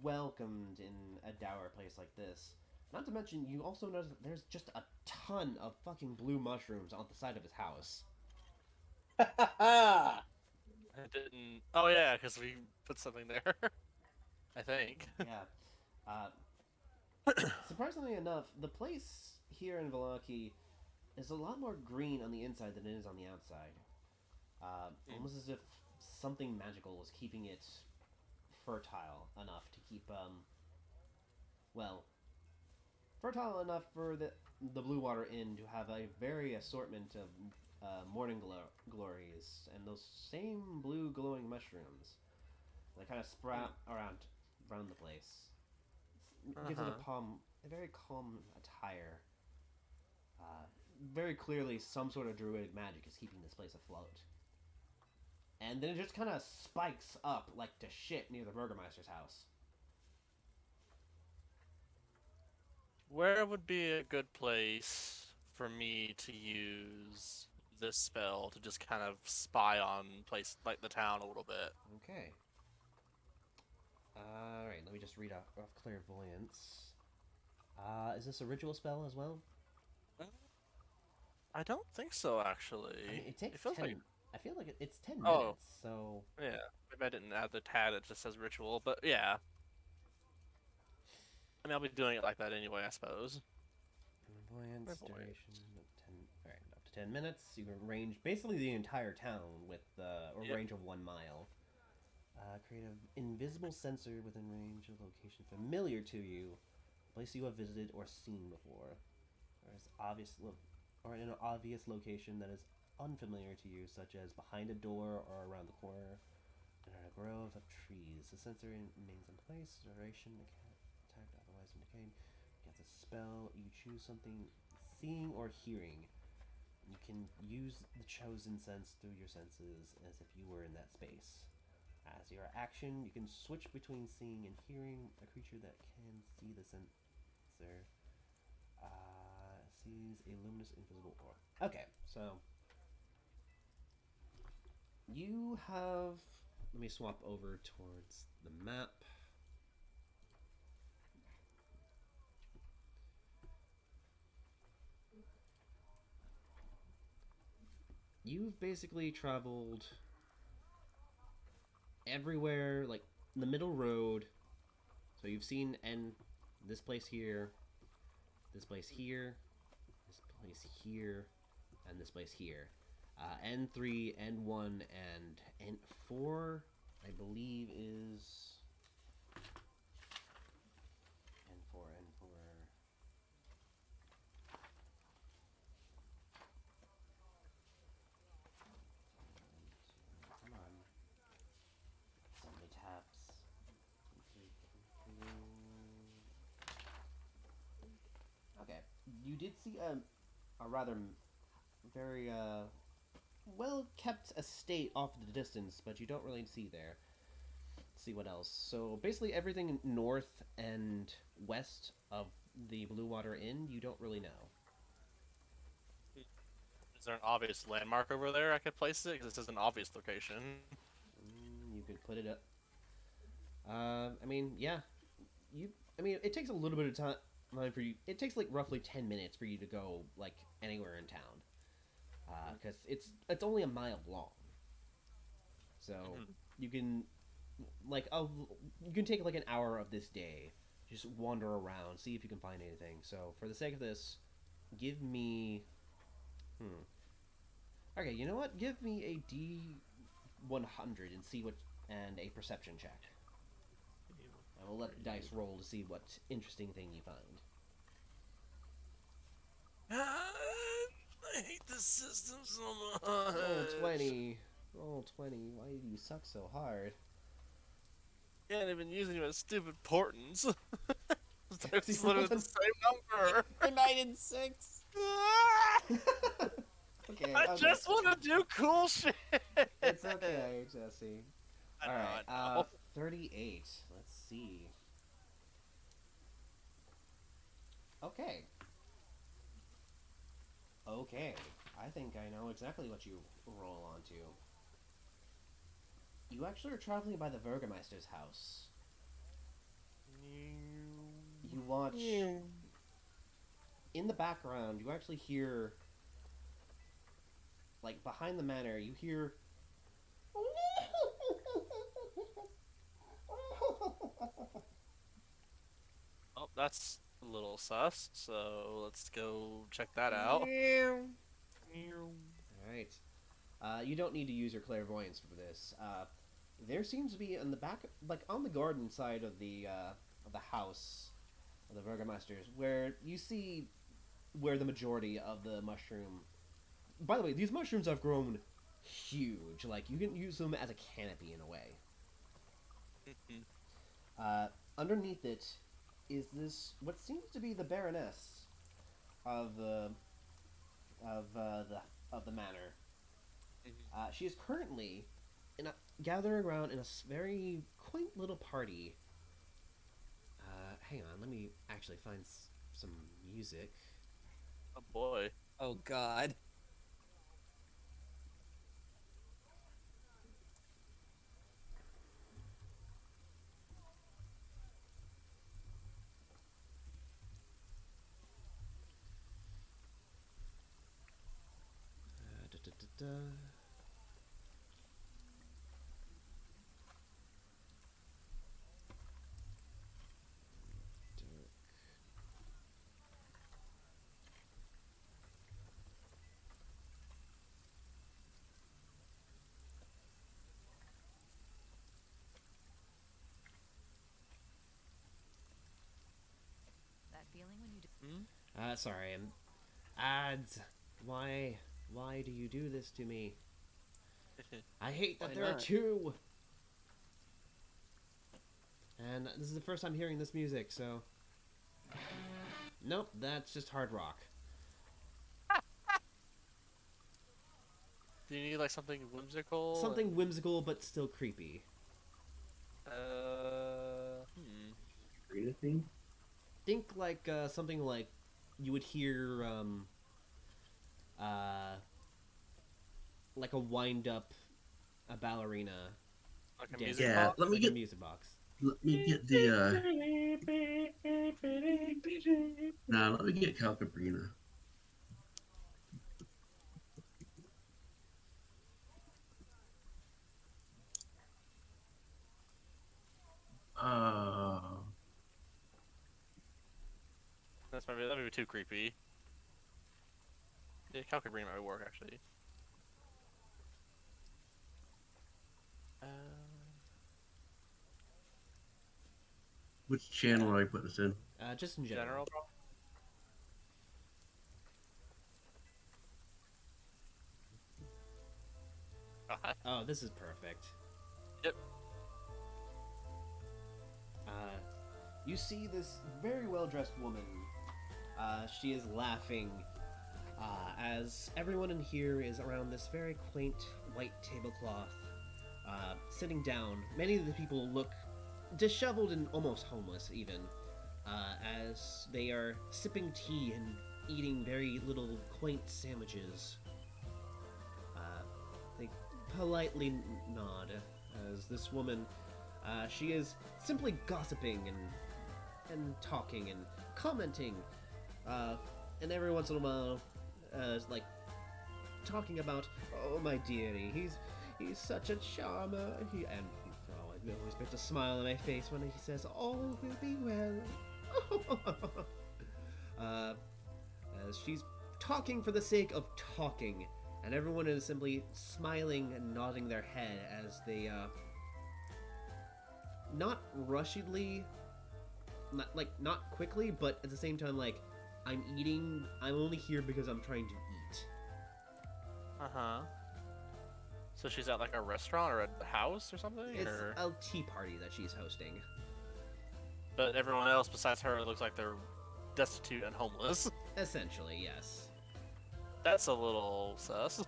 S1: welcomed in a dour place like this. Not to mention, you also notice that there's just a ton of fucking blue mushrooms on the side of his house.
S3: I didn't. Oh yeah, because we put something there. I think.
S1: Yeah. Surprisingly enough, the place here in Valaki is a lot more green on the inside than it is on the outside. Almost as if something magical was keeping it fertile enough to keep, fertile enough for the Blue Water Inn to have a very assortment of morning glories and those same blue glowing mushrooms that kind of sprout around the place. Gives it a very calm attire. Very clearly, some sort of druidic magic is keeping this place afloat. And then it just kind of spikes up like to shit near the Burgermeister's house.
S3: Where would be a good place for me to use this spell to just kind of spy on place like the town a little bit?
S1: Okay. Alright, let me just read off Clairvoyance. Is this a ritual spell as well?
S3: I don't think so, actually.
S1: I mean, it takes
S3: feels
S1: 10.
S3: like...
S1: I feel like it's 10
S3: Oh.
S1: minutes, so.
S3: Yeah, maybe I didn't add the tag that just says ritual, but yeah. I mean, I'll be doing it like that anyway, I suppose.
S1: Clairvoyance duration of 10. Alright, up to 10 minutes. You can range basically the entire town with range of 1 mile. Create an invisible sensor within range of location familiar to you, a place you have visited or seen before, or in an obvious location that is unfamiliar to you, such as behind a door or around the corner, and in a grove of trees. The sensor remains in place. Duration attacked, otherwise indicated. Against a spell, you choose something seeing or hearing. You can use the chosen sense through your senses as if you were in that space. As your action, you can switch between seeing and hearing a creature that can see the sensor. Sees a luminous invisible orb. Okay, so you have. Let me swap over towards the map. You've basically traveled everywhere, like the middle road. So you've seen this place here, this place here, this place here, and this place here. N3, N1, and N4 I believe is N4. Come on. So many tabs. Okay. You did see a rather very well kept estate off in the distance, but you don't really see there. Let's see what else. So basically everything north and west of the Blue Water Inn, you don't really know.
S3: Is there an obvious landmark over there I could place it? Because this is an obvious location.
S1: You could put it up. I mean, yeah. I mean, it takes a little bit of time for you. It takes like roughly 10 minutes for you to go like anywhere in town, because it's only a mile long. So you can you can take like an hour of this day, just wander around, see if you can find anything. So for the sake of this, give me. Okay, you know what? Give me a D100 and see what, and a perception check. I will let the dice roll to see what interesting thing you find.
S3: I hate this system so much.
S1: Roll 20. Roll 20. Why do you suck so hard?
S3: Can't even use any of my stupid portents. It's
S1: See,
S3: literally the same number.
S2: For 9 and 6.
S1: Okay,
S3: I just want to do cool shit.
S1: It's okay, Jesse.
S3: I know,
S1: Alright,
S3: I know.
S1: 38. Let's see. Okay. Okay. I think I know exactly what you roll onto. You actually are traveling by the Burgermeister's house. You watch... In the background, you actually hear... Like, behind the manor, you hear...
S3: Oh, that's a little sus, so let's go check that out.
S1: Alright. You don't need to use your clairvoyance for this. There seems to be in the back, like on the garden side of the house of the Burgermeisters, where you see where the majority of the mushroom. By the way, these mushrooms have grown huge. Like you can use them as a canopy in a way. Underneath it is this what seems to be the Baroness of the manor. She is currently gathering around in a very quaint little party. Hang on, let me actually find some music.
S3: Oh boy.
S2: Oh god.
S1: Da, da, da, da.
S9: That feeling when you
S1: Sorry, ads. Why do you do this to me? I hate that
S2: Why
S1: there are
S2: not?
S1: two. And this is the first time hearing this music, so... Nope, that's just hard rock.
S3: Do you need like something whimsical?
S1: Something whimsical, but still creepy.
S7: Arena theme?
S1: Think like, something like you would hear, like a wind-up, a ballerina.
S3: Like a
S1: dance.
S3: music
S7: Yeah,
S3: box?
S7: let me
S1: Like
S7: get
S1: a music box.
S7: let me get the nah, let me get Calcabrina.
S3: That'd be too creepy. Yeah, Calcabrina might work actually.
S7: Which channel are you putting this in?
S1: Just in general. Oh, this is perfect.
S3: Yep.
S1: You see this very well-dressed woman. She is laughing as everyone in here is around this very quaint white tablecloth, sitting down. Many of the people look disheveled and almost homeless, even, as they are sipping tea and eating very little quaint sandwiches. They politely nod as this woman, she is simply gossiping and talking and commenting, and every once in a while, like talking about, oh my dearie, he's such a charmer. It always puts a smile on my face when he says, all will be well. As she's talking for the sake of talking, and everyone is simply smiling and nodding their head as they, not rushedly, not quickly, but at the same time, like, I'm only here because I'm trying to eat.
S3: Uh-huh. So she's at like a restaurant or a house or something?
S1: It's
S3: or...
S1: a tea party that she's hosting.
S3: But everyone else besides her looks like they're destitute and homeless.
S1: Essentially, yes.
S3: That's a little sus.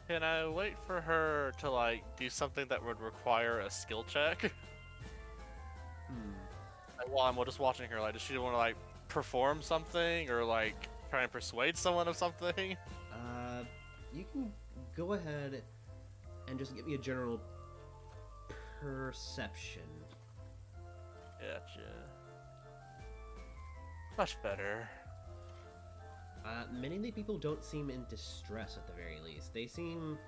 S3: Can I wait for her to like do something that would require a skill check? Like, while I'm just watching her, like, does she want to like perform something or like try and persuade someone of something?
S1: You can go ahead and just give me a general perception.
S3: Gotcha. Much better.
S1: Many of the people don't seem in distress at the very least. They seem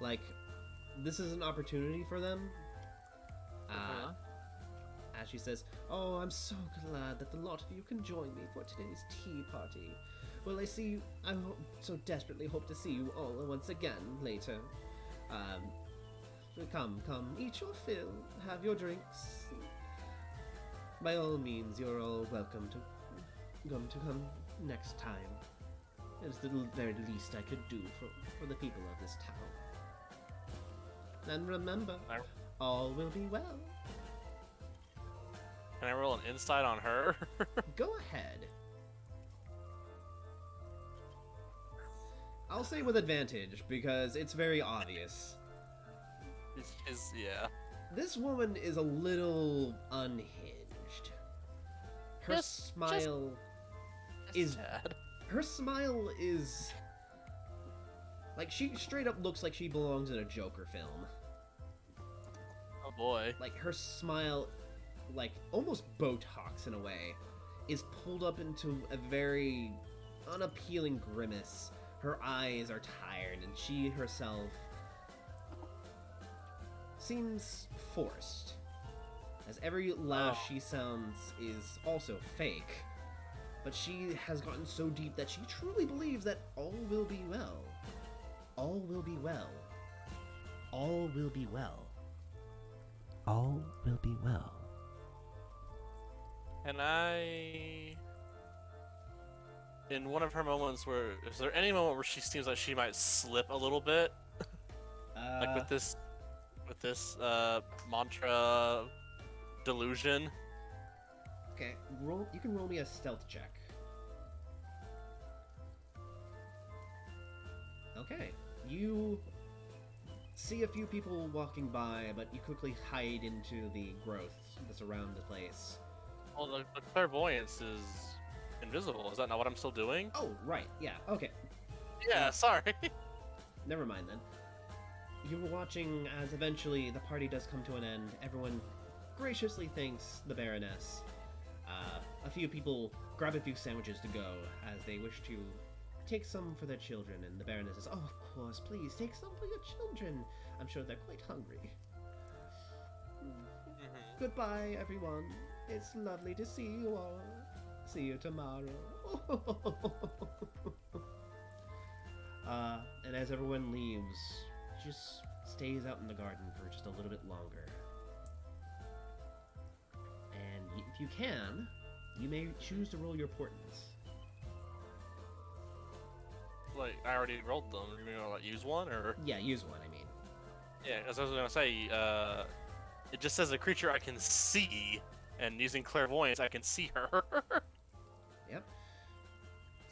S1: like this is an opportunity for them. As she says, oh, I'm so glad that the lot of you can join me for today's tea party. Well, I so desperately hope to see you all once again later. Come, eat your fill, have your drinks. By all means, you're all welcome to come next time. It's the very least I could do for the people of this town. And remember, all will be well.
S3: Can I roll an insight on her?
S1: Go ahead. I'll say with advantage, because it's very obvious.
S3: Yeah.
S1: This woman is a little unhinged. Her smile is...
S3: sad.
S1: Her smile is... Like, she straight up looks like she belongs in a Joker film.
S3: Oh boy.
S1: Like, her smile, like, almost Botox in a way, is pulled up into a very unappealing grimace. Her eyes are tired, and she herself seems forced, as every laugh she sounds is also fake. But she has gotten so deep that she truly believes that all will be well. All will be well. All will be well. All will be well.
S3: And in one of her moments is there any moment where she seems like she might slip a little bit? Like with this mantra delusion?
S1: Okay, you can roll me a stealth check. Okay, you see a few people walking by, but you quickly hide into the growth that's around the place.
S3: Well, the clairvoyance is invisible. Is that not what I'm still doing?
S1: Oh, right, yeah, okay.
S3: Yeah, sorry.
S1: Never mind then. You were watching as eventually the party does come to an end. Everyone graciously thanks the Baroness. A few people grab a few sandwiches to go as they wish to take some for their children, and the Baroness says, oh, of course, please, take some for your children. I'm sure they're quite hungry. Goodbye, everyone. It's lovely to see you all. See you tomorrow. And as everyone leaves, just stays out in the garden for just a little bit longer. And if you can, you may choose to roll your portents.
S3: Like, I already rolled them. You gonna like use one or?
S1: Yeah, use one, I mean.
S3: Yeah, as I was gonna say, it just says a creature I can see, and using clairvoyance, I can see her.
S1: Yep.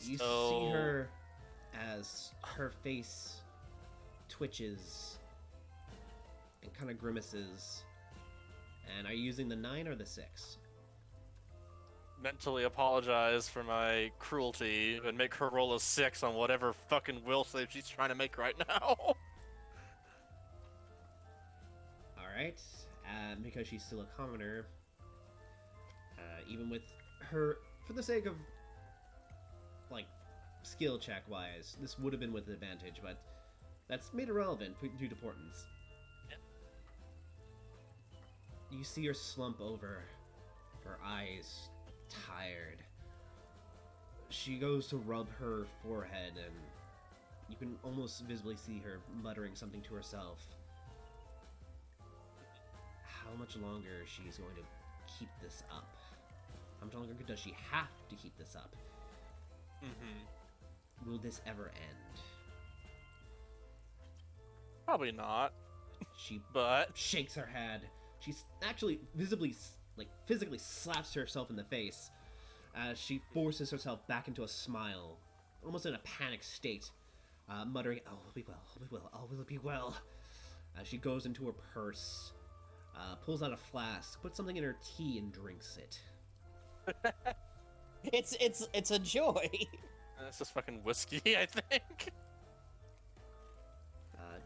S1: You
S3: So-
S1: see her as her face twitches and kind of grimaces. And are you using the 9 or the 6?
S3: Mentally apologize for my cruelty and make her roll a 6 on whatever fucking will save she's trying to make right now.
S1: Alright. Because she's still a commoner, even with her, for the sake of, like, skill check wise, this would have been with advantage, but that's made irrelevant due to portents.
S3: Yep.
S1: You see her slump over, her eyes tired. She goes to rub her forehead, and you can almost visibly see her muttering something to herself. How much longer she's going to keep this up? How much longer does she have to keep this up?
S3: Mm-hmm.
S1: Will this ever end?
S3: Probably not,
S1: She
S3: but
S1: shakes her head. She's actually visibly, like, physically slaps herself in the face as she forces herself back into a smile, almost in a panic state, muttering, "All will be well, all will be well, all will be well." As she goes into her purse, pulls out a flask, puts something in her tea, and drinks it.
S2: It's a joy.
S3: it's just fucking whiskey, I think.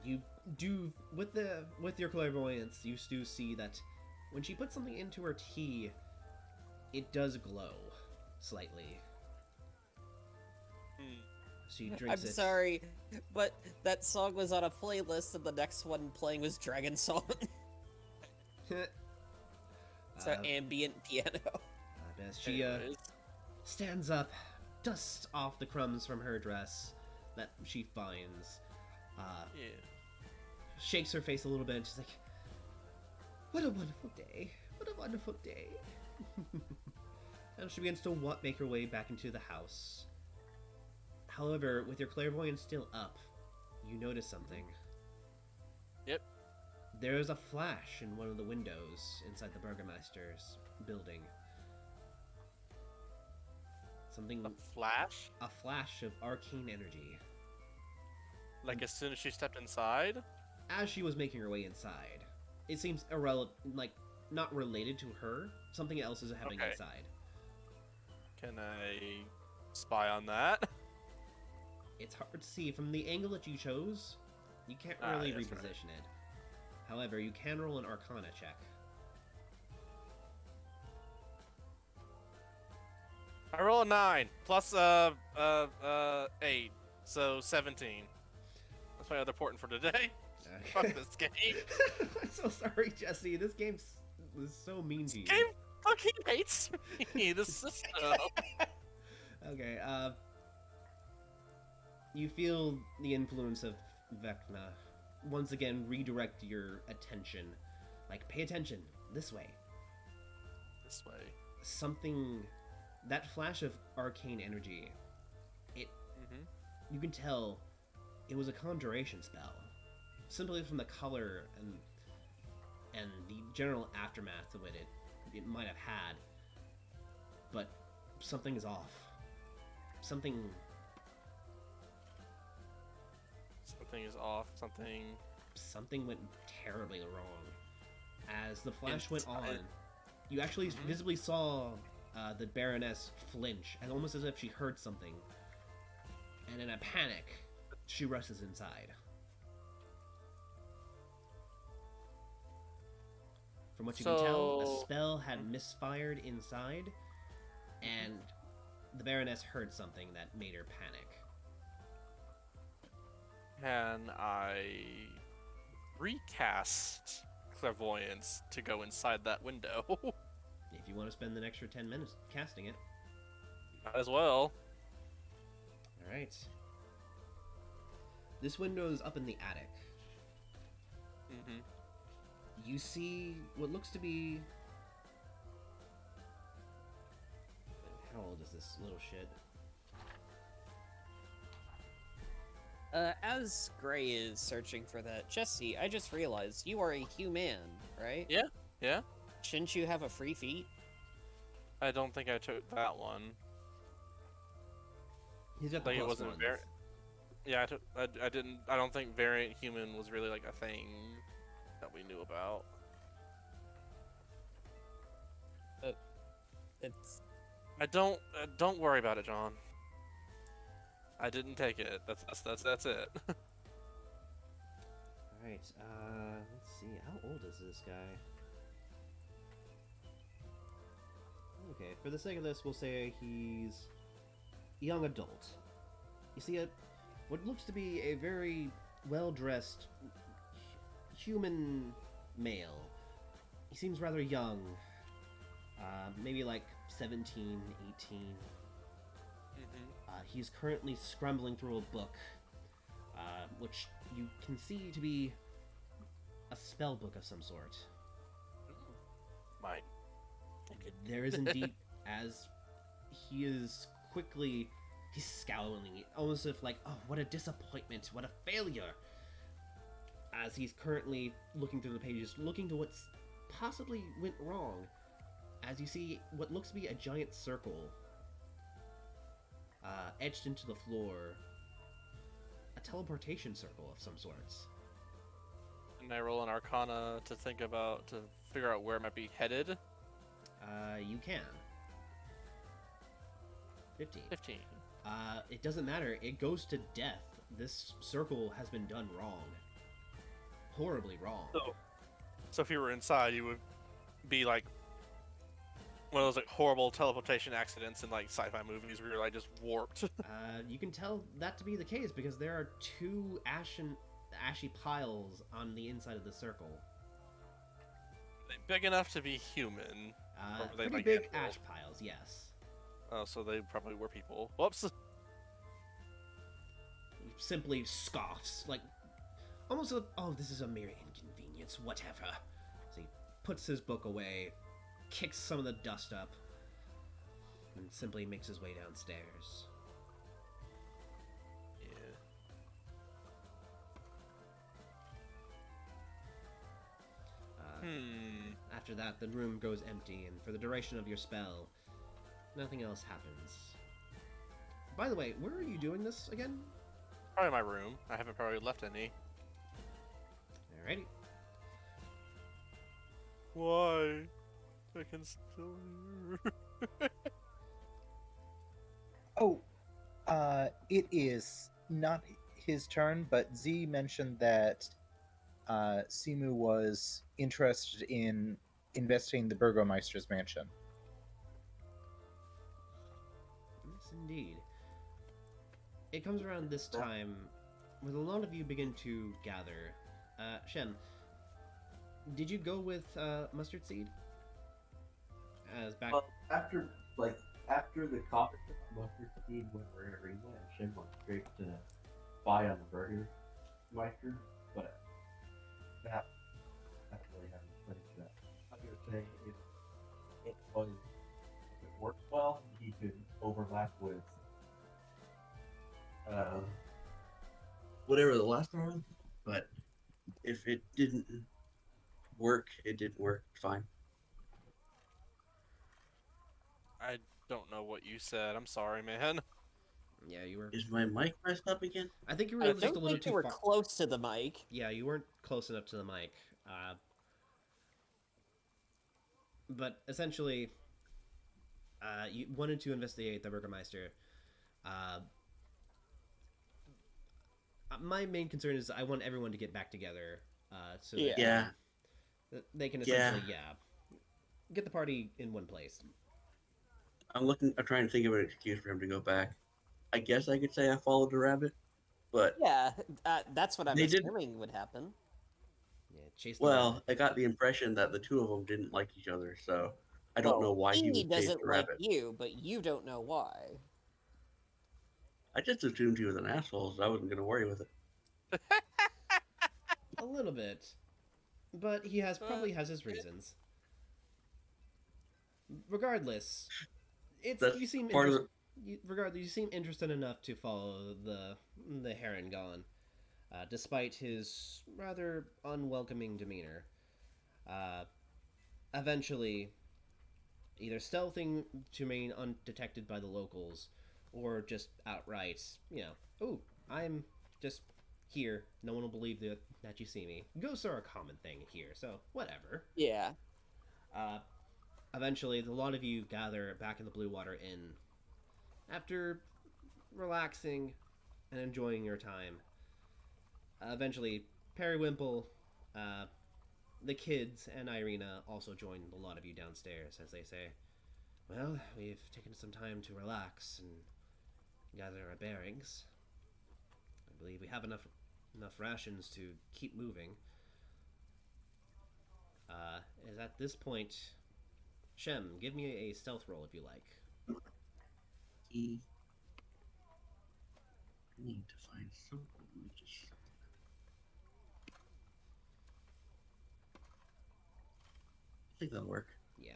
S1: You do with your clairvoyance, you do see that when she puts something into her tea, it does glow slightly. She drinks
S2: I'm
S1: it.
S2: sorry, but that song was on a playlist, and the next one playing was Dragon Song. So ambient piano.
S1: As she
S3: Anyways.
S1: stands up, dusts off the crumbs from her dress that she finds,
S3: Yeah.
S1: shakes her face a little bit, and she's like, "What a wonderful day! What a wonderful day!" And she begins to make her way back into the house. However, with your clairvoyance still up, you notice something.
S3: Yep.
S1: There's a flash in one of the windows inside the Burgermeister's building. Something,
S3: A flash?
S1: a flash of arcane energy.
S3: Like as soon as she stepped inside?
S1: As she was making her way inside. It seems irrelevant, like, not related to her. Something else is happening
S3: Okay.
S1: inside.
S3: Can I spy on that?
S1: It's hard to see. From the angle that you chose, you can't
S3: Ah,
S1: really
S3: yes, right.
S1: reposition it. However, you can roll an Arcana check.
S3: I roll a 9 plus 8, so 17. That's my other portent for today. Fuck this game.
S1: I'm so sorry, Jesse. This game was so mean to you.
S3: Game fucking hates me. The system.
S1: Okay, you feel the influence of Vecna once again redirect your attention. Like, pay attention. This way.
S3: This way.
S1: Something... That flash of arcane energy,
S3: Mm-hmm.
S1: you can tell it was a conjuration spell. Simply from the color and the general aftermath of it might have had. But something is off. Something
S3: is off.
S1: Something went terribly wrong. As the flash went on,
S3: Inside.
S1: you actually visibly saw the Baroness flinch, and almost as if she heard something. And in a panic, she rushes inside. From what you can tell, a
S3: So-
S1: spell had misfired inside, and the Baroness heard something that made her panic.
S3: Can I recast clairvoyance to go inside that window?
S1: If you want to spend an extra 10 minutes casting it.
S3: Might as well.
S1: Alright. This window is up in the attic.
S3: Mm-hmm.
S1: You see what looks to be... How old is this little shit?
S2: As Gray is searching for that, Jesse, I just realized you are a human, right?
S3: Yeah. Yeah.
S2: Shouldn't you have a free feat?
S3: I don't think I took that one.
S1: He's got the
S3: Like, it
S1: plus
S3: wasn't
S1: ones.
S3: very. Yeah, I didn't. I don't think variant human was really like a thing that we knew about.
S2: It's
S3: Don't worry about it, John. I didn't take it. That's it.
S1: Alright, let's see. How old is this guy? Okay, for the sake of this, we'll say he's young adult. You see, what looks to be a very well-dressed human male. He seems rather young. Maybe like 17, 18.
S3: Mm-hmm.
S1: He's currently scrambling through a book, which you can see to be a spell book of some sort.
S3: Mine.
S1: There is indeed, as he is quickly, he's scowling, almost as if like, oh, what a disappointment, what a failure. As he's currently looking through the pages, looking to what's possibly went wrong, as you see what looks to be a giant circle etched into the floor, a teleportation circle of some sorts.
S3: And I roll an Arcana to figure out where it might be headed.
S1: You can. 15.
S3: 15.
S1: It doesn't matter. It goes to death. This circle has been done wrong. Horribly wrong.
S3: So if you were inside, you would be like one of those like horrible teleportation accidents in like sci-fi movies where you're like just warped.
S1: You can tell that to be the case because there are two ashy piles on the inside of the circle.
S3: They big enough to be human. Or were they,
S1: Pretty
S3: like,
S1: big
S3: animals?
S1: ash piles, yes.
S3: Oh, so they probably were people. Whoops.
S1: He simply scoffs, like, almost like, oh, this is a mere inconvenience, whatever. So he puts his book away, kicks some of the dust up, and simply makes his way downstairs.
S3: Yeah.
S1: After that, the room goes empty, and for the duration of your spell, nothing else happens. By the way, where are you doing this again?
S3: Probably my room. I haven't probably left any.
S1: Alrighty.
S3: Why? I can still hear.
S4: Oh, it is not his turn, but Z mentioned that Simu was interested in investigating the Burgomeister's mansion.
S1: Yes, indeed. It comes around this time where a lot of you begin to gather. Shen, did you go with Mustard Seed? As back...
S7: Well, after the coffee Mustard Seed went wherever he went, Shin went straight to spy on the Burger Meister, but that really haven't finished that. I'm gonna say if it works well, he could overlap with whatever the last one was, but if it didn't work, it didn't work fine.
S3: I don't know what you said. I'm sorry, man.
S1: Yeah, you were...
S7: Is my mic messed up again?
S1: I think you were
S2: I
S1: just a
S2: don't
S1: little
S2: think
S1: too
S2: you were
S1: far...
S2: close to the mic.
S1: Yeah, you weren't close enough to the mic. But essentially, you wanted to investigate the Burgermeister. My main concern is I want everyone to get back together, so
S2: Yeah.
S1: that they can essentially, get the party in one place.
S7: I'm trying to think of an excuse for him to go back. I guess I could say I followed the rabbit, but
S2: Yeah, that's what I'm
S7: They did-
S2: assuming would happen.
S1: Yeah, chase the
S7: well,
S1: rabbit.
S7: I got the impression that the two of them didn't like each other, so I don't know why he would chase
S2: doesn't
S7: the
S2: like
S7: rabbit.
S2: you, but you don't know why.
S7: I just assumed he was an asshole, so I wasn't going to worry with it.
S1: A little bit. but he probably has his reasons. Regardless,
S7: That's
S1: you seem
S7: part of
S1: interested. Regardless, you seem interested enough to follow the Heron, despite his rather unwelcoming demeanor. Uh, Eventually, either stealthing to remain undetected by the locals, or just outright, oh, I'm just here. No one will believe that you see me. Ghosts are a common thing here, so whatever.
S2: Yeah.
S1: Uh, Eventually, a lot of you gather back in the Blue Water Inn after relaxing and enjoying your time. Eventually, Periwinkle, uh, the kids, and Irina also join a lot of you downstairs as they say, well, we've taken some time to relax and gather our bearings. I believe we have enough rations to keep moving. Is at this point, Shem, give me a stealth roll if you like.
S7: I need to find something. Let me just. I think that'll work.
S1: Yeah.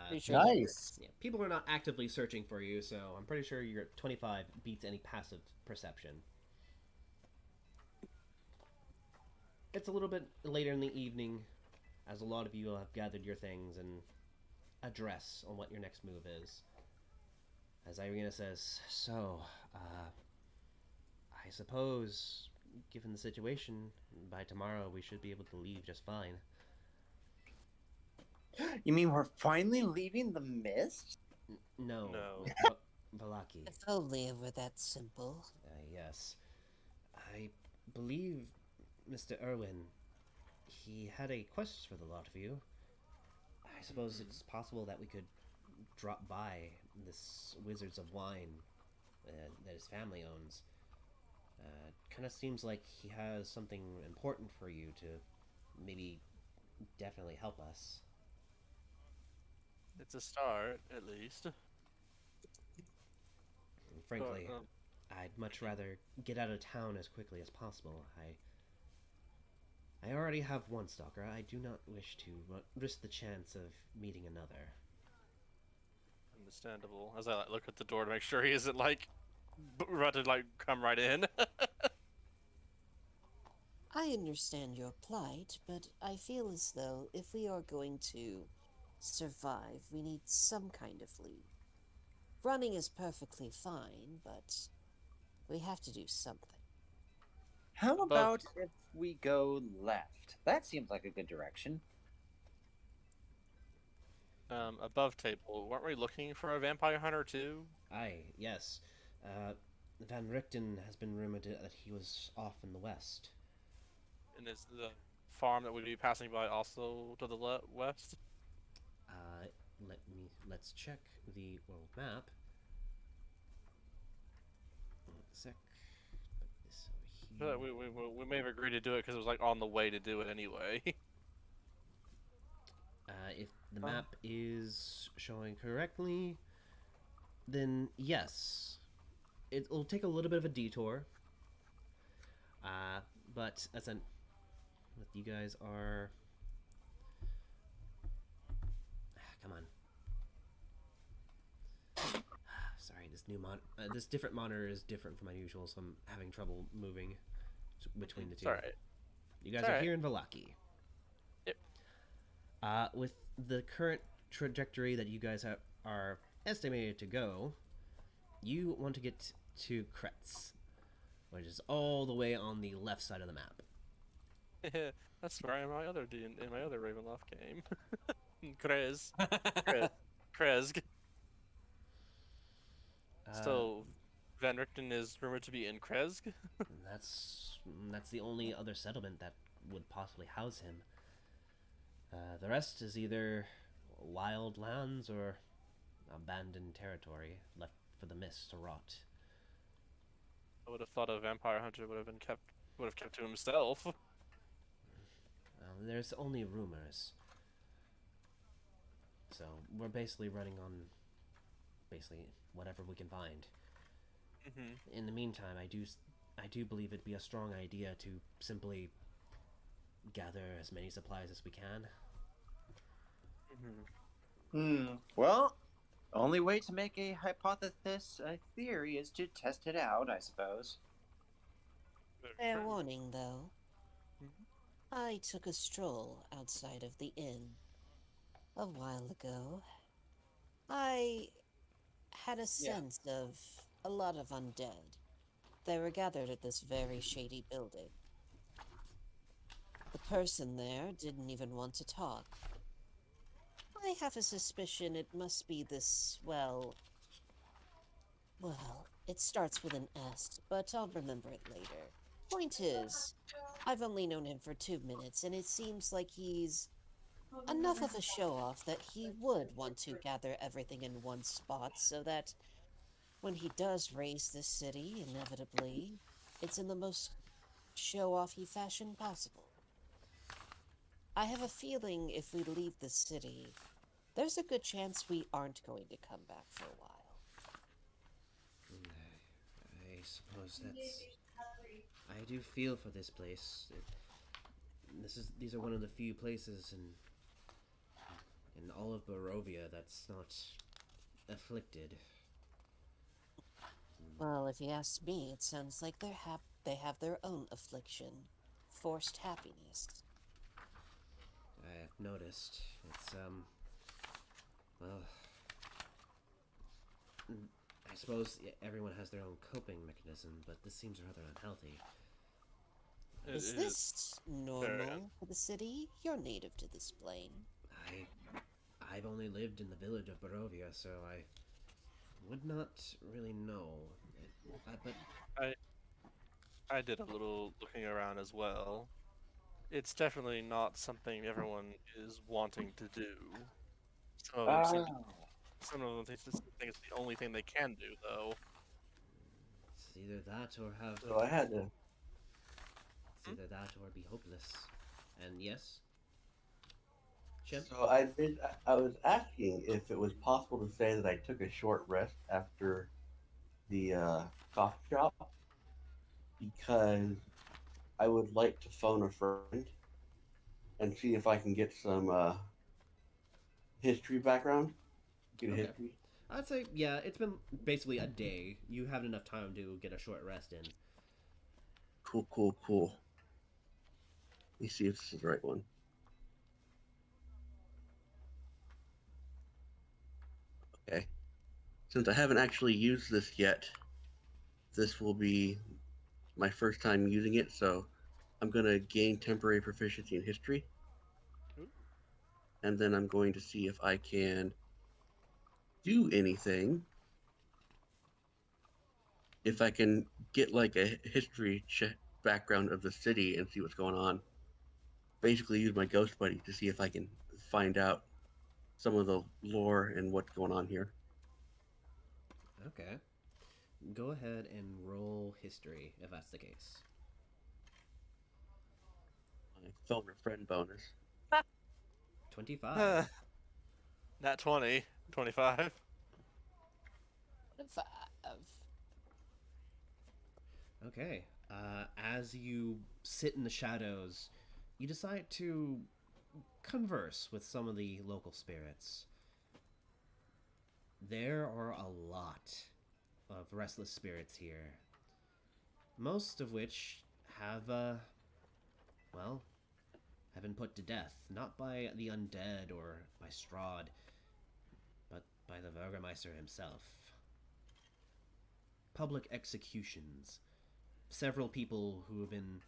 S2: Pretty sure that
S4: Nice.
S1: Yeah, people are not actively searching for you, so I'm pretty sure your 25 beats any passive perception. It's a little bit later in the evening, as a lot of you have gathered your things and address on what your next move is. As Irina says, so, I suppose, given the situation, by tomorrow we should be able to leave just fine.
S6: You mean we're finally leaving the mist?
S1: No.
S3: No.
S1: Valaki.
S8: If only it were that simple.
S1: Yes. I believe Mr. Irwin, he had a quest for the lot of you. I suppose it's possible that we could drop by this Wizards of Wine that his family owns. Kind of seems like he has something important for you to maybe definitely help us.
S3: It's a start, at least.
S1: And frankly, I'd much rather get out of town as quickly as possible. I already have one stalker. I do not wish to risk the chance of meeting another.
S3: Understandable. As I look at the door to make sure he isn't about to come right in.
S8: I understand your plight, but I feel as though if we are going to survive, we need some kind of lead. Running is perfectly fine, but we have to do something.
S6: How about if we go left? That seems like a good direction.
S3: Above table, weren't we looking for a vampire hunter too?
S1: Aye, yes. Van Richten has been rumored that he was off in the west.
S3: And is the farm that we'd be passing by also to the west?
S1: Let's check the world map. One sec. Put this over
S3: I feel
S1: here.
S3: like we may have agreed to do it because it was on the way to do it anyway.
S1: If the map is showing correctly, then yes. It'll take a little bit of a detour. But as you guys are... Come on. Sorry, this different monitor is different from my usual, so I'm having trouble moving between the two.
S3: It's alright.
S1: You guys are here in Valaki.
S3: Yep.
S1: With the current trajectory that you guys are estimated to go, you want to get to Kretz, which is all the way on the left side of the map.
S3: That's where in my other Ravenloft game. Krez. Krezg. So Van Richten is rumored to be in Krezg.
S1: That's the only other settlement that would possibly house him. The rest is either wild lands or abandoned territory left for the mist to rot.
S3: I would have thought a vampire hunter would have kept to himself.
S1: There's only rumors. So we're basically running on whatever we can find. In the meantime, I do believe it'd be a strong idea to simply gather as many supplies as we can.
S6: Well, only way to make a hypothesis a theory is to test it out, I suppose.
S8: Fair warning, though.
S3: Mhm.
S8: I took a stroll outside of the inn a while ago. I had a sense of a lot of undead. They were gathered at this very shady building. The person there didn't even want to talk. I have a suspicion it must be this, well, it starts with an S, but I'll remember it later. Point is, I've only known him for 2 minutes, and it seems like he's enough of a show-off that he would want to gather everything in one spot so that when he does raise this city, inevitably, it's in the most show-offy fashion possible. I have a feeling if we leave the city, there's a good chance we aren't going to come back for a while.
S1: I suppose that's. I do feel for this place. These are one of the few places in all of Barovia that's not afflicted.
S8: Well, if you ask me, it sounds like they have their own affliction. Forced happiness.
S1: I have noticed. It's well, I suppose everyone has their own coping mechanism, but this seems rather unhealthy.
S8: Is this normal for the city? You're native to this plane.
S1: I've only lived in the village of Barovia, so I would not really know. But
S3: I did a little looking around as well. It's definitely not something everyone is wanting to do. Some of them seem to, some of them think it's the only thing they can do, though.
S1: it's either that or have.
S7: So I had to.
S1: It's either that or be hopeless. And yes, Shem?
S7: So I did. I was asking if it was possible to say that I took a short rest after the coffee shop because I would like to phone a friend and see if I can get some history background. Get a
S1: Okay.
S7: history.
S1: I'd say, yeah, it's been basically a day. You have enough time to get a short rest in.
S7: Cool, cool, cool. Let me see if this is the right one. Okay. Since I haven't actually used this yet, this will be my first time using it, so I'm going to gain temporary proficiency in history. And then I'm going to see if I can do anything. If I can get like a history background of the city and see what's going on. Basically, use my ghost buddy to see if I can find out some of the lore and what's going on here.
S1: Okay. Go ahead and roll history, if that's the case.
S7: My phone a friend bonus.
S1: 25.
S3: Nat 20, 25.
S8: 5.
S1: Okay. As you sit in the shadows, you decide to converse with some of the local spirits. There are a lot of restless spirits here. Most of which have, have been put to death. Not by the undead or by Strahd, but by the Burgermeister himself. Public executions. Several people who have been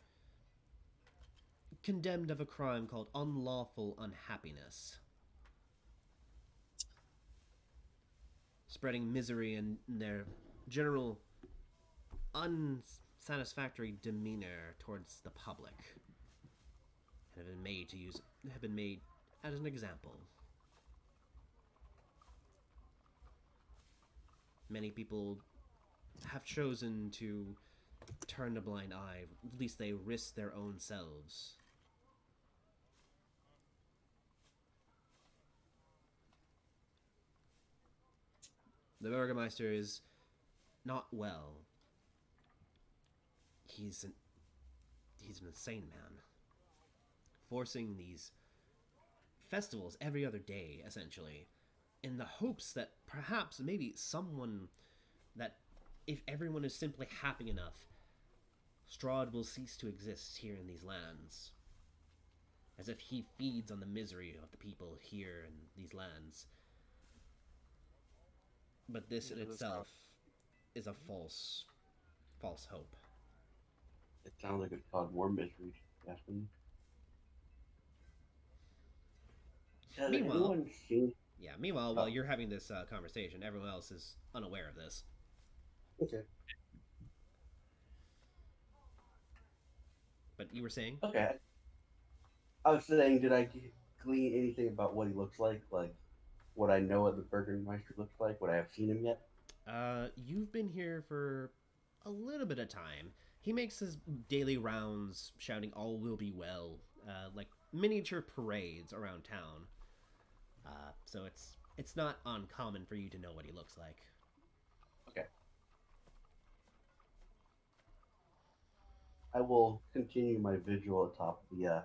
S1: condemned of a crime called unlawful unhappiness. Spreading misery and their general unsatisfactory demeanor towards the public. And have been made as an example. Many people have chosen to turn a blind eye. At least they risk their own selves. The Burgermeister is not well. He's an insane man forcing these festivals every other day, essentially, in the hopes that perhaps maybe someone that if everyone is simply happy enough, Strahd will cease to exist here in these lands. As if he feeds on the misery of the people here in these lands. But this in itself is a false hope.
S7: It sounds like it's caused more misery, Jasmine. Has
S1: Meanwhile,
S7: anyone seen?
S1: while
S7: Oh,
S1: you're having this conversation, everyone else is unaware of this.
S7: okay.
S1: But you were saying?
S7: Okay. I was saying, did I glean anything about what he looks like? Like, what I know what the Burgermeister looks like? Would I have seen him yet?
S1: You've been here for a little bit of time. He makes his daily rounds shouting, "All will be well," like miniature parades around town. So it's not uncommon for you to know what he looks like.
S7: Okay. I will continue my vigil atop the.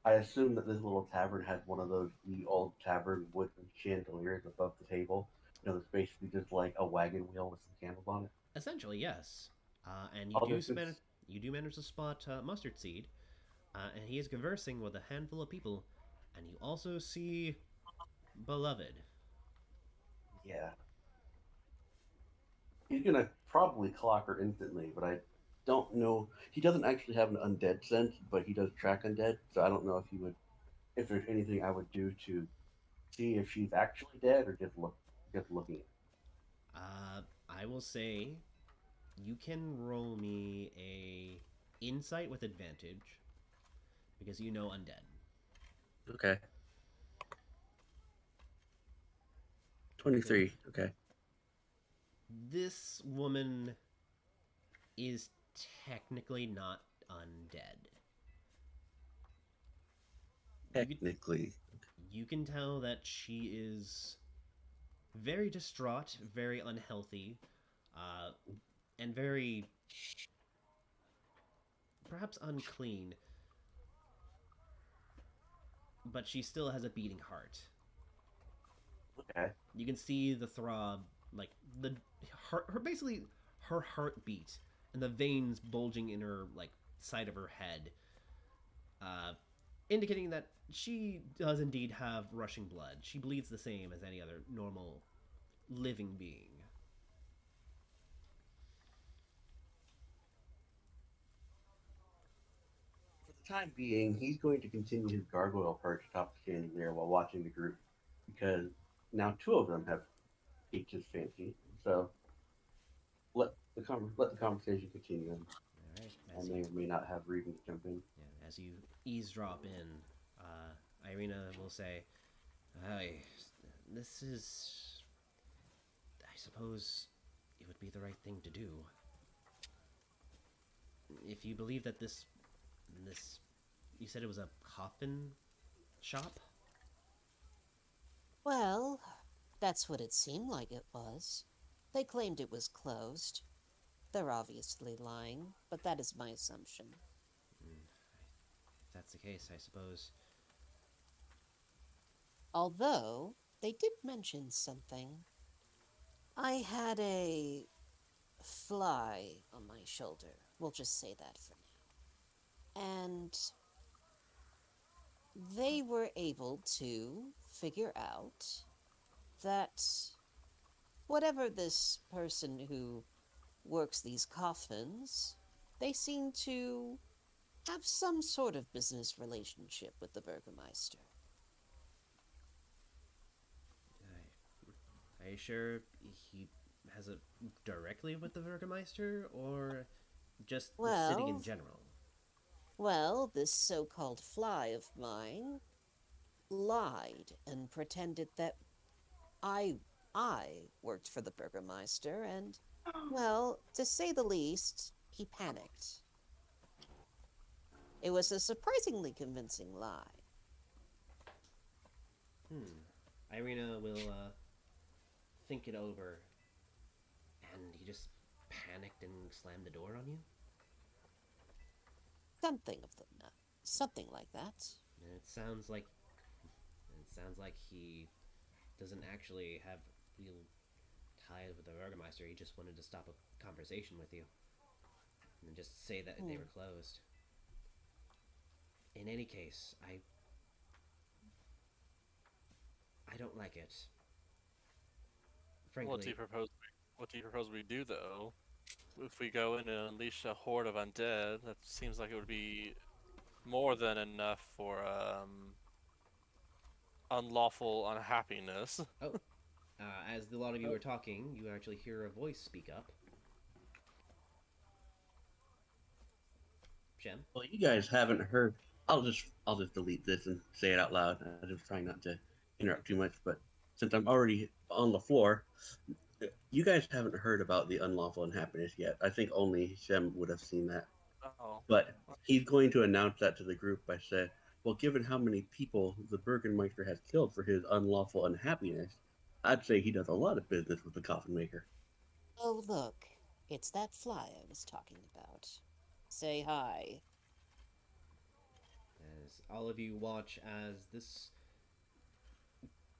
S7: I assume that this little tavern has one of those the old tavern with chandeliers above the table. You know, it's basically just like a wagon wheel with some candles on it.
S1: Essentially, yes. And
S7: I'll just
S1: you do manage to spot Mustard Seed, and he is conversing with a handful of people, and you also see Beloved.
S7: yeah. He's gonna probably clock her instantly, but I don't know. He doesn't actually have an undead sense, but he does track undead, so I don't know if he would, if there's anything I would do to see if she's actually dead or just looking at
S1: Uh, I will say you can roll me a insight with advantage because you know undead.
S7: it. Okay.
S1: Okay.
S7: 23. Okay.
S1: This woman is technically not undead.
S7: Technically.
S1: You can tell that she is very distraught, very unhealthy, uh, and very perhaps unclean, but she still has a beating heart.
S7: Okay.
S1: You can see the throb, like the her basically her heartbeat and the veins bulging in her like side of her head, uh, indicating that she does indeed have rushing blood. She bleeds the same as any other normal living being.
S7: For the time being, he's going to continue his gargoyle perch atop standing there while watching the group because now two of them have piqued his fancy. So let the conversation continue.
S1: All right,
S7: I may or may not have reason to jump in.
S1: yeah, as you eavesdrop in, Irina will say, "Hi, this is, I suppose, it would be the right thing to do. If you believe that this, you said it was a coffin shop."
S8: Well, that's what it seemed like it was. They claimed it was closed. They're obviously lying, but that is my assumption.
S1: If that's the case, I suppose.
S8: Although, they did mention something. I had a fly on my shoulder. We'll just say that for now. And they were able to figure out that whatever this person who works these coffins, they seem to have some sort of business relationship with the Burgermeister.
S1: Are you sure he has it directly with the Burgermeister, or just the city in
S8: Well,
S1: general?
S8: well, this so-called fly of mine lied and pretended that I I worked for the Burgermeister, and, well, to say the least, he panicked. It was a surprisingly convincing lie.
S1: Irina will think it over, and he just panicked and slammed the door on you?
S8: Something of them, something like that.
S1: And it sounds like he doesn't actually have real ties with the Burgermeister. He just wanted to stop a conversation with you and just say that they were closed. In any case, I don't like it.
S3: What do
S1: Frankly,
S3: you propose? What do you propose we do though? If we go in and unleash a horde of undead, that seems like it would be more than enough for unlawful unhappiness.
S1: oh, as a lot of you are talking, you actually hear a voice speak up. Shem?
S7: Well, you guys haven't heard. I'll just delete this and say it out loud. I'm just trying not to interrupt too much, but since I'm already on the floor, you guys haven't heard about the unlawful unhappiness yet. I think only Shem would have seen that.
S3: Oh,
S7: But he's going to announce that to the group by saying, well, given how many people the Burgenmeister has killed for his unlawful unhappiness, I'd say he does a lot of business with the coffin maker.
S8: Oh, look. It's that fly I was talking about. Say hi.
S1: As all of you watch as this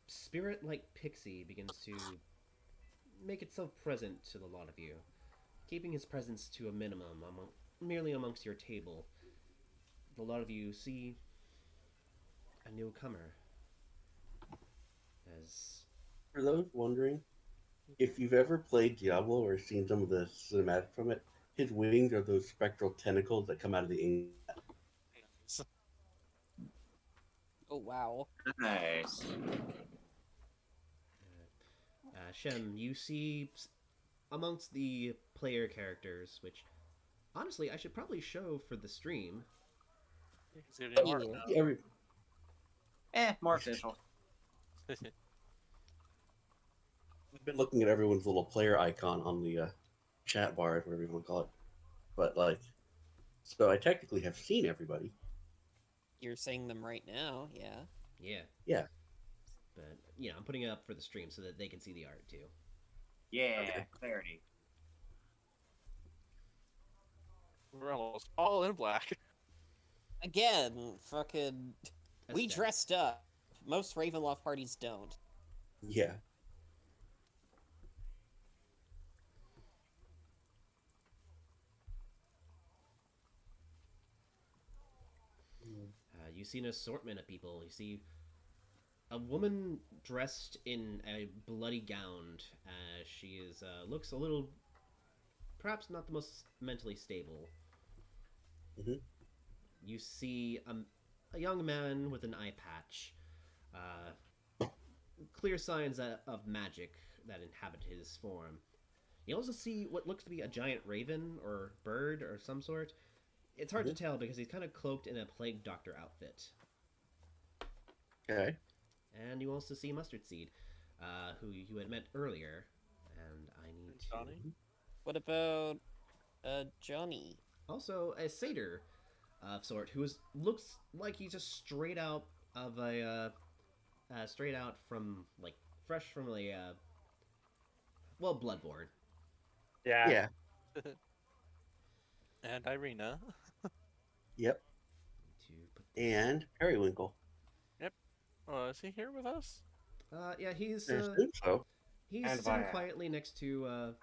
S1: spirit like pixie begins to make itself present to the lot of you, keeping his presence to a minimum merely amongst your table. The lot of you see a newcomer. As
S7: For those wondering, if you've ever played Diablo or seen some of the cinematic from it, his wings are those spectral tentacles that come out of the ink.
S2: Oh wow.
S6: Nice.
S1: Shem, you see amongst the player characters, which honestly I should probably show for the stream.
S3: see any art
S2: Yeah.
S7: Every,
S6: More official.
S3: now.
S7: I've been looking at everyone's little player icon on the chat bar, whatever you want to call it. But so I technically have seen everybody.
S2: You're saying them right now, yeah.
S1: Yeah,
S7: Yeah.
S1: but I'm putting it up for the stream so that they can see the art too.
S6: Yeah,
S7: Okay.
S6: clarity.
S3: We're almost all in black.
S2: Again, fucking we
S1: Aesthetic.
S2: dressed up. Most Ravenloft parties don't.
S7: Yeah.
S1: You see an assortment of people. You see a woman dressed in a bloody gown. She looks a little, perhaps not the most mentally stable.
S7: Mhm.
S1: You see a young man with an eye patch. Clear signs of magic that inhabit his form. You also see what looks to be a giant raven or bird or some sort. It's hard to tell because he's kind of cloaked in a plague doctor outfit.
S7: Okay.
S1: And you also see Mustard Seed, who you had met earlier. And I need to...
S3: Johnny?
S2: What about Johnny?
S1: Also, a satyr of sort who looks like he's just straight out of straight out from, like, fresh from Bloodborne.
S7: Yeah.
S3: And Irina.
S7: Yep.
S1: To put this...
S7: And Periwinkle.
S3: Yep. Is he here with us?
S1: Yeah, he's
S7: I assume so.
S1: he's
S5: And
S1: sitting
S5: Via.
S1: quietly next to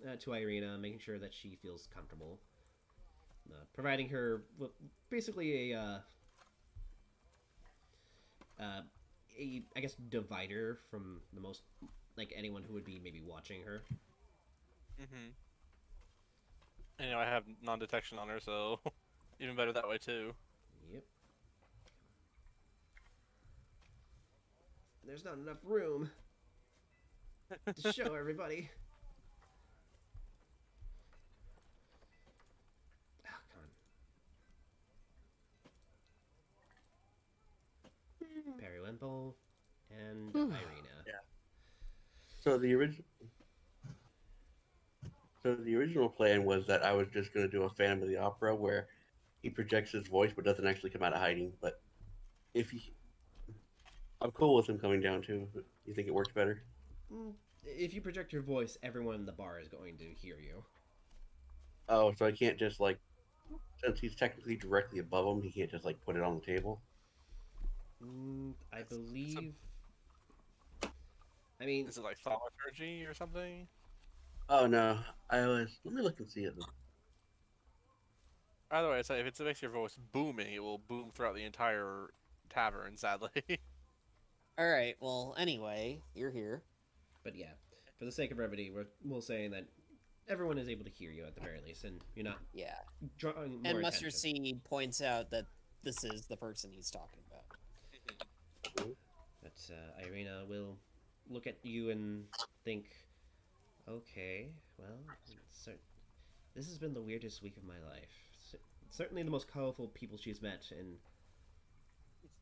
S1: Irina, making sure that she feels comfortable, providing her basically I guess divider from the most like anyone who would be maybe watching her.
S3: Mm-hmm. And I have non-detection on her, so even better that way too.
S1: Yep. There's not enough room to show everybody. Oh, come on. Periwinkle and Irina.
S7: Yeah. So the original plan was that I was just going to do a Phantom of the Opera where he projects his voice but doesn't actually come out of hiding. But I'm cool with him coming down too. You think it works better?
S1: If you project your voice, everyone in the bar is going to hear you.
S7: Oh, so I can't just since he's technically directly above him, he can't just put it on the table.
S1: I
S3: It's a-
S1: believe. I mean,
S3: Is it like thaumaturgy or something?
S7: Oh no, I was. Let me look and see it.
S3: Either way, it's like, if it makes your voice booming, it will boom throughout the entire tavern, sadly.
S2: All right. Well, anyway, you're here.
S1: but yeah, for the sake of brevity, we'll say that everyone is able to hear you at the very least, and you're not
S2: Yeah.
S1: drawing more
S2: And
S1: attention.
S2: Mustard Seed points out that this is the person he's talking about.
S1: But Irina will look at you and think, okay, well, this has been the weirdest week of my life. Certainly the most colorful people she's met, and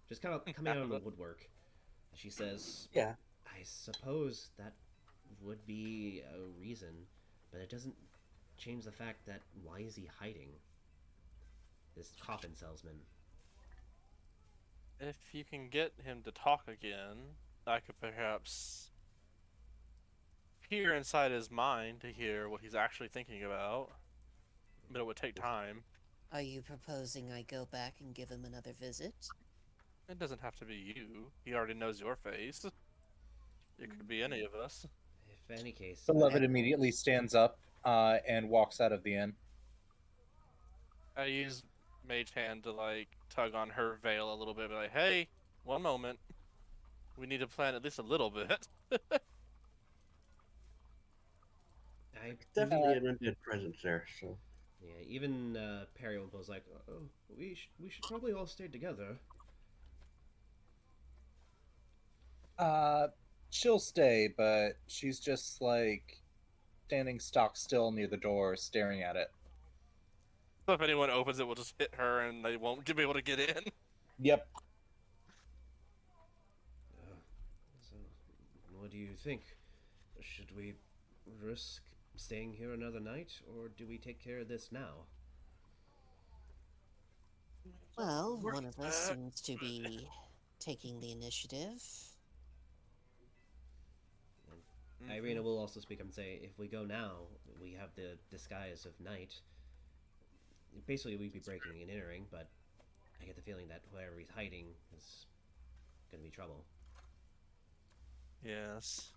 S1: just kind of coming out of the woodwork. She says,
S7: Yeah.
S1: I suppose that would be a reason, but it doesn't change the fact that why is he hiding? This coffin salesman.
S3: If you can get him to talk again, I could perhaps peer inside his mind to hear what he's actually thinking about. But it would take time.
S8: Are you proposing I go back and give him another visit?
S3: It doesn't have to be you. He already knows your face. It could be any of us.
S1: If any case,
S4: Beloved immediately stands up and walks out of the inn.
S3: I use Mage Hand to like tug on her veil a little bit, but like, hey, one moment. We need to plan at least a little bit.
S1: I
S7: Definitely an undead presence there. So
S1: yeah, even Periwinkle's like, oh, we should probably all stay together.
S4: She'll stay, but she's just like standing stock still near the door, staring at it.
S3: So if anyone opens it, we'll just hit her and they won't be able to get in.
S4: Yep.
S1: So, what do you think? Should we risk staying here another night, or do we take care of this now?
S8: Well, one of us seems to be taking the initiative.
S1: Irina will also speak up and say, if we go now, we have the disguise of night. Basically, we'd be breaking and entering, but I get the feeling that whoever he's hiding is going to be trouble.
S3: Yes.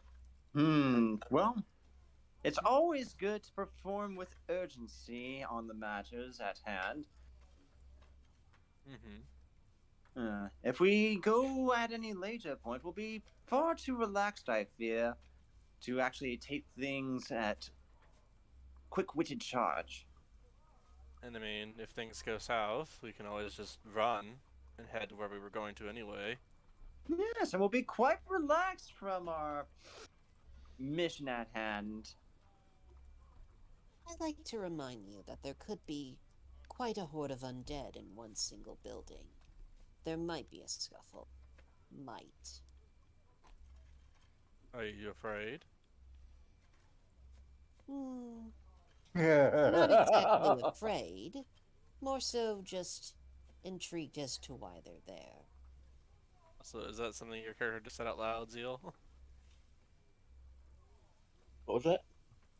S6: Well, it's always good to perform with urgency on the matters at hand. If we go at any later point, we'll be far too relaxed, I fear, to actually take things at quick-witted charge.
S3: And I mean, if things go south, we can always just run and head to where we were going to anyway.
S6: Yes, and we'll be quite relaxed from our mission at hand.
S8: I'd like to remind you that there could be quite a horde of undead in one single building. There might be a scuffle. Might.
S3: Are you afraid?
S8: Not exactly afraid. More so just intrigued as to why they're there.
S3: So is that something your character just said out loud, Zeal?
S7: what was that?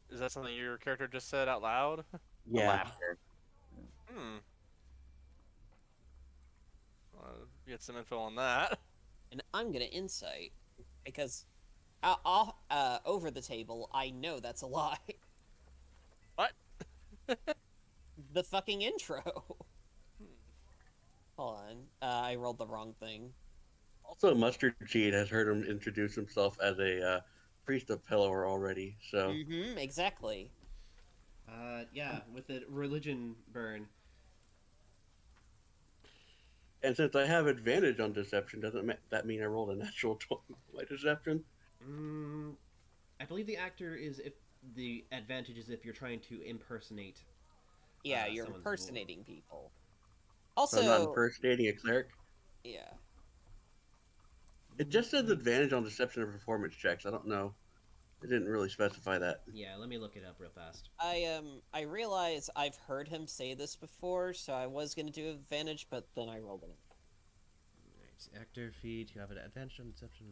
S3: Is that something your character just said out loud?
S7: Yeah.
S6: Laughter.
S3: Get some info on that.
S2: And I'm gonna insight because I'll over the table. I know that's a lie.
S3: What?
S2: The fucking intro. Hold on. I rolled the wrong thing.
S7: Also, Mustard Seed has heard him introduce himself as a priest of Pelor already. So
S2: Exactly.
S1: Yeah, with the religion burn.
S7: And since I have advantage on deception, doesn't that mean I rolled a natural 20 on my deception?
S1: I believe the actor is if the advantage is if you're trying to impersonate.
S2: Yeah, you're
S1: someone's
S2: impersonating people.
S7: So
S2: Also,
S7: I'm not impersonating a cleric.
S2: yeah.
S7: It just says advantage on deception and performance checks. I don't know. It didn't really specify that.
S1: Yeah, let me look it up real fast.
S2: I realize I've heard him say this before, so I was gonna do advantage, but then I rolled it.
S1: Right, actor feat. You have an advantage on deception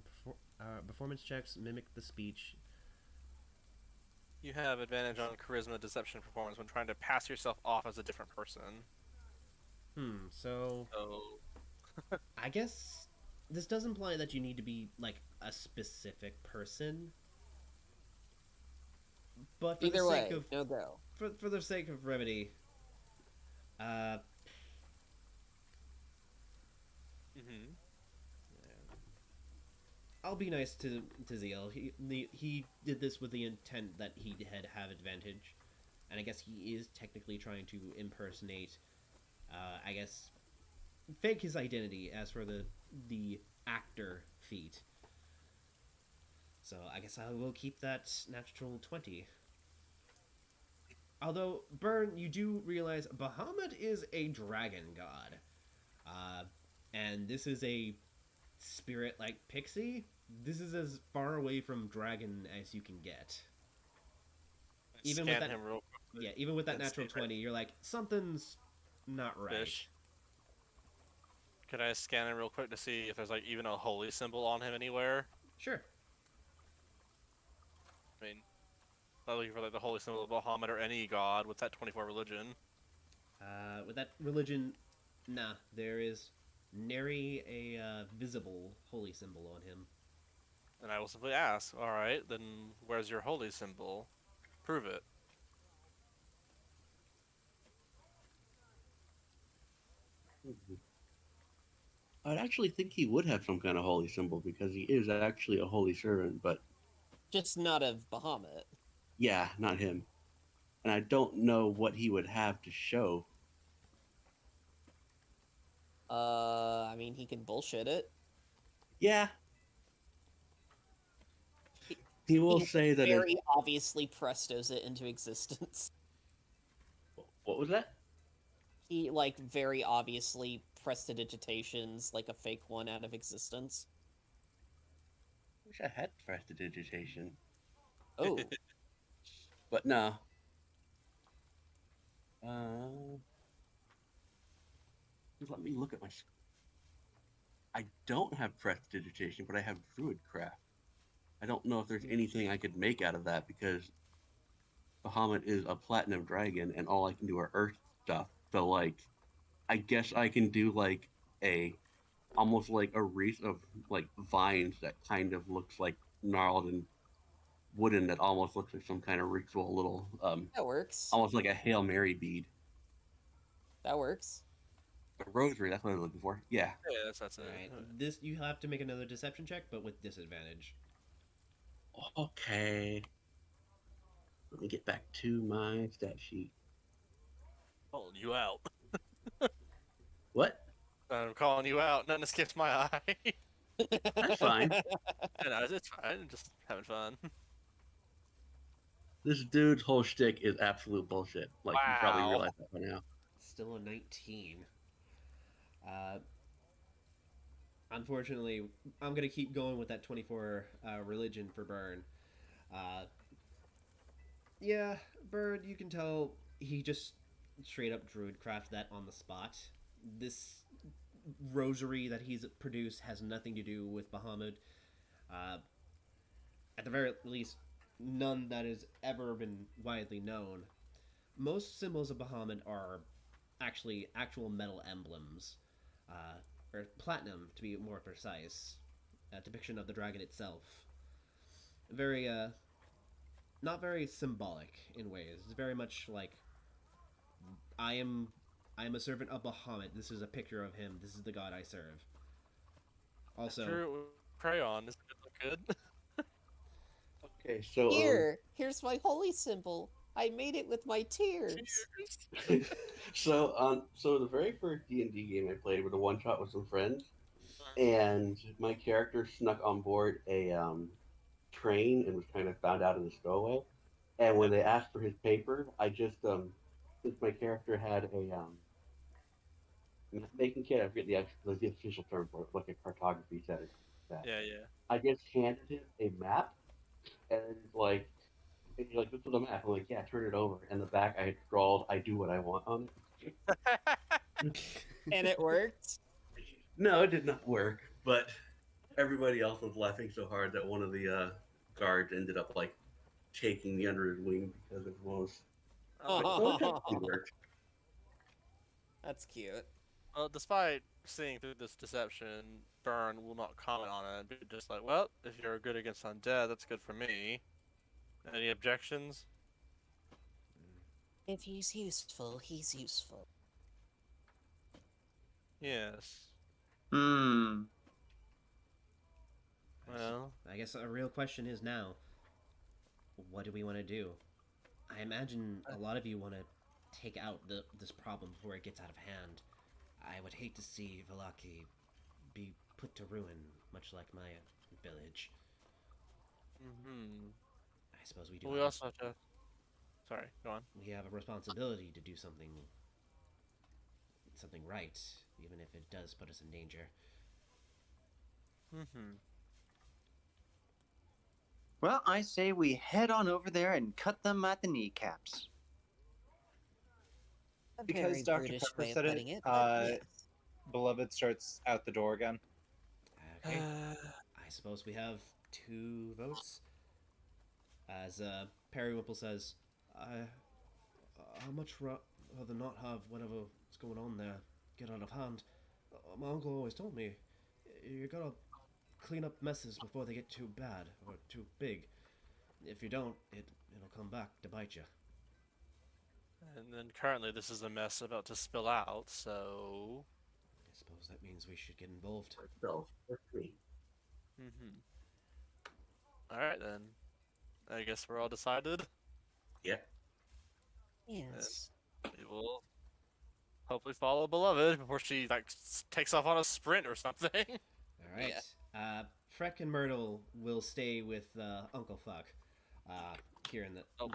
S1: and performance checks. Mimic the speech.
S3: You have advantage on charisma, deception, performance when trying to pass yourself off as a different person.
S1: So I guess this does imply that you need to be like a specific person. But for
S2: Either
S1: the sake
S2: way,
S1: of
S2: no go.
S1: for the sake of brevity, uh,
S3: Mm-hmm.
S1: I'll be nice to Zeal. He did this with the intent that he'd have advantage, and I guess he is technically trying to impersonate, I guess, fake his identity as for the actor feat. So I guess I will keep that natural 20. Although, Burn, you do realize Bahamut is a dragon god. Uh, and this is a spirit like pixie. This is as far away from dragon as you can get. Even
S3: Scan
S1: with that,
S3: him real quick.
S1: yeah, even with that
S3: and
S1: natural
S3: see
S1: 20, you're like, something's not right.
S3: Fish. Can I scan him real quick to see if there's like even a holy symbol on him anywhere?
S1: Sure.
S3: I mean, not looking for like the holy symbol of Bahamut or any god. What's that 24 religion?
S1: With that religion, nah, there is nary a visible holy symbol on him.
S3: And I will simply ask, all right, then where's your holy symbol? Prove it.
S7: I'd actually think he would have some kind of holy symbol because he is actually a holy servant, but
S2: Just not of Bahamut.
S7: yeah, not him. And I don't know what he would have to show.
S2: I mean, he can bullshit it.
S7: Yeah,
S2: He,
S7: he will
S2: he
S7: say that
S2: very obviously prestos it into existence.
S7: what was that?
S2: He, like, very obviously prestidigitations, like, a fake one out of existence.
S7: Wish I had prestidigitation.
S2: Oh.
S7: But no. Uh, just let me look at my. I don't have prestidigitation, but I have druidcraft. I don't know if there's anything I could make out of that because Bahamut is a platinum dragon, and all I can do are earth stuff. So like, I guess I can do like a almost like a wreath of like vines that kind of looks like gnarled and wooden that almost looks like some kind of ritual little
S2: That works.
S7: almost like a Hail Mary bead.
S2: That works.
S7: A rosary, that's what I'm looking for. Yeah.
S3: Yeah, that's it.
S1: All right, this you have to make another deception check, but with disadvantage.
S7: Okay. Let me get back to my stat sheet.
S3: Calling you out.
S7: What?
S3: I'm calling you out. Nothing escapes my eye.
S7: That's fine.
S3: I know, it's fine. I'm just having fun.
S7: This dude's whole shtick is absolute bullshit. Like, you probably
S3: Wow.
S7: realize that by now.
S1: Still a 19. Unfortunately, I'm gonna keep going with that 24 religion for Burn. Yeah, Bird, you can tell he just straight up druidcraft that on the spot. This rosary that he's produced has nothing to do with Bahamut. Uh, at the very least, none that has ever been widely known. Most symbols of Bahamut are actually actual metal emblems, or platinum to be more precise. A depiction of the dragon itself. Very, not very symbolic in ways. It's very much like I am a servant of Bahamut. This is a picture of him. This is the god I serve. Also,
S3: True crayon. Does it look good?
S7: Okay, so
S2: Here's my holy symbol. I made it with my tears.
S7: so the very first D&D game I played with a one shot with some friends, and my character snuck on board a train and was kind of found out in the stowaway. And when they asked for his paper, I just since my character had a making kit, I forget the official term for it, like a cartography set or something like that.
S3: Yeah, yeah.
S7: I just handed him a map, and he's like, this is a map. I'm like, yeah, turn it over. And the back, I had scrawled, I do what I want on it.
S2: And it worked?
S7: No, it did not work, but everybody else was laughing so hard that one of the guards ended up like taking me under his wing because it was. So it technically worked.
S2: That's cute.
S3: Well, despite seeing through this deception, Burn will not comment on it. Be just like, well, if you're good against undead, that's good for me. Any objections?
S8: If he's useful, he's useful.
S3: Yes.
S6: Hmm.
S3: Well,
S1: I guess a real question is now, what do we want to do? I imagine a lot of you want to take out this problem before it gets out of hand. I would hate to see Velaki be put to ruin, much like my village.
S3: hmm.
S1: I suppose we do.
S3: Well, we also have to. Sorry, go on.
S1: We have a responsibility to do something right, even if it does put us in danger.
S3: Mm-hmm.
S6: Well, I say we head on over there and cut them at the kneecaps.
S8: A
S4: Because
S8: very
S4: Dr.
S8: brutish
S4: Pepper
S8: way of
S4: said it,
S8: putting it, but yes.
S4: Beloved starts out the door again.
S1: Okay. I suppose we have 2 votes. As Perry Whipple says, how much rather not have whatever's going on there get out of hand. My uncle always told me, you gotta clean up messes before they get too bad or too big. If you don't, it'll come back to bite you.
S3: And then currently this is a mess about to spill out, so.
S1: I suppose that means we should get involved.
S7: So, let's see.
S3: Mm-hmm. All right then. I guess we're all decided.
S7: Yeah.
S8: Yes.
S3: We will hopefully follow Beloved before she like takes off on a sprint or something.
S1: All right. Freck and Myrtle will stay with Uncle Fuck here in the.
S3: Oh.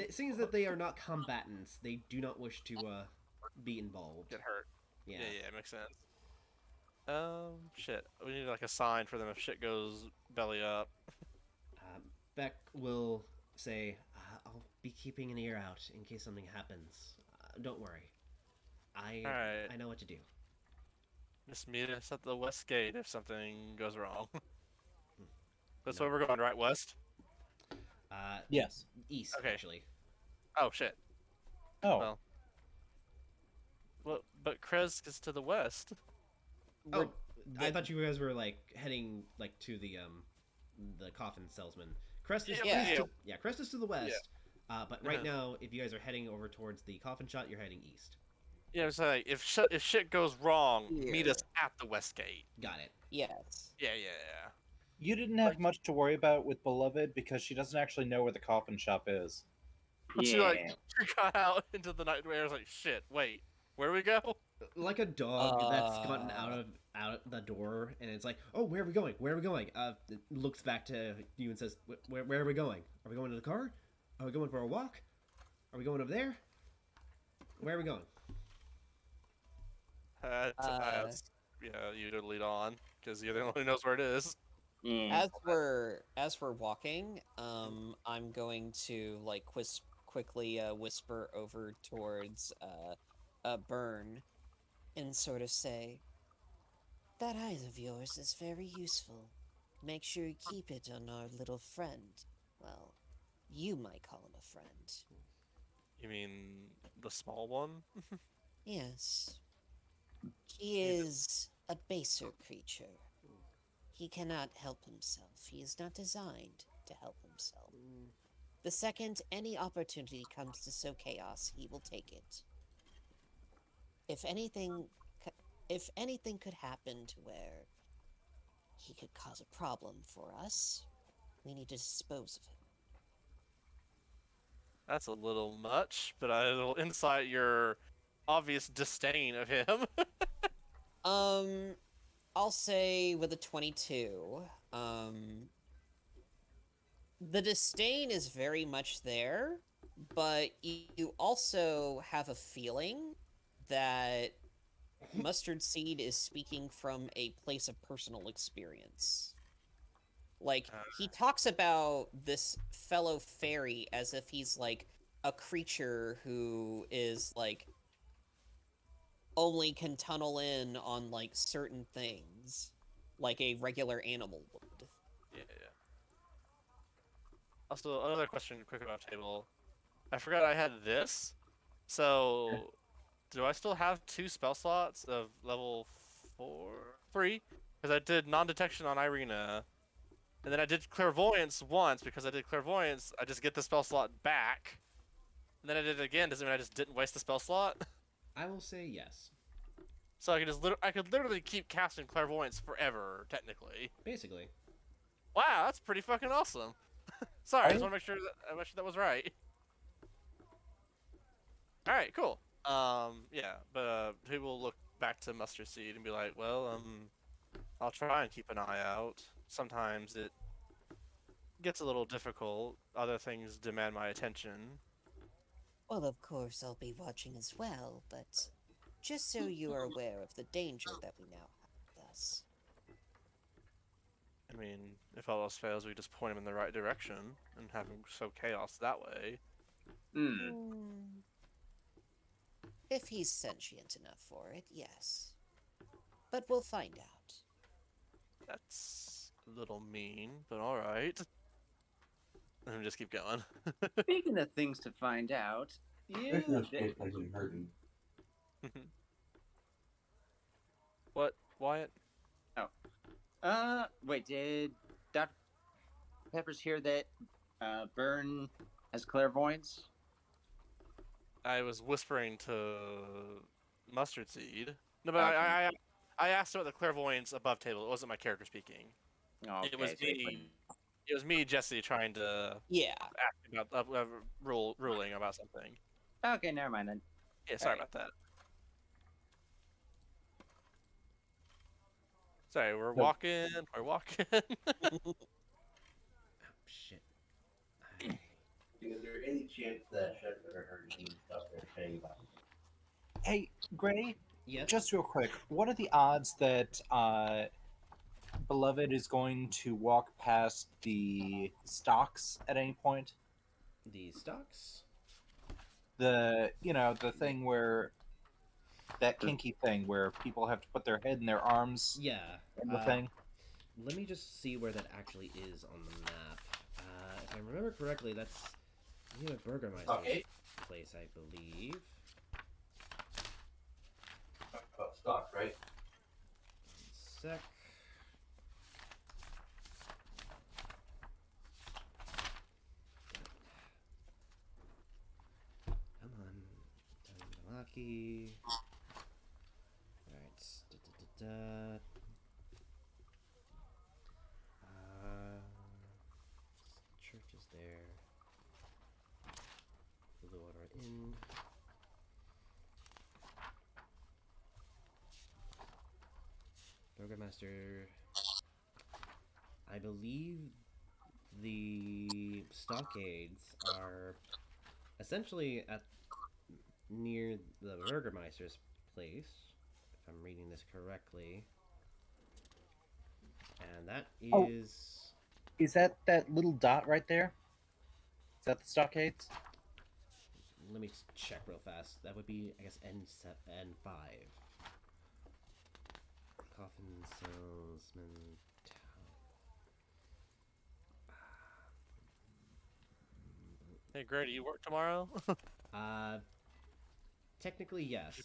S1: Seeing as that they are not combatants, they do not wish to be involved.
S3: Get hurt.
S1: Yeah.
S3: Yeah, makes sense. Shit. We need like a sign for them if shit goes belly up.
S1: Beck will say, "I'll be keeping an ear out in case something happens. Don't worry.
S3: Alright.
S1: I know what to do."
S3: Just meet us at the west gate if something goes wrong. That's
S1: No.
S3: where we're going, right? West?
S4: Yes.
S1: East,
S3: Okay.
S1: actually.
S3: Oh, shit.
S4: Oh.
S3: Well, but Krez is to the west.
S1: Oh, I thought you guys were like heading like to the coffin salesman. Crest is Crest is to the west. But right now, if you guys are heading over towards the coffin shop, you're heading east.
S3: Yeah, it's like if shit goes wrong, meet us at the west gate.
S1: Got it.
S2: Yes.
S3: Yeah.
S4: You didn't have much to worry about with Beloved because she doesn't actually know where the coffin shop is.
S3: She got out into the night where I was like, shit, wait, where do we go?
S1: Like a dog that's gotten out the door, and it's like, oh, where are we going? Where are we going? It looks back to you and says, where are we going? Are we going to the car? Are we going for a walk? Are we going over there? Where are we going?
S3: You to lead on because you're the one who knows where it is.
S2: As we're walking, I'm going to like quickly whisper over towards Burn and sort of say,
S8: That eye of yours is very useful. Make sure you keep it on our little friend. Well, you might call him a friend.
S3: You mean the small one?
S8: Yes. He is a baser creature. He cannot help himself. He is not designed to help himself. The second any opportunity comes to sow chaos, he will take it. If anything could happen to where he could cause a problem for us, we need to dispose of him.
S3: That's a little much, but I'll insight your obvious disdain of him.
S2: I'll say with a 22, the disdain is very much there, but you also have a feeling that Mustard Seed is speaking from a place of personal experience. Like, he talks about this fellow fairy as if he's, like, a creature who is, like, only can tunnel in on, like, certain things, like a regular animal would.
S3: Yeah. Also, another question quick about table. I forgot I had this. So, do I still have 2 spell slots of level 3? Because I did non-detection on Irina, and then I did clairvoyance once. Because I did clairvoyance, I just get the spell slot back. And then I did it again. Doesn't mean I just didn't waste the spell slot.
S1: I will say yes.
S3: So I could literally keep casting clairvoyance forever, technically.
S1: Basically.
S3: Wow, that's pretty fucking awesome. Sorry, I just want to make sure that was right. All right, cool. Yeah, but people will look back to Mustard Seed and be like, well, I'll try and keep an eye out. Sometimes it gets a little difficult. Other things demand my attention.
S8: Well, of course, I'll be watching as well, but just so you are aware of the danger that we now have with us.
S3: I mean, if all else fails, we just point him in the right direction and have him sow chaos that way.
S8: If he's sentient enough for it, yes. But we'll find out.
S3: That's a little mean, but all right. And just keep going.
S6: Speaking of things to find out,
S7: There's no chance I can hurt him.
S3: What, Wyatt?
S6: Wait, did Dr. Peppers hear that Burn has clairvoyance?
S3: I was whispering to Mustard Seed. No, but
S6: Okay.
S3: I asked about the clairvoyance above table. It wasn't my character speaking.
S6: Okay,
S3: It was
S6: so
S3: me. It was me, Jesse, trying to
S2: Yeah.
S3: ask about ruling about something.
S6: Okay, never mind then.
S3: Yeah, sorry
S6: Alright.
S3: about that. Sorry, we're walking. We're walking.
S1: Oh, shit.
S7: Is there any chance that Shepard heard any stuff they're saying about him?
S4: Hey, Gray,
S1: Yes.
S4: just real quick, what are the odds that Beloved is going to walk past the stocks at any point?
S1: The stocks?
S4: The thing where that kinky thing where people have to put their head and their arms
S1: Yeah.
S4: in the thing.
S1: Let me just see where that actually is on the map. If I remember correctly, that's near Burgermeister's
S7: Okay.
S1: place, I believe.
S7: About stock, right?
S1: Sec. Come on. Tamaki. Alright. Da. Church is there. Blue Water Inn. Burgermeister. I believe the stockades are essentially at near the Burgermeister's place, if I'm reading this correctly. And that
S4: Oh.
S1: is
S4: Is that little dot right there? Is that the stockades?
S1: let me just check real fast. That would be, I guess, N5. Coffin salesman
S3: Hey, Gray, do you work tomorrow?
S1: Technically, yes.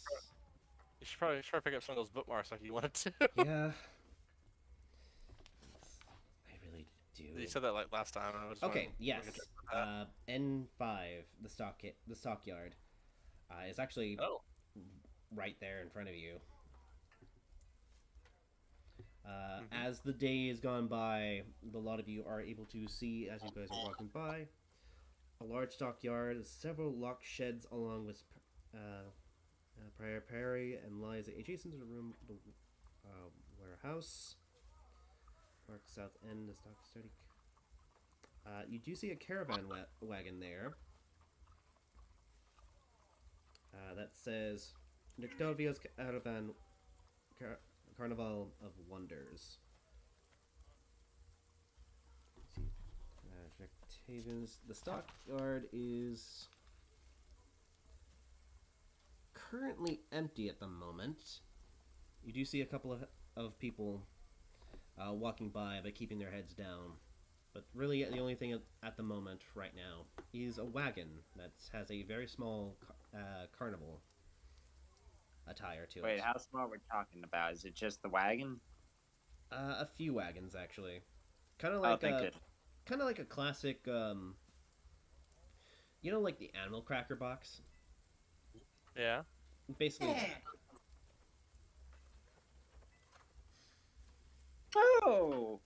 S3: You should probably pick up some of those bookmarks like you wanted to.
S1: Yeah. I really do.
S3: You said that like last time. I was
S1: Okay,
S3: wondering-
S1: yes.
S3: that.
S1: N5, the stockyard, is actually
S3: Oh.
S1: right there in front of you. As the day has gone by, a lot of you are able to see, as you guys are walking by, a large stockyard, several locked sheds along with Prior Prairie, and lies adjacent to the warehouse. Mark South End, the stock study. You do see a caravan wagon there. That says Nictovio's Caravan Carnival of Wonders. Let's see. Havens. The stockyard is currently empty at the moment. You do see a couple of people walking by, but keeping their heads down. But really, the only thing at the moment, right now, is a wagon that has a very small carnival. attire to
S6: Wait,
S1: it.
S6: how small are we talking about? Is it just the wagon?
S1: A few wagons actually. Kind of
S6: Oh,
S1: like
S6: thank
S1: a,
S6: goodness.
S1: kind of like a classic. You know, like the animal cracker box.
S3: Yeah.
S1: Basically that.
S6: Oh,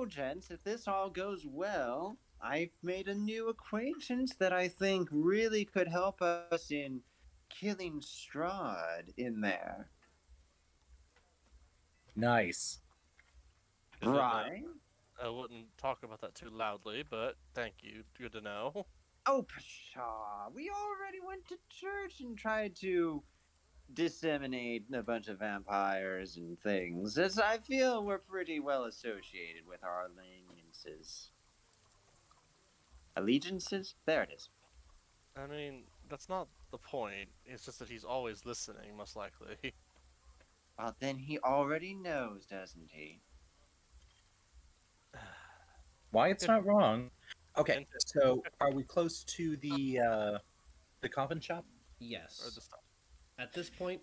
S6: gents, if this all goes well, I've made a new acquaintance that I think really could help us in killing Strahd in there.
S4: Nice.
S3: Good to know.
S6: Right?
S3: I wouldn't talk about that too loudly, but thank you. Good to know.
S6: Oh, pshaw. We already went to church and tried to disseminate a bunch of vampires and things. As I feel we're pretty well associated with our allegiances. Allegiances? There it is.
S3: I mean, that's not the point. It's just that he's always listening, most likely.
S6: Well, then he already knows, doesn't he?
S4: Why it's not wrong. Okay,
S3: And-
S4: so are we close to the coffin shop?
S3: or
S1: Yes.
S3: the stuff.
S1: At this point,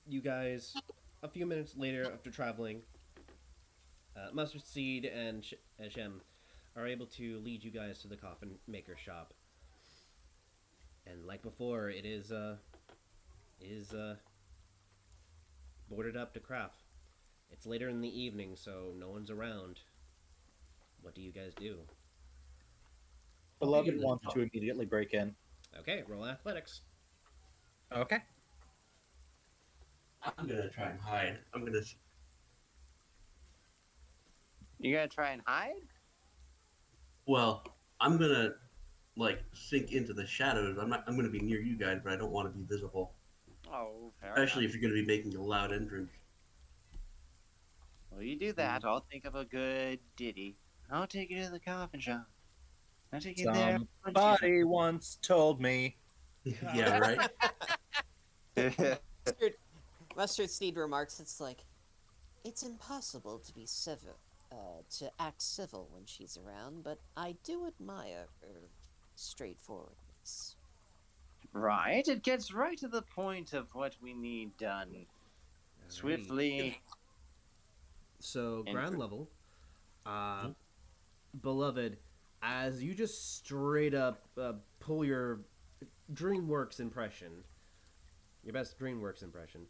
S1: you guys, a few minutes later after traveling, Mustard Seed and Shem are able to lead you guys to the coffin maker shop. And like before, it is boarded up to craft. It's later in the evening, so no one's around. What do you guys do?
S4: Beloved wants to immediately break in.
S1: Okay, roll athletics.
S4: Okay.
S7: I'm gonna try and hide.
S6: You gonna try and hide?
S7: Well, I'm gonna like sink into the shadows. I'm gonna be near you guys, but I don't want to be visible.
S6: Oh, fair
S7: Especially
S6: enough.
S7: if you're gonna be making a loud entrance.
S6: Well, you do that. I'll think of a good ditty. I'll take you to the coffin shop. I'll take you there.
S4: Somebody once told me.
S7: Yeah, right.
S2: Mustard Seed remarks, it's like, it's impossible to be to act civil when she's around, but I do admire her straightforwardness.
S6: Right. It gets right to the point of what we need done. Swiftly.
S1: So,
S6: And
S1: ground
S6: for-
S1: level, beloved, as you just straight up pull your DreamWorks impression, your best DreamWorks impression,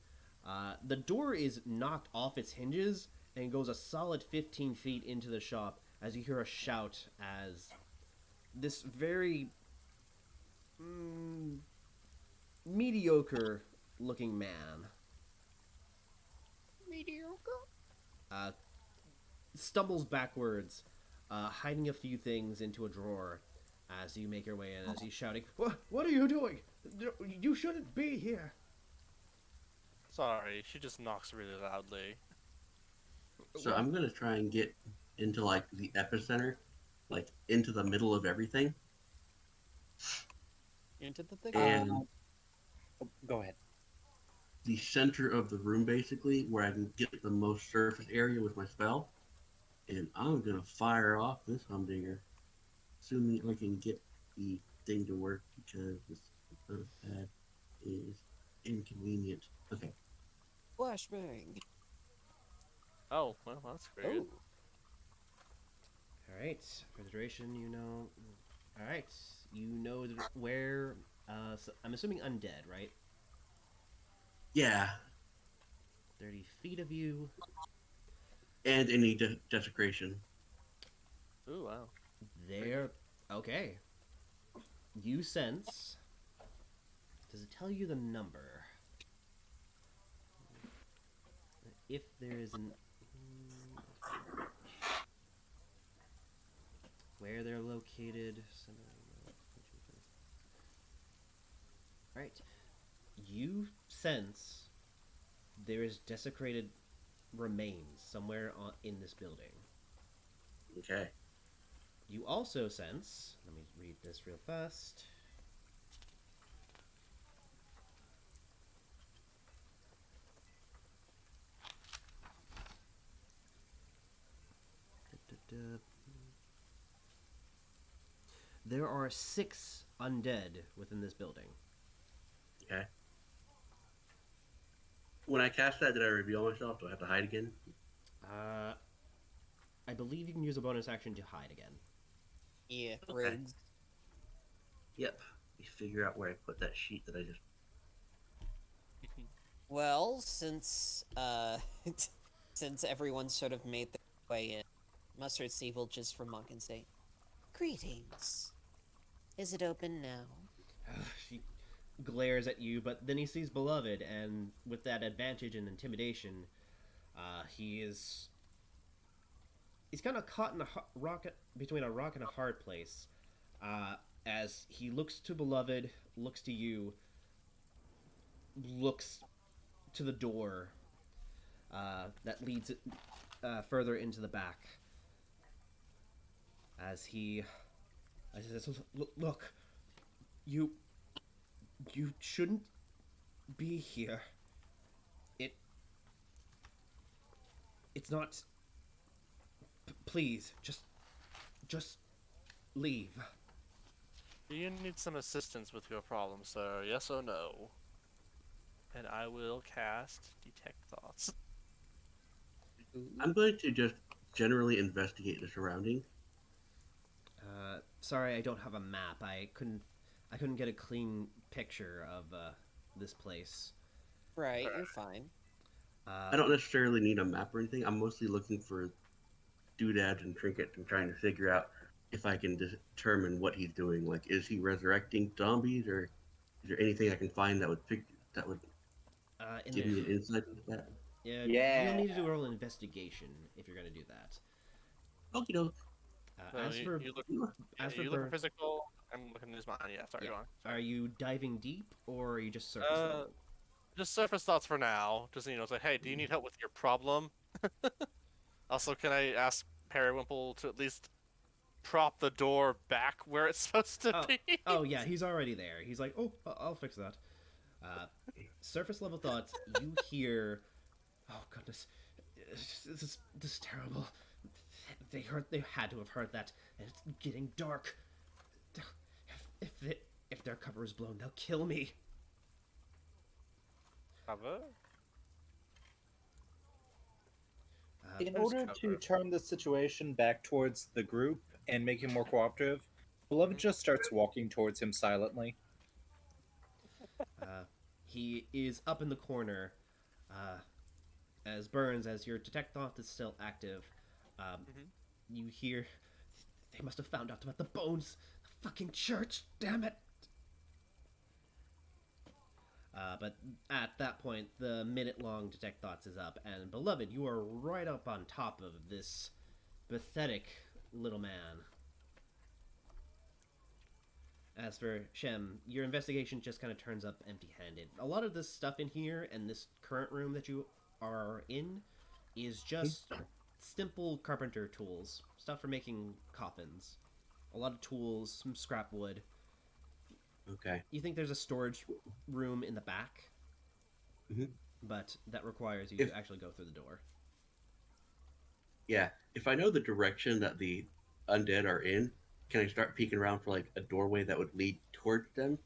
S1: the door is knocked off its hinges and goes a solid 15 feet into the shop as you hear a shout as this very mediocre looking man stumbles backwards, hiding a few things into a drawer as you make your way in, as he's shouting, What are you doing? You shouldn't be here."
S3: Sorry, she just knocks really loudly.
S7: So I'm gonna try and get into like the epicenter, like into the middle of everything.
S2: Into the thick.
S7: And
S4: Go ahead.
S7: the center of the room, basically, where I can get the most surface area with my spell. And I'm gonna fire off this humdinger, assuming I can get the thing to work because this pad is inconvenient. Okay.
S2: Flashbang.
S3: Oh, well, that's weird.
S2: Oh.
S1: Alright, for the duration, you know. Alright, you know where. So I'm assuming undead, right?
S7: Yeah,
S1: 30 feet of you.
S7: and any desecration.
S3: Ooh, wow.
S1: There. Okay. You sense. Does it tell you the number? If there is an. Where they're located. Right. You sense there is desecrated remains somewhere in this building.
S7: Okay.
S1: You also sense. Let me read this real fast. There are 6 undead within this building.
S7: Okay. When I cast that, did I reveal myself? Do I have to hide again?
S1: Uh, I believe you can use a bonus action to hide again.
S2: Yeah,
S7: Okay.
S2: rogues.
S7: Yep. Let me figure out where I put that sheet that I just.
S2: Well, since since everyone sort of made their way in, Mustard Seed will just remark and say,
S8: Greetings. Is it open now?
S1: She glares at you, but then he sees Beloved, and with that advantage and intimidation, he's kind of caught in a between a rock and a hard place. As he looks to Beloved, looks to you, looks to the door that leads further into the back. As he says, "Look, you shouldn't be here. It it's not. Please, just leave."
S3: Do you need some assistance with your problem, sir? Yes or no? And I will cast Detect Thoughts.
S7: I'm going to just generally investigate the surrounding.
S1: Sorry, I don't have a map. I couldn't get a clean picture of this place.
S2: right, you're fine.
S7: I don't necessarily need a map or anything. I'm mostly looking for doodads and trinkets and trying to figure out if I can determine what he's doing. Like, is he resurrecting zombies, or is there anything I can find that would
S1: In
S7: give me an insight into that?
S1: yeah, you'll
S6: Yeah.
S1: need to do a roll investigation if you're gonna do that.
S7: Okie doke.
S3: So
S1: As for
S3: you look,
S1: as for
S3: you look for
S1: Burn,
S3: physical. I'm looking at his mind. Yeah, sorry,
S1: yeah.
S3: go on.
S1: Are you diving deep or are you just surface
S3: Uh,
S1: level?
S3: just surface thoughts for now. Just say, hey, do you need help with your problem? Also, can I ask Periwimple to at least prop the door back where it's supposed to
S1: Oh,
S3: be?
S1: oh yeah, he's already there. He's like, oh, I'll fix that. Uh, surface level thoughts. You hear, oh goodness, this is terrible. They had to have heard that, and it's getting dark. If their cover is blown, they'll kill me.
S3: Cover?
S4: In
S3: There's
S4: order to
S3: cover.
S4: turn the situation back towards the group and make him more cooperative, Beloved just starts walking towards him silently.
S1: Uh, he is up in the corner. As Burns, as your detect thought is still active, you hear they must have found out about the bones. The fucking church, damn it! But at that point, the minute-long detect thoughts is up, and Beloved, you are right up on top of this pathetic little man. As for Shem, your investigation just kind of turns up empty-handed. A lot of this stuff in here and this current room that you are in is just simple carpenter tools, stuff for making coffins. A lot of tools, some scrap wood.
S7: Okay.
S1: You think there's a storage room in the back,
S7: Mhm.
S1: but that requires you
S7: If
S1: to actually go through the door.
S7: Yeah, if I know the direction that the undead are in, can I start peeking around for like a doorway that would lead towards them?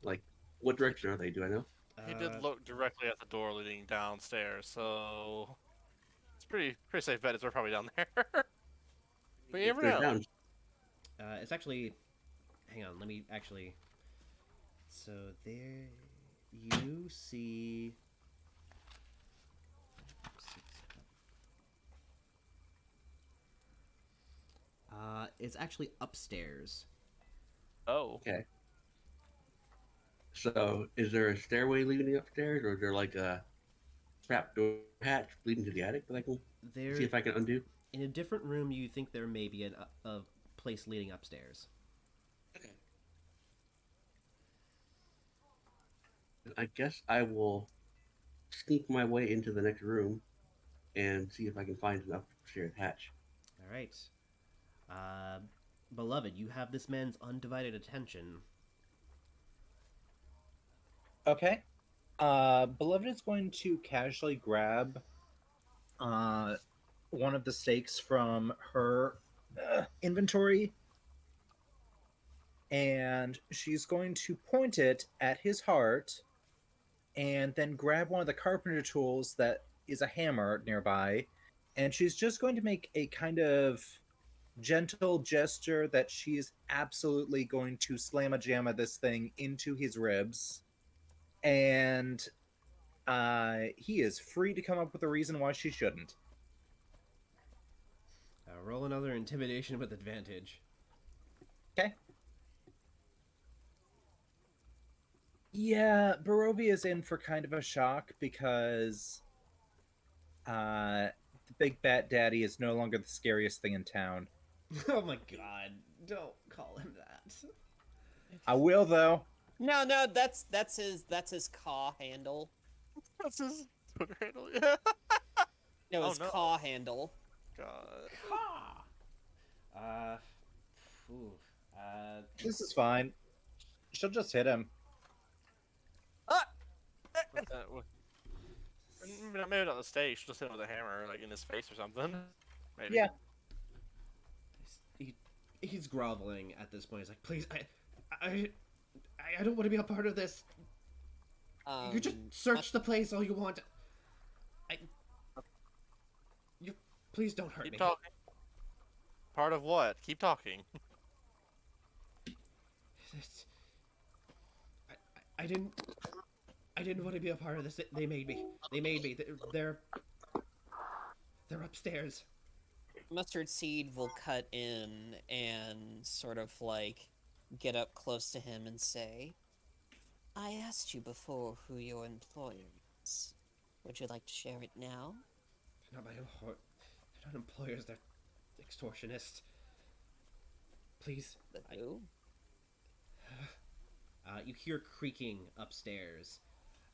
S7: Like, what direction are they? Do I know?
S3: He did
S1: Uh,
S3: look directly at the door leading downstairs, so it's pretty safe bet they're probably down there. But you
S7: If
S3: never
S7: they're
S3: know.
S7: down,
S1: it's actually. Hang on, let me actually. So there, you see. It's actually upstairs.
S3: Oh,
S7: okay. So, is there a stairway leading upstairs, or is there like a trap door hatch leading to the attic that I can see
S1: There,
S7: if I can undo?
S1: in a different room, you think there may be a place leading upstairs.
S7: Okay. I guess I will sneak my way into the next room and see if I can find an upstairs hatch.
S1: All right. Uh, Beloved, you have this man's undivided attention.
S4: Okay. Beloved is going to casually grab one of the stakes from her inventory, and she's going to point it at his heart and then grab one of the carpenter tools that is a hammer nearby, and she's just going to make a kind of gentle gesture that she's absolutely going to slam a jamma this thing into his ribs, and he is free to come up with a reason why she shouldn't.
S1: Roll another intimidation with advantage.
S4: Okay. Yeah, Barovia's in for kind of a shock because the Big Bat Daddy is no longer the scariest thing in town.
S1: Oh my god, don't call him that.
S4: I will, though.
S2: No, that's his caw handle.
S3: That's his Twitter handle. Yeah.
S2: No,
S3: Oh,
S2: his
S3: no.
S2: caw handle.
S3: God.
S1: Ooh,
S4: This is fine. She'll just hit him.
S3: Maybe not the stage. Just hit him with a hammer, like in his face or something. Maybe.
S4: Yeah.
S1: he's groveling at this point. He's like, please, I don't want to be a part of this. You just search the place all you want. You please don't hurt
S3: Keep
S1: me.
S3: talking. Part of what? Keep talking.
S1: I didn't want to be a part of this. They made me. They're upstairs.
S2: Mustard Seed will cut in and sort of like get up close to him and say,
S8: I asked you before who your employer is. Would you like to share it now?
S1: They're not employers. They're extortionists. Please.
S2: "The who?"
S1: You hear creaking upstairs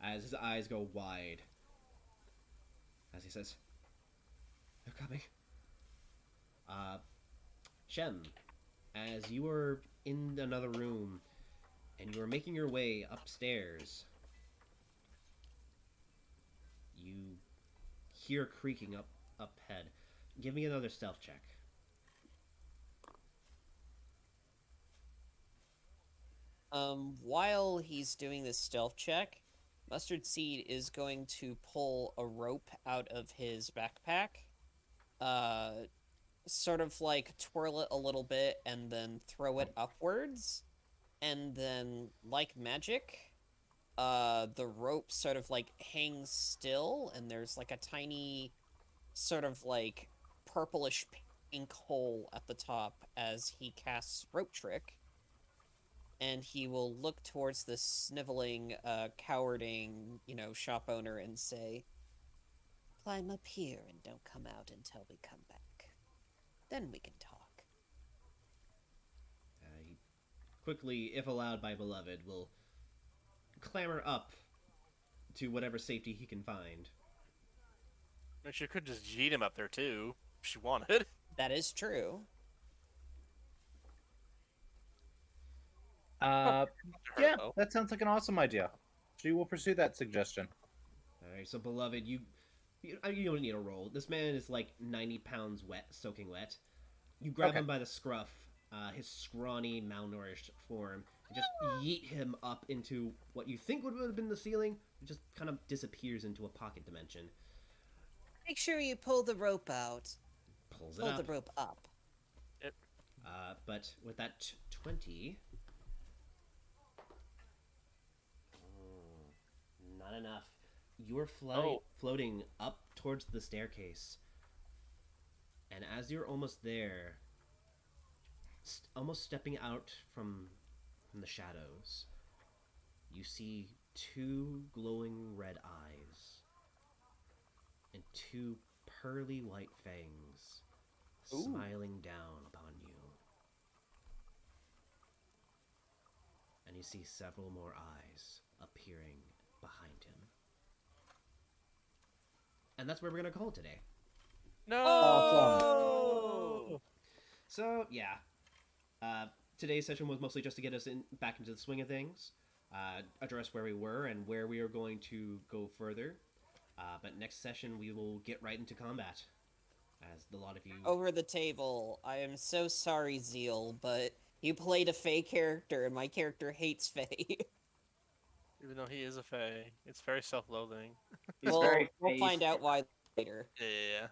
S1: as his eyes go wide. As he says, they're coming. Shem, as you are in another room and you are making your way upstairs, you hear creaking up ahead. Give me another stealth check.
S2: While he's doing this stealth check, Mustard Seed is going to pull a rope out of his backpack, sort of like twirl it a little bit and then throw it upwards, and then, like magic, the rope sort of like hangs still, and there's like a tiny sort of like purplish pink hole at the top as he casts Rope Trick. And he will look towards the sniveling, cowarding, shop owner and say,
S8: Climb up here and don't come out until we come back. Then we can talk.
S1: He quickly, if allowed by Beloved, will clamber up to whatever safety he can find.
S3: And she could just yeet him up there too, if she wanted.
S2: that is true.
S4: Yeah, that sounds like an awesome idea. She will pursue that suggestion.
S1: Alright, so Beloved, you don't need a roll. This man is like 90 pounds wet, soaking wet. You grab him by the scruff, his scrawny, malnourished form, and just yeet him up into what you think would have been the ceiling. It just kind of disappears into a pocket dimension.
S8: Make sure you pull the rope out.
S1: Pulls it
S8: Pull
S1: up.
S8: the rope up.
S1: But with that 20... Not enough. You're floating up towards the staircase. And as you're almost there, almost stepping out from the shadows, you see two glowing red eyes and two pearly white fangs smiling down upon you. And you see several more eyes appearing behind him. And that's where we're going to call it today.
S3: No!
S2: Oh!
S1: So, yeah. Today's session was mostly just to get us back into the swing of things, address where we were and where we are going to go further. But next session, we will get right into combat. As a lot of you...
S2: Over the table, I am so sorry, Zeal, but you played a Fae character, and my character hates Fae.
S3: Even though he is a fae, it's very self-loathing.
S6: He's
S2: We'll
S6: very
S2: we'll find
S6: patient.
S2: out why later.
S3: Yeah.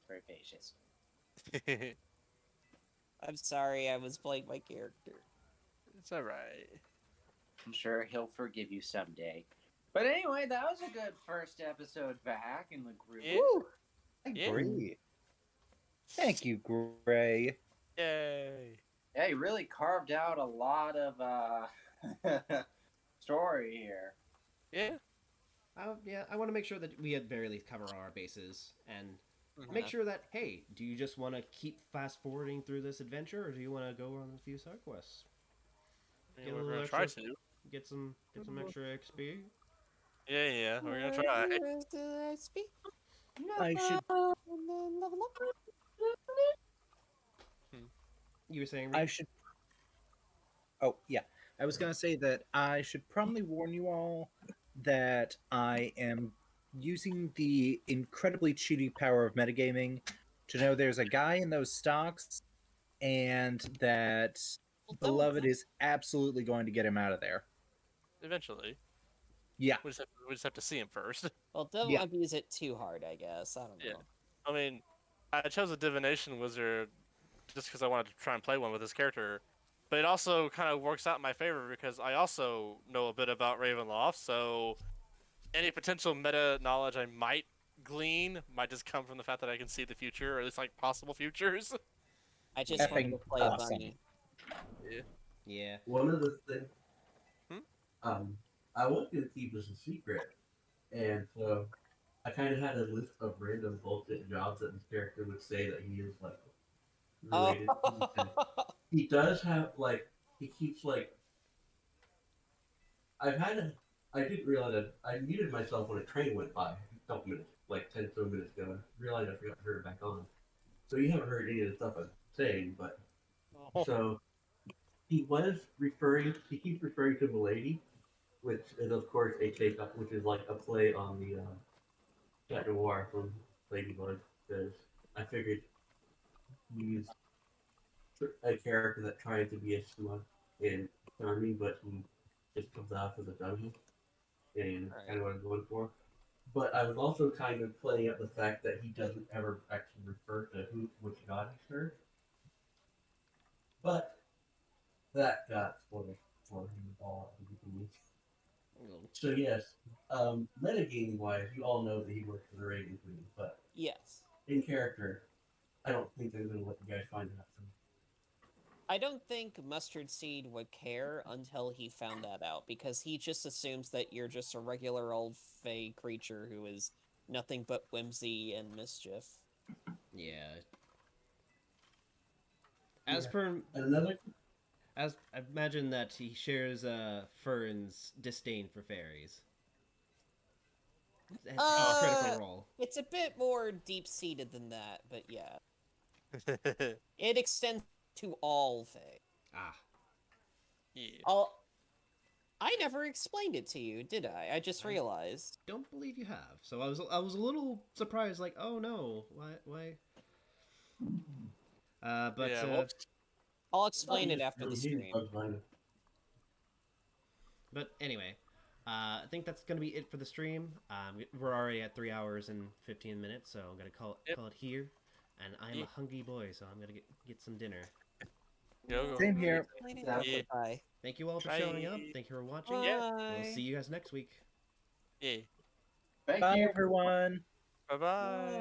S6: Very patient.
S2: I'm sorry, I was playing my character.
S3: It's alright.
S6: I'm sure he'll forgive you someday. But anyway, that was a good first episode back in the group.
S3: Yeah.
S2: Woo!
S4: I
S3: Yeah.
S4: agree. Thank you, Gray.
S3: Yay.
S6: Yeah, you really carved out a lot of story here.
S3: Yeah.
S1: Yeah, I want to make sure that we at very least cover our bases and
S3: Mhm.
S1: make sure that, hey, do you just want to keep fast forwarding through this adventure, or do you want to go on a few side quests?
S3: Yeah,
S1: Get a
S3: we're
S1: little
S3: gonna try
S1: extra,
S3: to.
S1: get some extra XP.
S3: Yeah, we're gonna try.
S4: I should
S1: You were saying,
S4: I
S1: Reed?
S4: should Oh, yeah. I was going to say that I should probably warn you all that I am using the incredibly cheating power of metagaming to know there's a guy in those stocks and that Beloved is absolutely going to get him out of there.
S3: Eventually.
S4: Yeah.
S3: We just have to see him first.
S2: Well, don't
S4: Yeah.
S2: abuse it too hard, I guess. I don't know.
S3: Yeah. I mean, I chose a divination wizard just because I wanted to try and play one with this character, but it also kind of works out in my favor because I also know a bit about Ravenloft, so any potential meta knowledge I might glean might just come from the fact that I can see the future, or at least like possible futures.
S2: I just wanted
S4: Effing
S2: to play a
S4: awesome.
S2: bunny.
S1: Yeah.
S7: One of the things,
S3: Hmm?
S7: I wanted to keep this a secret, and so I kind of had a list of random bullshit jobs that this character would say that he is like related to. And he does have like he keeps like I didn't realize that I muted myself when a train went by a couple minutes, like 10 so minutes ago. I realized I forgot to turn it back on. So you haven't heard any of the stuff I'm saying, but so he keeps referring to Milady, which is of course a take up, which is like a play on the Cat Noir from Ladybug, because I figured he's a character that tries to be a smart and charming, but he just comes off as a dummy, and
S2: Right.
S7: kind of what I'm going for. But I was also kind of playing up the fact that he doesn't ever actually refer to which god he serves. But that got spoiled for him all at the beginning. So yes, metagaming wise, you all know that he works for the Raven Queen, but
S2: Yes.
S7: in character, I don't think they're going to let you guys find out. So.
S2: I don't think Mustard Seed would care until he found that out, because he just assumes that you're just a regular old fey creature who is nothing but whimsy and mischief.
S1: Yeah. As
S7: Yeah.
S1: per
S7: And another
S1: as I imagine that he shares Fern's disdain for fairies. It's a critical role.
S2: It's a bit more deep-seated than that, but yeah. It extends to all fae.
S1: Ah.
S3: Yeah.
S2: I never explained it to you, did I? I just realized.
S1: Don't believe you have. So I was a little surprised, like, oh no, why? But
S3: Yeah, well,
S2: I'll explain it after the stream.
S1: But anyway, I think that's gonna be it for the stream. We're already at 3 hours and 15 minutes, so I'm gonna call it here. And I'm a hungry boy, so I'm gonna get some dinner.
S4: Same here.
S3: Yeah.
S2: Bye.
S1: Thank you all for
S3: Bye.
S1: showing up. Thank you for watching.
S2: Bye.
S1: We'll see you guys next week.
S3: Yeah.
S6: Thank
S4: Bye,
S6: you.
S4: everyone.
S3: Bye-bye.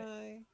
S2: Bye.